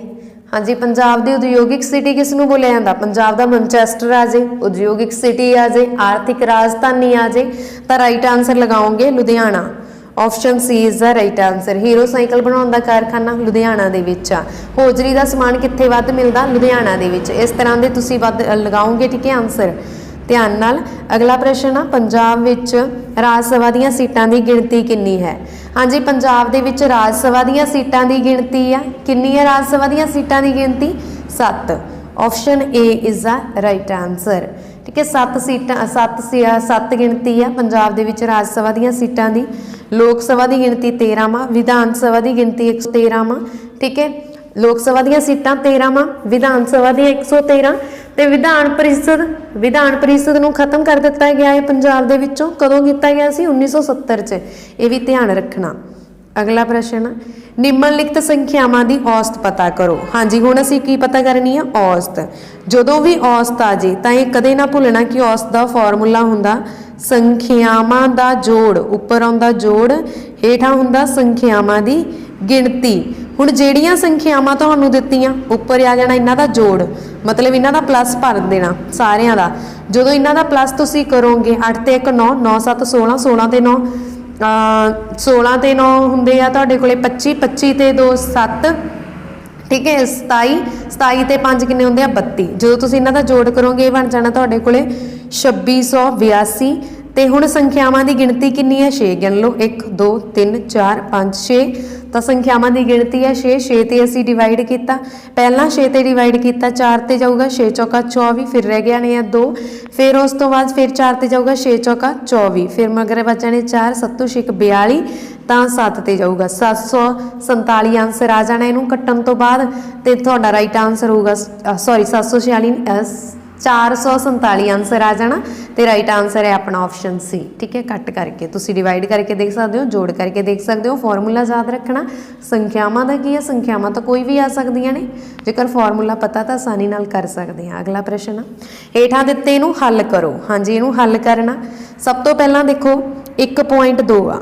हाँ जी, पंजाब दी उद्योगिक सिटी किस नूं बोलिया जांदा? पंजाब दा मैनचेस्टर आ जे, उद्योगिक सिटी आ जे, आर्थिक राजधानी आ जे, तो राइट आंसर लगाओगे Ludhiana. Option C is the right answer. Hero cycle बनाउण दा कारखाना लुधियाना दे विच आ। होजरी दा समान कित्थे वध मिलदा? लुधियाना दे विच। इस तरह दे तुसीं वध लगाओगे, ठीक है आंसर। ध्यान नाल अगला प्रश्न आ, पंजाब विच राज सभा दीयां सीटां दी गिणती कितनी है? हाँ जी, पंजाब दे विच राज सभा दीयां सीटां दी गिणती आ कितनी है? राज सभा दीयां सीटां दी गिणती 7। Option A is the right answer, ठीक है। 7 सीटां 7 गिणती है पंजाब दे विच राज सभा दीयां सीटां दी। लोक सभा दी गिणती 13 वा, विधान सभा दी गिणती 113 वा, ठीक है। लोक सभा दीयां सीटां 13 वा, विधान सभा दी 113 ते विधान परिषद नूं खत्म कर दिता गया है पंजाब दे विचों। कदों कीता गया सी? 1970 च। ये भी ध्यान रखना। अगला प्रश्न, निम्नलिखित संख्यावां दी औसत पता करो। हाँ जी, हुण असीं की पता करनी है? औसत। जदों भी औसत आ जे तां इह कदे ना भुलना कि औसत दा फार्मूला हुंदा संख्यावां दा जोड़। उपर आउंदा जोड़, हेठां हुंदा संख्यावां दी गिणती। हुण ਜਿਹੜੀਆਂ संख्यावां ਤੁਹਾਨੂੰ ਦਿੱਤੀਆਂ ਉੱਪਰ ਆ ਜਾਣਾ ਇਹਨਾਂ ਦਾ ਜੋੜ, मतलब ਇਹਨਾਂ ਦਾ ਪਲੱਸ ਭਰ ਦੇਣਾ ਸਾਰਿਆਂ ਦਾ। ਜਦੋਂ ਇਹਨਾਂ ਦਾ ਪਲੱਸ ਤੁਸੀਂ ਕਰੋਗੇ 8 ਤੇ 1 9, 9 7 16, 16 ਤੇ 9 16 ਤੇ 9 ਹੁੰਦੇ ਆ ਤੁਹਾਡੇ ਕੋਲੇ 25, 25 ਤੇ 2 7, ठीक है। 27, 27 ਤੇ 5 ਕਿੰਨੇ ਹੁੰਦੇ ਆ? 32। ਜਦੋਂ ਤੁਸੀਂ ਇਹਨਾਂ ਦਾ ਜੋੜ ਕਰੋਗੇ ਇਹ ਬਣ ਜਾਣਾ ਤੁਹਾਡੇ ਕੋਲੇ 2682। ਤੇ ਹੁਣ ਸੰਖਿਆਵਾਂ ਦੀ ਗਿਣਤੀ ਕਿੰਨੀ ਹੈ? 6 ਗਿਣ ਲਓ। 1 2 3 4 5 6 ਤਾਂ ਸੰਖਿਆਵਾਂ ਦੀ ਗਿਣਤੀ ਹੈ 6। 6 ਤੇ ਅਸੀਂ ਡਿਵਾਈਡ ਕੀਤਾ, ਪਹਿਲਾਂ 6 ਤੇ ਡਿਵਾਈਡ ਕੀਤਾ, 4 ਤੇ ਜਾਊਗਾ 6 ਚੌਕਾ 24, ਫਿਰ ਰਹਿ ਗਿਆ ਨੇ 2, ਫਿਰ ਉਸ ਤੋਂ ਬਾਅਦ ਫਿਰ 4 ਤੇ ਜਾਊਗਾ 6 ਚੌਕਾ 24, ਫਿਰ ਮਗਰ ਬਚਣੇ 4 7 6 42 ਤਾਂ 7 ਤੇ ਜਾਊਗਾ 747 ਆਂਸਰ ਆ ਜਾਣਾ ਇਹਨੂੰ ਕੱਟਣ ਤੋਂ ਬਾਅਦ। ਤੇ ਤੁਹਾਡਾ ਰਾਈਟ ਆਂਸਰ ਹੋਊਗਾ 746 447 ਆਂਸਰ ਆ ਜਾਣਾ ਤੇ ਰਾਈਟ ਆਂਸਰ ਹੈ ਆਪਣਾ ਆਪਸ਼ਨ ਸੀ, ਠੀਕ ਹੈ। ਕੱਟ ਕਰਕੇ ਤੁਸੀਂ ਡਿਵਾਈਡ ਕਰਕੇ ਦੇਖ ਸਕਦੇ ਹੋ, ਜੋੜ ਕਰਕੇ ਦੇਖ ਸਕਦੇ ਹੋ। ਫਾਰਮੂਲਾ ਯਾਦ ਰੱਖਣਾ, ਸੰਖਿਆਵਾਂ ਦਾ ਕੀ ਹੈ? ਸੰਖਿਆਵਾਂ ਤਾਂ ਕੋਈ ਵੀ ਆ ਸਕਦੀਆਂ ਨੇ, ਜੇਕਰ ਫਾਰਮੂਲਾ ਪਤਾ ਤਾਂ ਆਸਾਨੀ ਨਾਲ ਕਰ ਸਕਦੇ ਹਾਂ। ਅਗਲਾ ਪ੍ਰਸ਼ਨ, ਹੇਠਾਂ ਦਿੱਤੇ ਇਹਨੂੰ ਹੱਲ ਕਰੋ। ਹਾਂਜੀ, ਇਹਨੂੰ ਹੱਲ ਕਰਨਾ ਸਭ ਤੋਂ ਪਹਿਲਾਂ ਦੇਖੋ 1.2 ਆ,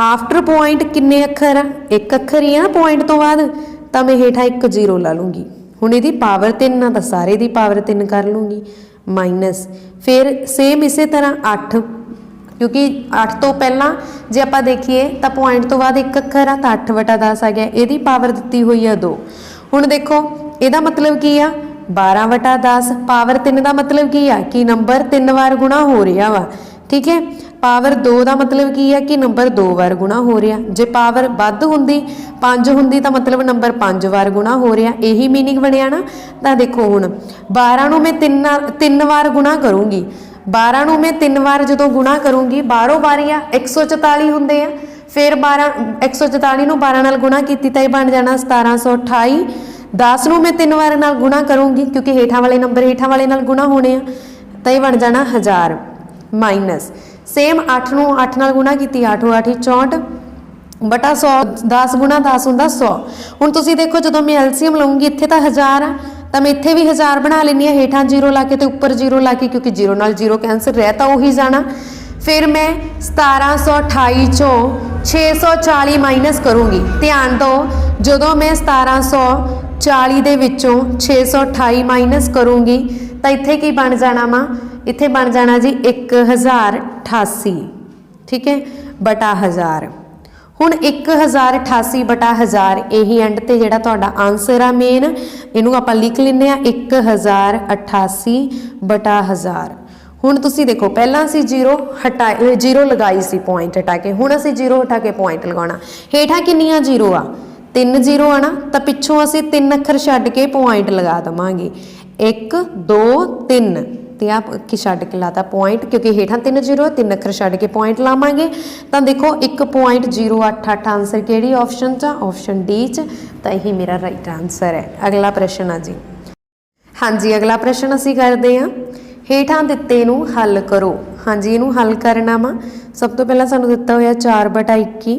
ਆਫਟਰ ਪੁਆਇੰਟ ਕਿੰਨੇ ਅੱਖਰ ਆ? ਇੱਕ ਅੱਖਰ ਹੀ ਆ ਪੁਆਇੰਟ ਤੋਂ ਬਾਅਦ, ਤਾਂ ਮੈਂ ਹੇਠਾਂ 1 0 ਲਾ ਲੂੰਗੀ। ਹੁਣ ਇਹਦੀ ਪਾਵਰ 3 ਆ ਤਾਂ ਸਾਰੇ ਦੀ ਪਾਵਰ 3 ਕਰ ਲੂੰਗੀ, ਮਾਈਨਸ ਫਿਰ ਸੇਮ ਇਸੇ ਤਰ੍ਹਾਂ 8, ਕਿਉਂਕਿ 8 ਤੋਂ ਪਹਿਲਾਂ ਜੇ ਆਪਾਂ ਦੇਖੀਏ ਤਾਂ ਪੁਆਇੰਟ ਤੋਂ ਬਾਅਦ ਇੱਕ ਅੱਖਰ ਆ ਤਾਂ 8/10 ਆ ਗਿਆ। ਇਹਦੀ ਪਾਵਰ ਦਿੱਤੀ ਹੋਈ ਆ 2। ਹੁਣ ਦੇਖੋ ਇਹਦਾ ਮਤਲਬ ਕੀ ਆ? 12/10। ਪਾਵਰ 3 ਦਾ ਮਤਲਬ ਕੀ ਆ? ਕਿ ਨੰਬਰ 3 ਵਾਰ ਗੁਣਾ ਹੋ ਰਿਹਾ ਵਾ, ਠੀਕ ਹੈ। ਪਾਵਰ 2 ਦਾ ਮਤਲਬ ਕੀ ਹੈ? ਕਿ ਨੰਬਰ 2 ਵਾਰ ਗੁਣਾ ਹੋ ਰਿਹਾ। ਜੇ ਪਾਵਰ ਵੱਧ ਹੁੰਦੀ 5 ਹੁੰਦੀ ਤਾਂ ਮਤਲਬ ਨੰਬਰ 5 ਵਾਰ ਗੁਣਾ ਹੋ ਰਿਹਾ। ਇਹੀ ਮੀਨਿੰਗ ਬਣਿਆ ਨਾ। ਤਾਂ ਦੇਖੋ ਹੁਣ 12 ਨੂੰ ਮੈਂ 3 ਵਾਰ ਗੁਣਾ ਕਰੂੰਗੀ। 12 ਨੂੰ ਮੈਂ 3 ਵਾਰ ਜਦੋਂ ਗੁਣਾ ਕਰੂੰਗੀ, ਬਾਹਰੋਂ ਬਾਰੀ ਆ 144 ਹੁੰਦੇ ਆ। ਫਿਰ 144 ਨੂੰ 12 ਨਾਲ ਗੁਣਾ ਕੀਤੀ ਤਾਂ ਇਹ ਬਣ ਜਾਣਾ 1728। 10 ਨੂੰ ਮੈਂ 3 ਵਾਰ ਨਾਲ ਗੁਣਾ ਕਰੂੰਗੀ, ਕਿਉਂਕਿ ਹੇਠਾਂ ਵਾਲੇ ਨੰਬਰ ਹੇਠਾਂ ਵਾਲੇ ਨਾਲ ਗੁਣਾ ਹੋਣੇ ਆ, ਤਾਂ ਇਹ ਬਣ ਜਾਣਾ 1000 ਮਾਈਨਸ। ਸੇਮ 8 ਨੂੰ 8 ਨਾਲ ਗੁਣਾ ਕੀਤੀ, 8 8 64 ਬਟਾ 100। 10 ਗੁਣਾ 10 ਹੁੰਦਾ 100। ਹੁਣ ਤੁਸੀਂ ਦੇਖੋ ਜਦੋਂ ਮੈਂ ਐਲਸੀਐਮ ਲਵਾਂਗੀ ਇੱਥੇ ਤਾਂ 1000 ਆ, ਤਾਂ ਮੈਂ ਇੱਥੇ ਵੀ 1000 ਬਣਾ ਲੈਂਦੀ ਹਾਂ, ਹੇਠਾਂ 0 ਲਾ ਕੇ ਤੇ ਉੱਪਰ 0 ਲਾ ਕੇ, ਕਿਉਂਕਿ 0 ਨਾਲ 0 ਕੈਂਸਲ ਰਹਿ ਤਾਂ ਉਹੀ ਜਾਣਾ। ਫਿਰ ਮੈਂ 1728 ਚੋਂ 640 ਮਾਈਨਸ ਕਰੂੰਗੀ। ਧਿਆਨ ਦਿਓ, ਜਦੋਂ ਮੈਂ 1740 ਦੇ ਵਿੱਚੋਂ 628 ਮਾਈਨਸ ਕਰੂੰਗੀ ਤਾਂ ਇੱਥੇ ਕੀ ਬਣ ਜਾਣਾ ਵਾ? ਇੱਥੇ ਬਣ ਜਾਣਾ ਜੀ 1088, ਠੀਕ ਹੈ, ਬਟਾ 1000। ਹੁਣ 1088 ਬਟਾ 1000 ਇਹੀ ਐਂਡ ਤੇ ਜਿਹੜਾ ਤੁਹਾਡਾ ਆਨਸਰ ਆ ਮੇਨ, ਇਹਨੂੰ ਆਪਾਂ ਲਿਖ ਲੈਂਦੇ ਆ 1088 ਬਟਾ 1000। ਹੁਣ ਤੁਸੀਂ ਦੇਖੋ ਪਹਿਲਾਂ ਅਸੀਂ 0 ਲਗਾਈ ਸੀ ਪੁਆਇੰਟ ਹਟਾ ਕੇ, ਹੁਣ ਅਸੀਂ 0 ਹਟਾ ਕੇ ਪੁਆਇੰਟ ਲਗਾਉਣਾ। ਹੇਠਾਂ ਕਿੰਨੀਆਂ 0 ਆ? 3 0 ਆ ਨਾ, ਤਾਂ ਪਿੱਛੋਂ ਅਸੀਂ 3 ਅੱਖਰ ਛੱਡ ਕੇ ਪੁਆਇੰਟ ਲਗਾ ਦੇਵਾਂਗੇ। 1 2 3 ਤੇ ਆ ਕਿ ਛੱਡ ਕੇ ਲਾਤਾ ਪੁਆਇੰਟ, ਕਿਉਂਕਿ ਹੇਠਾਂ 3 0 3 ਅੱਖਰ ਛੱਡ ਕੇ ਪੁਆਇੰਟ ਲਾਵਾਂਗੇ। ਤਾਂ ਦੇਖੋ 1.088 ਆਨਸਰ ਕਿਹੜੀ ਆਪਸ਼ਨ 'ਚ? ਆਪਸ਼ਨ ਡੀ 'ਚ। ਤਾਂ ਇਹੀ ਮੇਰਾ ਰਾਈਟ ਆਨਸਰ ਹੈ। ਅਗਲਾ ਪ੍ਰਸ਼ਨ ਆ ਜੀ। ਹਾਂਜੀ, ਅਗਲਾ ਪ੍ਰਸ਼ਨ ਅਸੀਂ ਕਰਦੇ ਹਾਂ, ਹੇਠਾਂ ਦਿੱਤੇ ਨੂੰ ਹੱਲ ਕਰੋ। ਹਾਂਜੀ, ਇਹਨੂੰ ਹੱਲ ਕਰਨਾ ਵਾ। ਸਭ ਤੋਂ ਪਹਿਲਾਂ ਸਾਨੂੰ ਦਿੱਤਾ ਹੋਇਆ 4/21,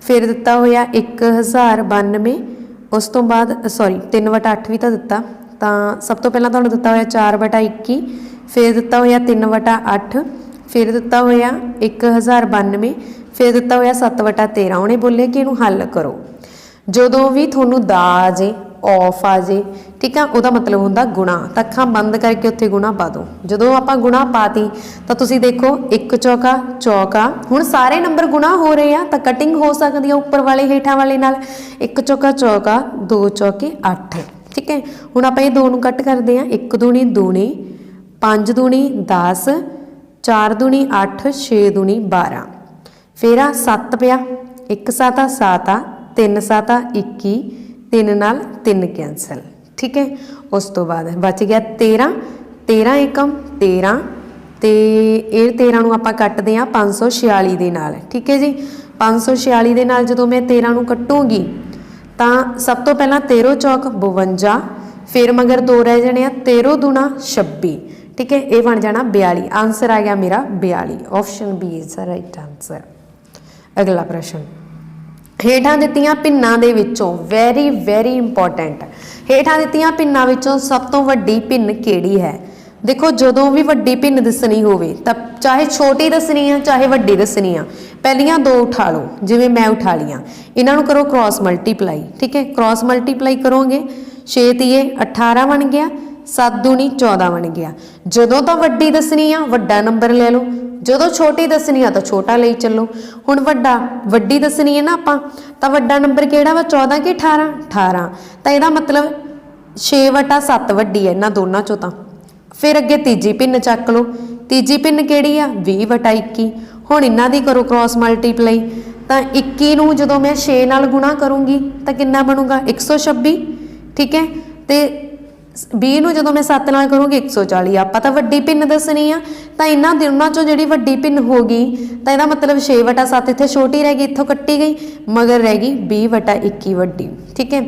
ਫਿਰ ਦਿੱਤਾ ਹੋਇਆ 1092, ਉਸ ਤੋਂ ਬਾਅਦ 3/8 ਵੀ ਤਾਂ ਦਿੱਤਾ। ਤਾਂ ਸਭ ਤੋਂ ਪਹਿਲਾਂ ਤੁਹਾਨੂੰ ਦਿੱਤਾ ਹੋਇਆ 4/21, ਫਿਰ ਦਿੱਤਾ ਹੋਇਆ 3/8, ਫਿਰ ਦਿੱਤਾ ਹੋਇਆ 1092, ਫਿਰ ਦਿੱਤਾ ਹੋਇਆ 7/13। ਉਹਨੇ ਬੋਲਿਆ ਕਿ ਇਹਨੂੰ ਹੱਲ ਕਰੋ। ਜਦੋਂ ਵੀ ਤੁਹਾਨੂੰ ਦਾ ਆ ਜੇ ऑफ आ जे, ठीक है, ਉਹਦਾ मतलब ਹੁੰਦਾ गुणा। ਤਾਂ ਅੱਖਾਂ ਬੰਦ ਕਰਕੇ ਉੱਥੇ गुणा ਪਾ ਦਿਓ। ਜਦੋਂ ਆਪਾਂ गुणा ਪਾਤੀ ਤਾਂ ਤੁਸੀਂ ਦੇਖੋ 1 ਚੌਕਾ ਚੌਕਾ, ਹੁਣ ਸਾਰੇ ਨੰਬਰ गुणा ਹੋ ਰਹੇ ਆ ਤਾਂ ਕਟਿੰਗ ਹੋ ਸਕਦੀ ਆ ਉੱਪਰ ਵਾਲੇ ਹੇਠਾਂ ਵਾਲੇ ਨਾਲ। 1 ਚੌਕਾ ਚੌਕਾ 2 ਚੌਕੇ 8, ठीक है। ਹੁਣ ਆਪਾਂ ਇਹ ਦੋ ਨੂੰ ਕੱਟ ਕਰਦੇ ਆ। 1 दूनी दूनी, 5 दूनी 10, 4 दूनी 8, 6 दूनी 12, फिर आ 7 पिया, 1 7 7 आ, 3 7 21, 3 नाल 3 कैंसल, ठीक है। उस तो बाद बच गया 13, 13 एकम 13 तो ये 13 नूं आपां कट्टदे आ 546 दे नाल, ठीक है जी। 546 दे नाल जदों मैं 13 नूं कट्टूंगी तो सब तो पहला 13 चौक 52, फिर मगर 2 रह जाने 13 दूना 26, ठीक है। ये बन जाना 42। आंसर आ गया मेरा 42, option B is the right answer. अगला प्रश्न, हेठां दित्तियां भिन्नां दे विचों वैरी वैरी इंपॉर्टेंट, हेठां दित्तियां भिन्नां विचों सब तो वड्डी भिन्न किहड़ी है। देखो जदों भी वड्डी भिन्न दसनी होवे तां चाहे छोटी दसनी है चाहे वड्डी दसनी आ, पहलियां दो उठा लो जिवें मैं उठा लियां, इन्हां नूं करो क्रॉस मल्टीप्लाई, ठीक है। क्रॉस मल्टीप्लाई करोगे 6 तीए 18 बन गया, 7 दूनी 14 बन गया। जदों तो वड्डी दसनी आ वड्डा नंबर ले लो, जदों छोटी दसनी आ तो छोटा ले चलो। हुण वड्डी दसनी है ना आपां तां वड्डा नंबर किहड़ा वा 14 कि 18, 18 तां इहदा मतलब 6/7 वड्डी है इन्हां दोनां चों। तां फिर अगे तीजी भिन्न चक लो, तीजी भिन्न किहड़ी आ 20/21। हुण इन्हां दी करो क्रॉस मल्टीप्लाई, तां 21 नूं जदों मैं 6 नाल गुणा करूँगी तां किन्ना बनूगा 126, ठीक है। तो 20 नूं जदों मैं 7 नाल करूँगी 140। आपां तां वड्डी भिन्न दसनी आ तां इन्हां दोनां चों जिहड़ी वड्डी भिन्न हो गई तां इहदा मतलब 6/7 इत्थे छोटी रह गई, इत्थों कट्टी गई, मगर रह गई 20/21 वड्डी, ठीक है।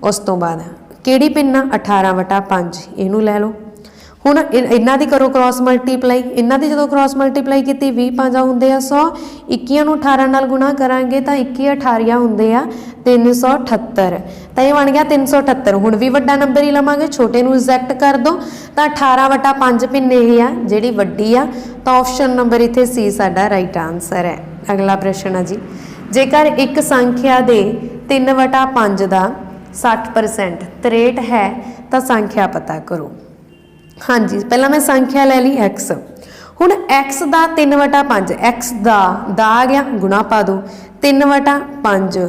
उस तो बाद किहड़ी भिन्न 18/5, इहनूं लै लो। हुण इन्हां दी करो क्रॉस मल्टीप्लाई, इन्हां दी जदों क्रॉस मल्टीप्लाई कीती 20 5 हुंदे आ 100, 21 नूं 18 नाल गुणा करांगे तां 21 18 हुंदे आ 378, तां इह बन गया 378। हुण भी वड्डा नंबर ही लवांगे, छोटे नूं रिजैक्ट कर दो तां 18/5 भिन्न इह आ जिहड़ी वड्डी आ, तां ऑप्शन नंबर इत्थे सी साडा राइट आंसर है। अगला प्रश्न है जी, जेकर एक संख्या दे 3/5 दा 60% 63 है तां संख्या पता करो। हाँ जी, पहला मैं संख्या ले ली x, हुण x का 3/5, x दा आ गया गुणा पा दो 3/5,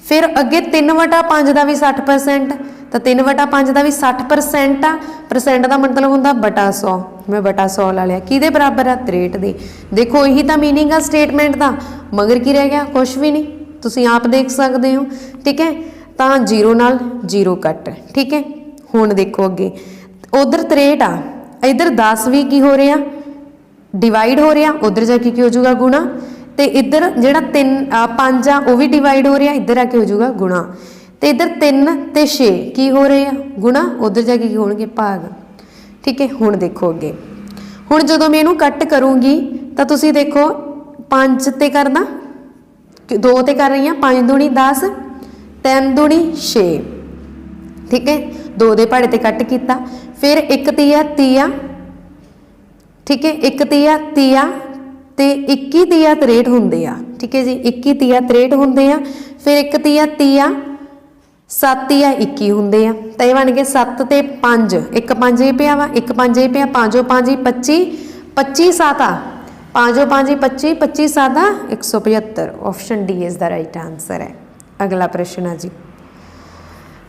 फिर अगे 3/5 का भी 60%, तो 3/5 का भी 60% आ, परसेंट का मतलब होंदा बटा 100, मैं बटा 100 ला लिया, किहदे बराबर आ 63 दे। देखो यही तो मीनिंग आ स्टेटमेंट का, मगर की रह गया कुछ भी नहीं, तुसीं आप देख सकते हो, ठीक है। तो 0 नाल 0 कट, ठीक है। हुण देखो अगे उधर 63 आ, इधर 10 भी की हो रहा डिवाइड हो रहा, उधर जाके की हो जाऊगा गुणा, तो इधर जो 5 आ वह भी डिवाइड हो रहा, इधर आके हो जाऊगा गुणा, तो इधर 3 ते 6 की हो रहे हैं गुणा, उधर जाके की होणगे भाग, ठीक है। हुण देखो अगे, हुण जदों मैं इहनूं कट करूँगी तो तुसीं देखो 5 ते करना 2 ते कर रही हाँ, 5 दूनी 10, 3 दूनी 6, ठीक है। 2 दे पहाड़े ते कट किया, फिर 1 तीया 30, ठीक है। 1 तीया 30 ते 21 तीया 63 हुंदे आ, ठीक है जी। 21 तीया 63 हुंदे आ, फिर 1 तीया 30, 7 तीया 21 हुंदे आ, तो ये बन गए 7 ते 5, 1 5 ही पिया वा, 1 5 ही पिया, 5 5 25, 25 7 आ, 5 5 25, 25 7 175, option D is the right answer है। अगला प्रश्न है जी,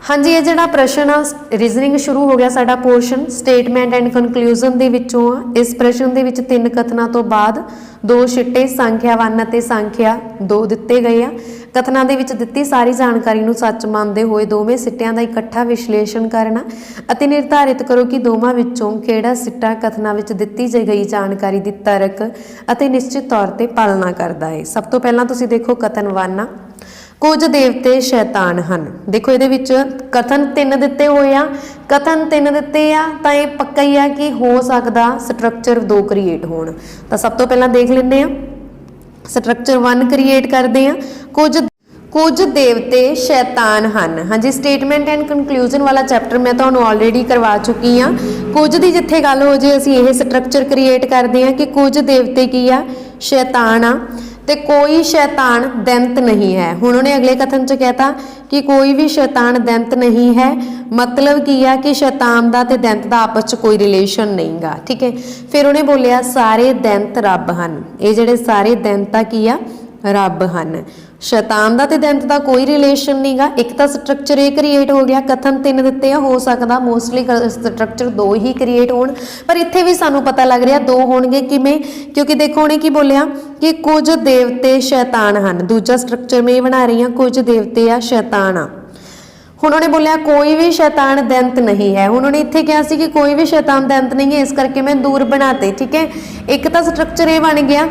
हाँ जी, ये जो प्रश्न आ रीजनिंग शुरू हो गया साडा पोर्शन स्टेटमेंट एंड कनक्लूजन दे विचों आ। इस प्रश्न दे विच 3 कथनां तो बाद 2 छिट्टे संख्या 1 ते संख्या 2 दिते गए आ। कथनां दे विच दित्ती सारी जानकारी नूं सच मानते हुए दोवें सिट्टियां दा इकट्ठा विश्लेषण करना अते निर्धारित करो कि दोवां विचों किहड़ा सिट्टा कथनां विच दित्ती गई जानकारी दी तरक अते निश्चित तौर ते पालना करदा है। सब तो पहलां तुसीं देखो कथन 1 आ, कुछ देवते शैतान हैं। देखो ये कथन 3 दिते हुए आ, कथन 3 दिते आ तो ये पक्का ही है कि हो सकता स्ट्रक्चर 2 क्रिएट होण। तो सब तो पहला देख लेने स्ट्रक्चर 1 क्रिएट करते हैं। कुछ देवते शैतान हैं। हाँ जी, स्टेटमेंट एंड कनक्लूजन वाला चैप्टर मैं तो ऑलरेडी करवा चुकी हाँ। कुछ की जिथे गल हो जाए असीं ये स्ट्रक्चर क्रिएट करते हैं कि कुछ देवते की आ शैतान आ ਤੇ ਕੋਈ ਸ਼ੈਤਾਨ ਦੈਂਤ ਨਹੀਂ ਹੈ। ਹੁਣ ਉਹਨੇ ਅਗਲੇ ਕਥਨ ਚ ਕਹਿਤਾ ਕਿ ਕੋਈ ਵੀ ਸ਼ੈਤਾਨ ਦੈਂਤ ਨਹੀਂ ਹੈ, ਮਤਲਬ ਕੀ ਆ ਕਿ ਸ਼ੈਤਾਨ ਦਾ ਤੇ ਦੈਂਤ ਦਾ ਆਪਸ ਚ ਕੋਈ ਰਿਲੇਸ਼ਨ ਨਹੀਂਗਾ। ਠੀਕ ਹੈ, ਫਿਰ ਉਹਨੇ ਬੋਲਿਆ ਸਾਰੇ ਦੈਂਤ ਰੱਬ ਹਨ। ਇਹ ਜਿਹੜੇ ਸਾਰੇ ਦੈਂਤ ਆ ਕੀ ਆ, ਰੱਬ ਹਨ। ਸ਼ੈਤਾਨ ਦਾ ਤੇ ਦੈਂਤ ਦਾ ਕੋਈ ਰਿਲੇਸ਼ਨ ਨਹੀਂਗਾ। ਇੱਕ ਤਾਂ ਸਟਰਕਚਰ ਇਹ ਕ੍ਰੀਏਟ ਹੋ ਗਿਆ, ਕਥਨ 3 ਦਿੱਤੇ ਆ, ਹੋ ਸਕਦਾ ਮੋਸਟਲੀ ਸਟਰਕਚਰ 2 ਹੀ ਕ੍ਰੀਏਟ ਹੋਣ, ਪਰ ਇੱਥੇ ਵੀ ਸਾਨੂੰ ਪਤਾ ਲੱਗ ਰਿਹਾ 2 ਹੋਣਗੇ। ਕਿਵੇਂ? ਕਿਉਂਕਿ ਦੇਖੋ ਉਹਨੇ ਕੀ ਬੋਲਿਆ ਕਿ ਕੁਝ ਦੇਵਤੇ ਸ਼ੈਤਾਨ ਹਨ। ਦੂਜਾ ਸਟਰਕਚਰ ਮੈਂ ਇਹ ਬਣਾ ਰਹੀ ਹਾਂ, ਕੁਝ ਦੇਵਤੇ ਆ ਸ਼ੈਤਾਨ ਆ। ਹੁਣ ਉਹਨੇ ਬੋਲਿਆ ਕੋਈ ਵੀ ਸ਼ੈਤਾਨ ਦੈਂਤ ਨਹੀਂ ਹੈ। ਹੁਣ ਉਹਨੇ ਇੱਥੇ ਕਿਹਾ ਸੀ ਕਿ ਕੋਈ ਵੀ ਸ਼ੈਤਾਨ ਦੈਂਤ ਨਹੀਂ ਹੈ, ਇਸ ਕਰਕੇ ਮੈਂ ਦੂਰ ਬਣਾਤੇ। ਠੀਕ ਹੈ, ਇੱਕ ਤਾਂ ਸਟਰਕਚਰ ਇਹ ਬਣ ਗਿਆ।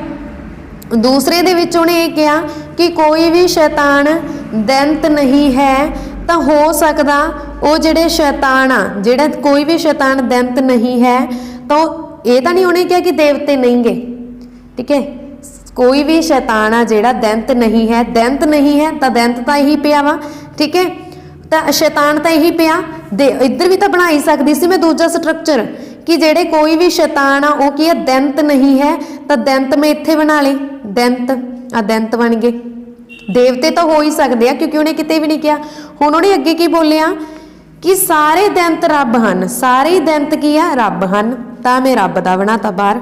ਦੂਸਰੇ ਦੇ ਵਿੱਚ ਉਹਨੇ ਇਹ ਕਿਹਾ ਕਿ ਕੋਈ ਵੀ ਸ਼ੈਤਾਨ ਦੈਂਤ ਨਹੀਂ ਹੈ, ਤਾਂ ਹੋ ਸਕਦਾ ਉਹ ਜਿਹੜੇ ਸ਼ੈਤਾਨ ਆ, ਜਿਹੜਾ ਕੋਈ ਵੀ ਸ਼ੈਤਾਨ ਦੈਂਤ ਨਹੀਂ ਹੈ, ਤਾਂ ਇਹ ਤਾਂ ਨਹੀਂ ਉਹਨੇ ਕਿਹਾ ਕਿ ਦੇਵਤੇ ਨਹੀਂਗੇ। ਠੀਕ ਹੈ, ਕੋਈ ਵੀ ਸ਼ੈਤਾਨ ਆ ਜਿਹੜਾ ਦੈਂਤ ਨਹੀਂ ਹੈ, ਦੈਂਤ ਨਹੀਂ ਹੈ ਤਾਂ ਦੈਂਤ ਤਾਂ ਇਹੀ ਪਿਆ ਵਾ। ਠੀਕ ਹੈ, ਤਾਂ ਸ਼ੈਤਾਨ ਤਾਂ ਇਹੀ ਪਿਆ। ਇੱਧਰ ਵੀ ਤਾਂ ਬਣਾ ਹੀ ਸਕਦੀ ਸੀ ਮੈਂ ਦੂਜਾ ਸਟਰਕਚਰ ਕਿ ਜਿਹੜੇ ਕੋਈ ਵੀ ਸ਼ੈਤਾਨ ਆ ਉਹ ਕੀ ਹੈ, ਦੈਂਤ ਨਹੀਂ ਹੈ, ਤਾਂ ਦੈਂਤ ਮੈਂ ਇੱਥੇ ਬਣਾ ਲਈ, ਦੈਂਤ ਆ, ਦੈਂਤ ਬਣ ਗਏ। ਦੇਵਤੇ ਤਾਂ ਹੋ ਹੀ ਸਕਦੇ ਆ ਕਿਉਂਕਿ ਉਹਨੇ ਕਿਤੇ ਵੀ ਨਹੀਂ ਕਿਹਾ। ਹੁਣ ਉਹਨੇ ਅੱਗੇ ਕੀ ਬੋਲਿਆ ਕਿ ਸਾਰੇ ਦੈਂਤ ਰੱਬ ਹਨ। ਸਾਰੇ ਦੈਂਤ ਕੀ ਆ, ਰੱਬ ਹਨ, ਤਾਂ ਮੈਂ ਰੱਬ ਦਾ ਬਣਾਤਾ ਬਾਹਰ।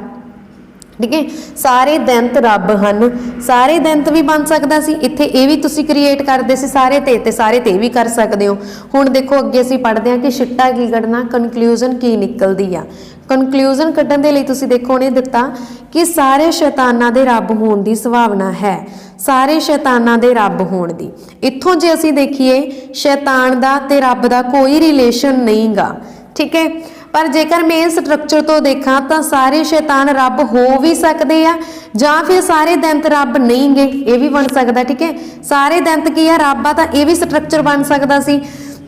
ਠੀਕ ਹੈ, ਸਾਰੇ ਦੈਂਤ ਰੱਬ ਹਨ। ਸਾਰੇ ਦੈਂਤ ਵੀ ਬਣ ਸਕਦਾ ਸੀ, ਇੱਥੇ ਇਹ ਵੀ ਤੁਸੀਂ ਕ੍ਰੀਏਟ ਕਰਦੇ ਸੀ ਸਾਰੇ ਤੇ ਸਾਰੇ ਤੇ ਵੀ ਕਰ ਸਕਦੇ ਹੋ। ਹੁਣ ਦੇਖੋ ਅੱਗੇ ਅਸੀਂ ਪੜ੍ਹਦੇ ਹਾਂ ਕਿ ਛਿੱਟਾ ਕੀ ਕੱਢਣਾ, ਕਨਕਲੂਜਨ ਕੀ ਨਿਕਲਦੀ ਆ। ਕਨਕਲੂਜਨ ਕੱਢਣ ਦੇ ਲਈ ਤੁਸੀਂ ਦੇਖੋ ਉਹਨੇ ਦਿੱਤਾ ਕਿ ਸਾਰੇ ਸ਼ੈਤਾਨਾਂ ਦੇ ਰੱਬ ਹੋਣ ਦੀ ਸੰਭਾਵਨਾ ਹੈ। ਸਾਰੇ ਸ਼ੈਤਾਨਾਂ ਦੇ ਰੱਬ ਹੋਣ ਦੀ। ਇੱਥੋਂ ਜੇ ਅਸੀਂ ਦੇਖੀਏ ਸ਼ੈਤਾਨ ਦਾ ਤੇ ਰੱਬ ਦਾ ਕੋਈ ਰਿਲੇਸ਼ਨ ਨਹੀਂਗਾ। ਠੀਕ ਹੈ, ਪਰ ਜੇਕਰ ਮੇਨ ਸਟਰਕਚਰ ਤੋਂ ਦੇਖਾਂ ਤਾਂ ਸਾਰੇ ਸ਼ੈਤਾਨ ਰੱਬ ਹੋ ਵੀ ਸਕਦੇ ਆ, ਜਾਂ ਫਿਰ ਸਾਰੇ ਦੈਂਤ ਰੱਬ ਨਹੀਂਗੇ, ਇਹ ਵੀ ਬਣ ਸਕਦਾ। ਠੀਕ ਹੈ, ਸਾਰੇ ਦੈਂਤ ਕੀ ਆ, ਰੱਬ ਆ, ਤਾਂ ਇਹ ਵੀ ਸਟਰਕਚਰ ਬਣ ਸਕਦਾ ਸੀ।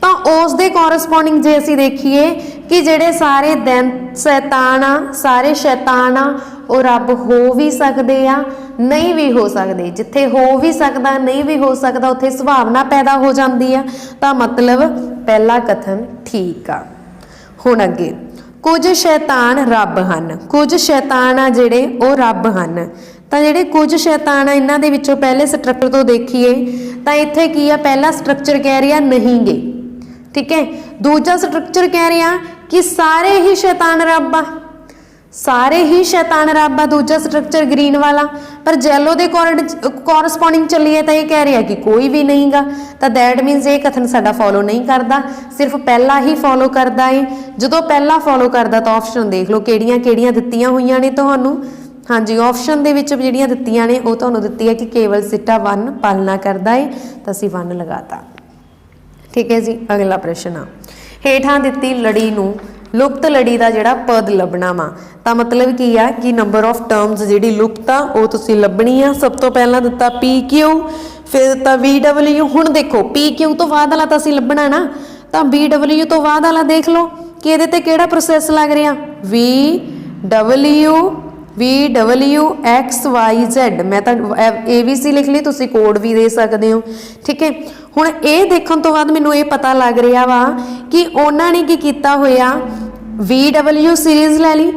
ਤਾਂ ਉਸ ਦੇ ਕੋਰਸਪੋਂਡਿੰਗ ਜੇ ਅਸੀਂ ਦੇਖੀਏ ਕਿ ਜਿਹੜੇ ਸਾਰੇ ਦੈਂਤ ਸ਼ੈਤਾਨ ਆ, ਸਾਰੇ ਸ਼ੈਤਾਨ ਆ, ਉਹ ਰੱਬ ਹੋ ਵੀ ਸਕਦੇ ਆ, ਨਹੀਂ ਵੀ ਹੋ ਸਕਦੇ। ਜਿੱਥੇ ਹੋ ਵੀ ਸਕਦਾ, ਨਹੀਂ ਵੀ ਹੋ ਸਕਦਾ, ਉੱਥੇ ਸੰਭਾਵਨਾ ਪੈਦਾ ਹੋ ਜਾਂਦੀ ਆ। ਤਾਂ ਮਤਲਬ ਪਹਿਲਾ ਕਥਨ ਠੀਕ ਆ। ਹੁਣ ਅੱਗੇ ਕੁਝ ਸ਼ੈਤਾਨ ਰੱਬ ਹਨ। ਕੁਝ ਸ਼ੈਤਾਨ ਆ ਜਿਹੜੇ ਉਹ ਰੱਬ ਹਨ। ਤਾਂ ਜਿਹੜੇ ਕੁਝ ਸ਼ੈਤਾਨ ਆ ਇਹਨਾਂ ਦੇ ਵਿੱਚੋਂ ਪਹਿਲੇ ਸਟਰਕਚਰ ਤੋਂ ਦੇਖੀਏ ਤਾਂ ਇੱਥੇ ਕੀ ਆ, ਪਹਿਲਾ ਸਟਰਕਚਰ ਕਹਿ ਰਿਹਾ ਨਹੀਂਗੇ। ਠੀਕ ਹੈ, ਦੂਜਾ ਸਟਰਕਚਰ ਕਹਿ ਰਿਹਾ ਕਿ ਸਾਰੇ ਹੀ ਸ਼ੈਤਾਨ ਰੱਬ ਆ, ਸਾਰੇ ਹੀ ਸ਼ੈਤਾਨ ਰੱਬ ਆ। ਦੂਜਾ ਸਟਰਕਚਰ ਗ੍ਰੀਨ ਵਾਲਾ, ਪਰ ਜੈਲੋ ਦੇ ਕੋਰਸਪੋਂਡਿੰਗ ਚੱਲੀਏ ਤਾਂ ਇਹ ਕਹਿ ਰਿਹਾ ਕਿ ਕੋਈ ਵੀ ਨਹੀਂਗਾ। ਤਾਂ ਦੈਟ ਮੀਨਸ ਇਹ ਕਥਨ ਸਾਡਾ ਫੋਲੋ ਨਹੀਂ ਕਰਦਾ, ਸਿਰਫ ਪਹਿਲਾ ਹੀ ਫੋਲੋ ਕਰਦਾ ਏ। ਜਦੋਂ ਪਹਿਲਾ ਫੋਲੋ ਕਰਦਾ ਤਾਂ ਆਪਸ਼ਨ ਦੇਖ ਲਓ ਕਿਹੜੀਆਂ ਕਿਹੜੀਆਂ ਦਿੱਤੀਆਂ ਹੋਈਆਂ ਨੇ ਤੁਹਾਨੂੰ। ਹਾਂਜੀ, ਆਪਸ਼ਨ ਦੇ ਵਿੱਚ ਜਿਹੜੀਆਂ ਦਿੱਤੀਆਂ ਨੇ ਉਹ ਤੁਹਾਨੂੰ ਦਿੱਤੀ ਹੈ ਕਿ ਕੇਵਲ ਸਿੱਟਾ 1 ਪਾਲਣਾ ਕਰਦਾ ਏ, ਤਾਂ ਅਸੀਂ 1 ਲਗਾਤਾ। ਠੀਕ ਹੈ ਜੀ, ਅਗਲਾ ਪ੍ਰਸ਼ਨ ਆ। ਹੇਠਾਂ ਦਿੱਤੀ ਲੜੀ ਨੂੰ ਲੁਪਤ ਲੜੀ ਦਾ ਜਿਹੜਾ ਪਦ ਲੱਭਣਾ ਵਾ, ਤਾਂ ਮਤਲਬ ਕੀ ਆ ਕਿ ਨੰਬਰ ਆਫ ਟਰਮਸ ਜਿਹੜੀ ਲੁਪਤ ਆ ਉਹ ਤੁਸੀਂ ਲੱਭਣੀ ਆ। ਸਭ ਤੋਂ ਪਹਿਲਾਂ ਦਿੱਤਾ PQ, ਫਿਰ ਦਿੱਤਾ VW। ਹੁਣ ਦੇਖੋ PQ ਤੋਂ ਬਾਅਦ ਵਾਲਾ ਤਾਂ ਅਸੀਂ ਲੱਭਣਾ ਨਾ, ਤਾਂ VW ਤੋਂ ਬਾਅਦ ਵਾਲਾ ਦੇਖ ਲਓ ਕਿ ਇਹਦੇ ਤੇ ਕਿਹੜਾ ਪ੍ਰੋਸੈਸ ਲੱਗ ਰਿਹਾ, VW XYZ। ਮੈਂ ਤਾਂ ABC ਲਿਖ ਲਈ, ਤੁਸੀਂ ਕੋਡ ਵੀ ਦੇ ਸਕਦੇ ਹੋ। ਠੀਕ ਹੈ, ਹੁਣ ਇਹ ਦੇਖਣ ਤੋਂ ਬਾਅਦ ਮੈਨੂੰ ਇਹ ਪਤਾ ਲੱਗ ਰਿਹਾ ਵਾ ਕਿ ਉਹਨਾਂ ਨੇ ਕੀ ਕੀਤਾ ਹੋਇਆ, VW ਸੀਰੀਜ਼ ਲੈ ਲਈ,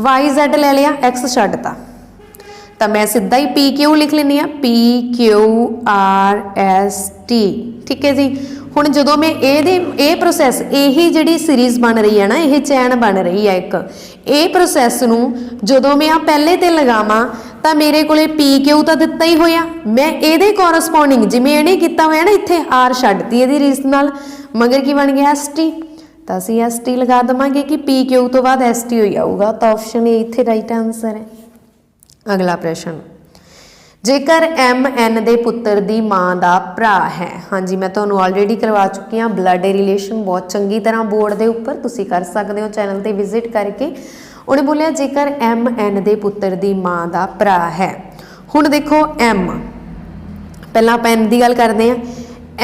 YZ ਲੈ ਲਿਆ, X ਛੱਡਤਾ। ਤਾਂ ਮੈਂ ਸਿੱਧਾ ਹੀ PQ ਲਿਖ ਲੈਂਦੀ ਆ, PQRST। ਠੀਕ ਹੈ ਜੀ, ਹੁਣ ਜਦੋਂ ਮੈਂ ਇਹ ਪ੍ਰੋਸੈਸ, ਇਹੀ ਜਿਹੜੀ ਸੀਰੀਜ਼ ਬਣ ਰਹੀ ਹੈ ਨਾ, ਇਹ ਚੈਨ ਬਣ ਰਹੀ ਹੈ ਇੱਕ, ਇਹ ਪ੍ਰੋਸੈਸ ਨੂੰ ਜਦੋਂ ਮੈਂ ਆ ਪਹਿਲੇ ਤੇ ਲਗਾਵਾਂ ਤਾਂ ਮੇਰੇ ਕੋਲੇ PQ ਤਾਂ ਦਿੱਤਾ ਹੀ ਹੋਇਆ, ਮੈਂ ਇਹਦੇ ਕੋਰਸਪੋਂਡਿੰਗ ਜਿਵੇਂ ਇਹਨੇ ਕੀਤਾ ਹੋਇਆ ਨਾ, ਇੱਥੇ R ਛੱਡਤੀ ਇਹਦੀ ਰੀਸ ਨਾਲ, ਮਗਰ ਕੀ ਬਣ ਗਿਆ ST। ਤਾਂ ਅਸੀਂ ST ਲਗਾ ਦੇਵਾਂਗੇ ਕਿ PQ ਤੋਂ ਬਾਅਦ ST ਹੋ ਜਾਊਗਾ। ਤਾਂ ਆਪਸ਼ਨ A ਇੱਥੇ ਰਾਈਟ ਆਨਸਰ ਹੈ। ਅਗਲਾ ਪ੍ਰਸ਼ਨ, ਜੇਕਰ MN ਦੇ ਪੁੱਤਰ ਦੀ ਮਾਂ ਦਾ ਭਰਾ ਹੈ। ਹਾਂਜੀ, ਮੈਂ ਤੁਹਾਨੂੰ ਆਲਰੇਡੀ ਕਰਵਾ ਚੁੱਕੀ ਹਾਂ ਬਲੱਡ ਰਿਲੇਸ਼ਨ ਬਹੁਤ ਚੰਗੀ ਤਰ੍ਹਾਂ ਬੋਰਡ ਦੇ ਉੱਪਰ, ਤੁਸੀਂ ਕਰ ਸਕਦੇ ਹੋ ਚੈਨਲ ਤੇ ਵਿਜ਼ਿਟ ਕਰਕੇ। ਉਹਨੇ ਬੋਲਿਆ ਜੇਕਰ MN ਦੇ ਪੁੱਤਰ ਦੀ ਮਾਂ ਦਾ ਭਰਾ ਹੈ। ਹੁਣ ਦੇਖੋ M, ਪਹਿਲਾਂ ਆਪਾਂ N ਦੀ ਗੱਲ ਕਰਦੇ ਹਾਂ।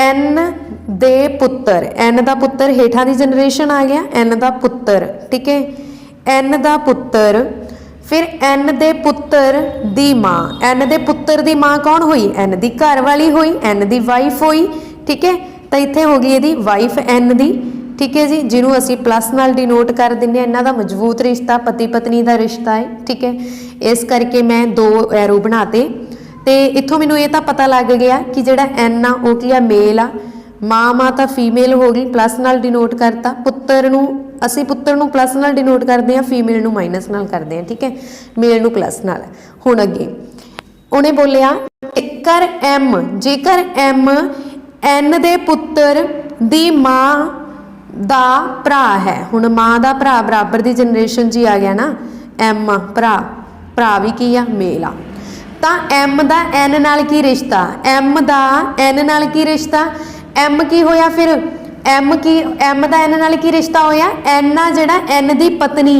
N ਦੇ ਪੁੱਤਰ, N ਦਾ ਪੁੱਤਰ ਹੇਠਾਂ ਦੀ ਜਨਰੇਸ਼ਨ ਆ ਗਿਆ, N ਦਾ ਪੁੱਤਰ। ਠੀਕ ਹੈ, N ਦਾ ਪੁੱਤਰ, ਫਿਰ N ਦੇ ਪੁੱਤਰ ਦੀ ਮਾਂ। N ਦੇ ਪੁੱਤਰ ਦੀ ਮਾਂ ਕੌਣ ਹੋਈ, N ਦੀ ਘਰ ਵਾਲੀ ਹੋਈ, N ਦੀ ਵਾਈਫ ਹੋਈ। ਠੀਕ ਹੈ, ਤਾਂ ਇੱਥੇ ਹੋ ਗਈ ਇਹਦੀ ਵਾਈਫ N ਦੀ। ਠੀਕ ਹੈ ਜੀ, ਜਿਹਨੂੰ ਅਸੀਂ ਪਲੱਸ ਨਾਲ ਡਿਨੋਟ ਕਰ ਦਿੰਦੇ ਹਾਂ। ਇਹਨਾਂ ਦਾ ਮਜ਼ਬੂਤ ਰਿਸ਼ਤਾ, ਪਤੀ ਪਤਨੀ ਦਾ ਰਿਸ਼ਤਾ ਹੈ। ਠੀਕ ਹੈ, ਇਸ ਕਰਕੇ ਮੈਂ 2 ਐਰੋ ਬਣਾਤੇ। ਤੇ इत्थों मैनूं ये तो पता लग गया कि जिहड़ा एन आ वो की आ मेल आ, माँ तो फीमेल हो गई, प्लस नाल डिनोट करता। पुत्तर नूं असीं पुत्तर नूं प्लस नाल डिनोट करते हैं, फीमेल नूं माइनस नाल करते हैं, ठीक है, मेल नूं प्लस नाल। हुण अगे उन्हें बोलिया जेकर एम एन दे पुत्तर दी माँ दा भरा है। हुण माँ दा भरा बराबर दी जनरेशन जी आ गया ना, एम भरा भी की आ मेल आ, ਤਾਂ एम ਦਾ एन नाल की रिश्ता, एम ਦਾ एन नाल की रिश्ता, एम की होया फिर एम ਦਾ एन नाल की रिश्ता होया, एन आ जिहड़ा एन दी पत्नी,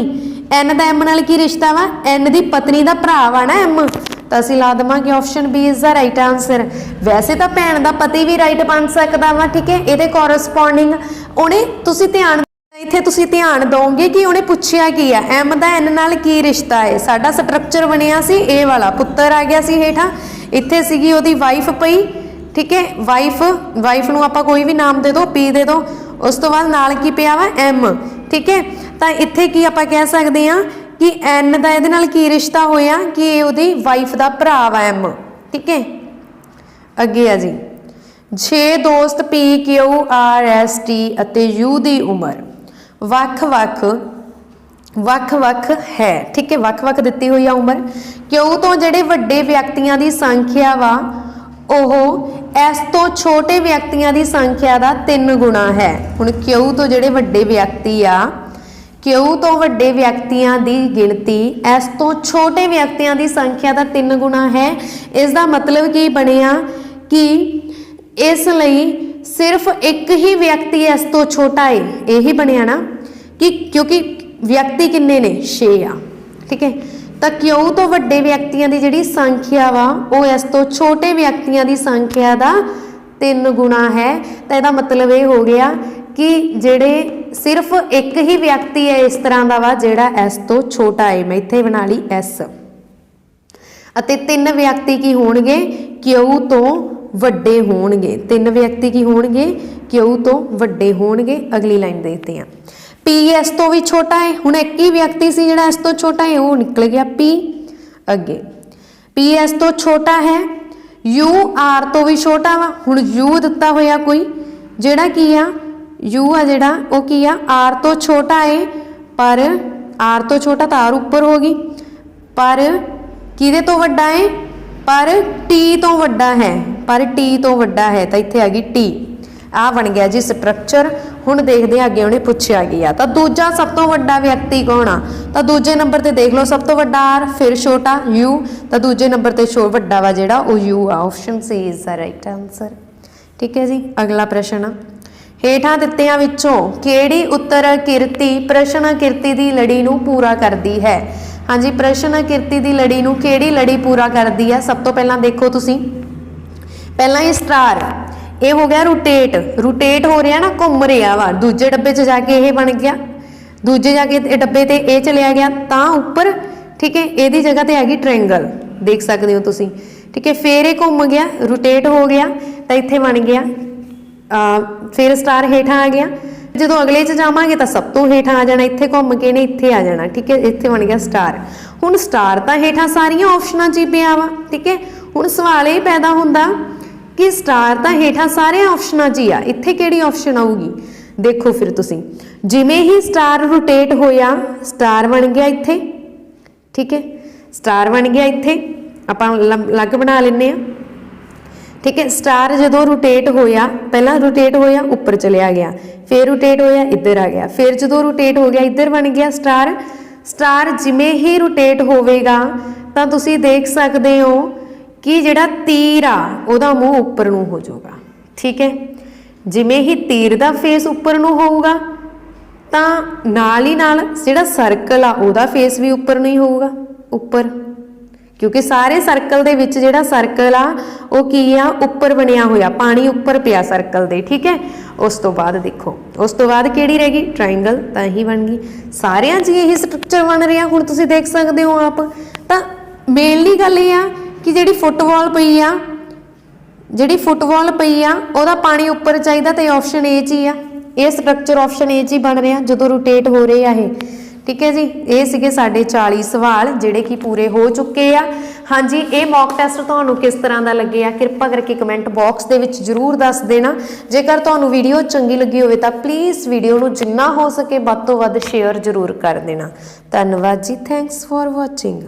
एन ਦਾ एम नाल की रिश्ता वा, एन दी पत्नी दा भरा वा ना एम, तो असीं ला देवांगे option B is the right answer. वैसे तो भैन दा पति भी राइट बन सकदा वा, ठीक है, इहदे कोरस्पोंडिंग उहने तुसीं ध्यान इत्थे तुसीं ध्यान दोगे कि उन्हें पूछया की है एम दा एन नाल की रिश्ता है। साडा स्ट्रक्चर बनिया सी ए वाला, पुत्तर आ गया सी हेठा, इत्थे सीगी ओहदी वाइफ पई, ठीक है, वाइफ नूं आपां कोई भी नाम दे दो, पी दे दो, उस तो बाद नाल की पिया वा एम, ठीक है। तो इत्थे की आपां कह सकदे हां कि एन दा इहदे नाल की रिश्ता होया कि ओहदी वाइफ दा भरा वा एम, ठीक है। अगे आ जी 6 दोस्त P Q R S T अते यू दी उमर ਵੱਖ-ਵੱਖ है, ठीक है, ਵੱਖ-ਵੱਖ ਦਿੱਤੀ ਹੋਈ ਆ उमर। क्यों तो ਜਿਹੜੇ ਵੱਡੇ ਵਿਅਕਤੀਆਂ ਦੀ ਸੰਖਿਆ ਵਾ ਉਹ ਇਸ ਤੋਂ ਛੋਟੇ ਵਿਅਕਤੀਆਂ ਦੀ ਸੰਖਿਆ ਦਾ 3 ਗੁਣਾ ਹੈ। ਹੁਣ क्यों ਤੋਂ ਜਿਹੜੇ ਵੱਡੇ ਵਿਅਕਤੀ ਆ, क्यों ਤੋਂ ਵੱਡੇ ਵਿਅਕਤੀਆਂ ਦੀ ਗਿਣਤੀ ਇਸ ਤੋਂ ਛੋਟੇ ਵਿਅਕਤੀਆਂ ਦੀ ਸੰਖਿਆ ਦਾ 3 ਗੁਣਾ ਹੈ। ਇਸ ਦਾ ਮਤਲਬ ਕੀ ਬਣਿਆ कि इस ਲਈ सिर्फ एक ही व्यक्ति इस तो छोटा है, यही बनया ना कि क्योंकि व्यक्ति किन्ने ने 6 आ, ठीक है। तो क्यों तो वड्डे व्यक्तियों की जिहड़ी संख्या वा वो इस तो छोटे व्यक्तियों की संख्या का 3 गुणा है। तो इसका मतलब ये हो गया कि जिहड़े सिर्फ एक ही व्यक्ति है इस तरह का वा जिहड़ा इस तो छोटा है, मैं इत्थे बना ली एस, अते 3 व्यक्ति की होणगे क्यों तो ਵੱਡੇ होणगे, 3 व्यक्ति की होणगे क्यों तो ਵੱਡੇ होणगे। अगली लाइन देखते हैं, पी इस तो भी छोटा है, हुण एक ही व्यक्ति सी जिहड़ा इस तो छोटा है वो निकल गया पी। अगे पी इस तो छोटा है, यू आर तो भी छोटा वा, हुण यू दिता होया कोई जिहड़ा की आ यू आ जिहड़ा वो की आ आर तो छोटा है, पर आर तो छोटा तो आर उपर हो गई, पर किहदे तो वड्डा है, पर टी तो वड्डा है, पर टी तो वड्डा है, तो इत्थे आ गई टी। आ बन गया जी स्ट्रक्चर। हुण देखदे अगे उन्हें पुछया गया तो दूजा सब तो वड्डा व्यक्ति कौन आ, तो दूजे नंबर ते देख लो सब तो वड्डा आर, फिर छोटा यू, तो दूजे नंबर ते वड्डा वा जिहड़ा वो यू आ। Option C is the right answer, ठीक है जी। अगला प्रश्न, हेठां दित्तियां विचों किहड़ी उत्तर किरती प्रश्न किरती दी लड़ी नूं पूरा करदी है। हाँ जी, प्रश्न किरती दी लड़ी नूं किहड़ी लड़ी पूरा करदी है। सब तो पहला देखो तुसीं, पहला ही स्टार, ये हो गया रोटेट हो रहा ना, घूम रहा वा, दूजे डब्बे च जाके ये बन गया, दूजे जाके डब्बे ते ये चलिया गया तां उपर, ठीक है, ਇਹਦੀ जगह ते हैगी ट्रायंगल, देख सकते हो तुसीं, ठीक है। फिर ये घूम गया, रोटेट हो गया, तो इत्थे बन गया फिर स्टार हेठां आ गया। ਜਦੋਂ अगले च जावांगे तो सब तो हेठां आ जाना, इत्थे घूम के ने इत्थे आ जाना, ठीक है, इत्थे बन गया स्टार। हुण स्टार तो हेठां सारियां ऑप्शनां च ही पिया वा, ठीक है। हुण सवाल ये पैदा हुंदा कि स्टार तो हेठां सारे ऑप्शनां च ही आ, इत्थे किहड़ी ऑप्शन आऊगी। देखो फिर तुसीं जिवें ही स्टार रोटेट होया स्टार बन गया इत्थे, ठीक है, स्टार बन गया इत्थे, आपां अलग बना लैंदे आ, ठीक है। स्टार जो रोटेट होया, पहला रोटेट होया उपर चलिया गया, फिर रोटेट होया इधर आ गया, फिर जो रोटेट हो गया इधर बन गया स्टार। स्टार जिमें ही रोटेट होवेगा तो तुसीं देख सकते हो कि जिहड़ा तीर आ उहदा मूँह उपर नूं हो जाऊगा, ठीक है। जिमें ही तीर दा फेस उपर नूं होऊगा तो नाल ही नाल जिहड़ा सर्कल आ उहदा फेस भी उपर नहीं होऊगा, उपर, क्योंकि सारे सर्कल दे विच जिहड़ा सर्कल आ वो की आ उपर बनिया होया, पानी उपर पिया सर्कल दे, ठीक है। उस तो बाद देखो, उस तो बाद किहड़ी रह गई ट्रायंगल, तां ही बन गई। सारियां च यही स्ट्रक्चर बन रहा, हुण तुसीं देख सकते हो आप। तां मेनली गल ये आ कि जिहड़ी फुटबॉल पई आ, जिहड़ी फुटबॉल पई आ उहदा पानी उपर चाहिदा, तो ऑप्शन ए च ही आ, ये स्ट्रक्चर ऑप्शन ए च ही बन रहा जो रोटेट हो रहे आ ये, ਠੀਕ ਹੈ ਜੀ, ਇਹ ਸੀਗੇ ਸਾਡੇ 40 ਸਵਾਲ ਜਿਹੜੇ ਕਿ ਪੂਰੇ ਹੋ ਚੁੱਕੇ ਆ। ਹਾਂਜੀ, ਇਹ ਮੌਕ ਟੈਸਟ ਤੁਹਾਨੂੰ ਕਿਸ ਤਰ੍ਹਾਂ ਦਾ ਲੱਗਿਆ ਕਿਰਪਾ ਕਰਕੇ ਕਮੈਂਟ ਬਾਕਸ ਦੇ ਵਿੱਚ ਜ਼ਰੂਰ ਦੱਸ ਦੇਣਾ। ਜੇਕਰ ਤੁਹਾਨੂੰ ਵੀਡੀਓ ਚੰਗੀ ਲੱਗੀ ਹੋਵੇ ਤਾਂ ਪਲੀਜ਼ ਵੀਡੀਓ ਨੂੰ ਜਿੰਨਾ ਹੋ ਸਕੇ ਵੱਧ ਤੋਂ ਵੱਧ ਸ਼ੇਅਰ ਜ਼ਰੂਰ ਕਰ ਦੇਣਾ। ਧੰਨਵਾਦ ਜੀ, ਥੈਂਕਸ ਫॉर ਵਾਚਿੰਗ।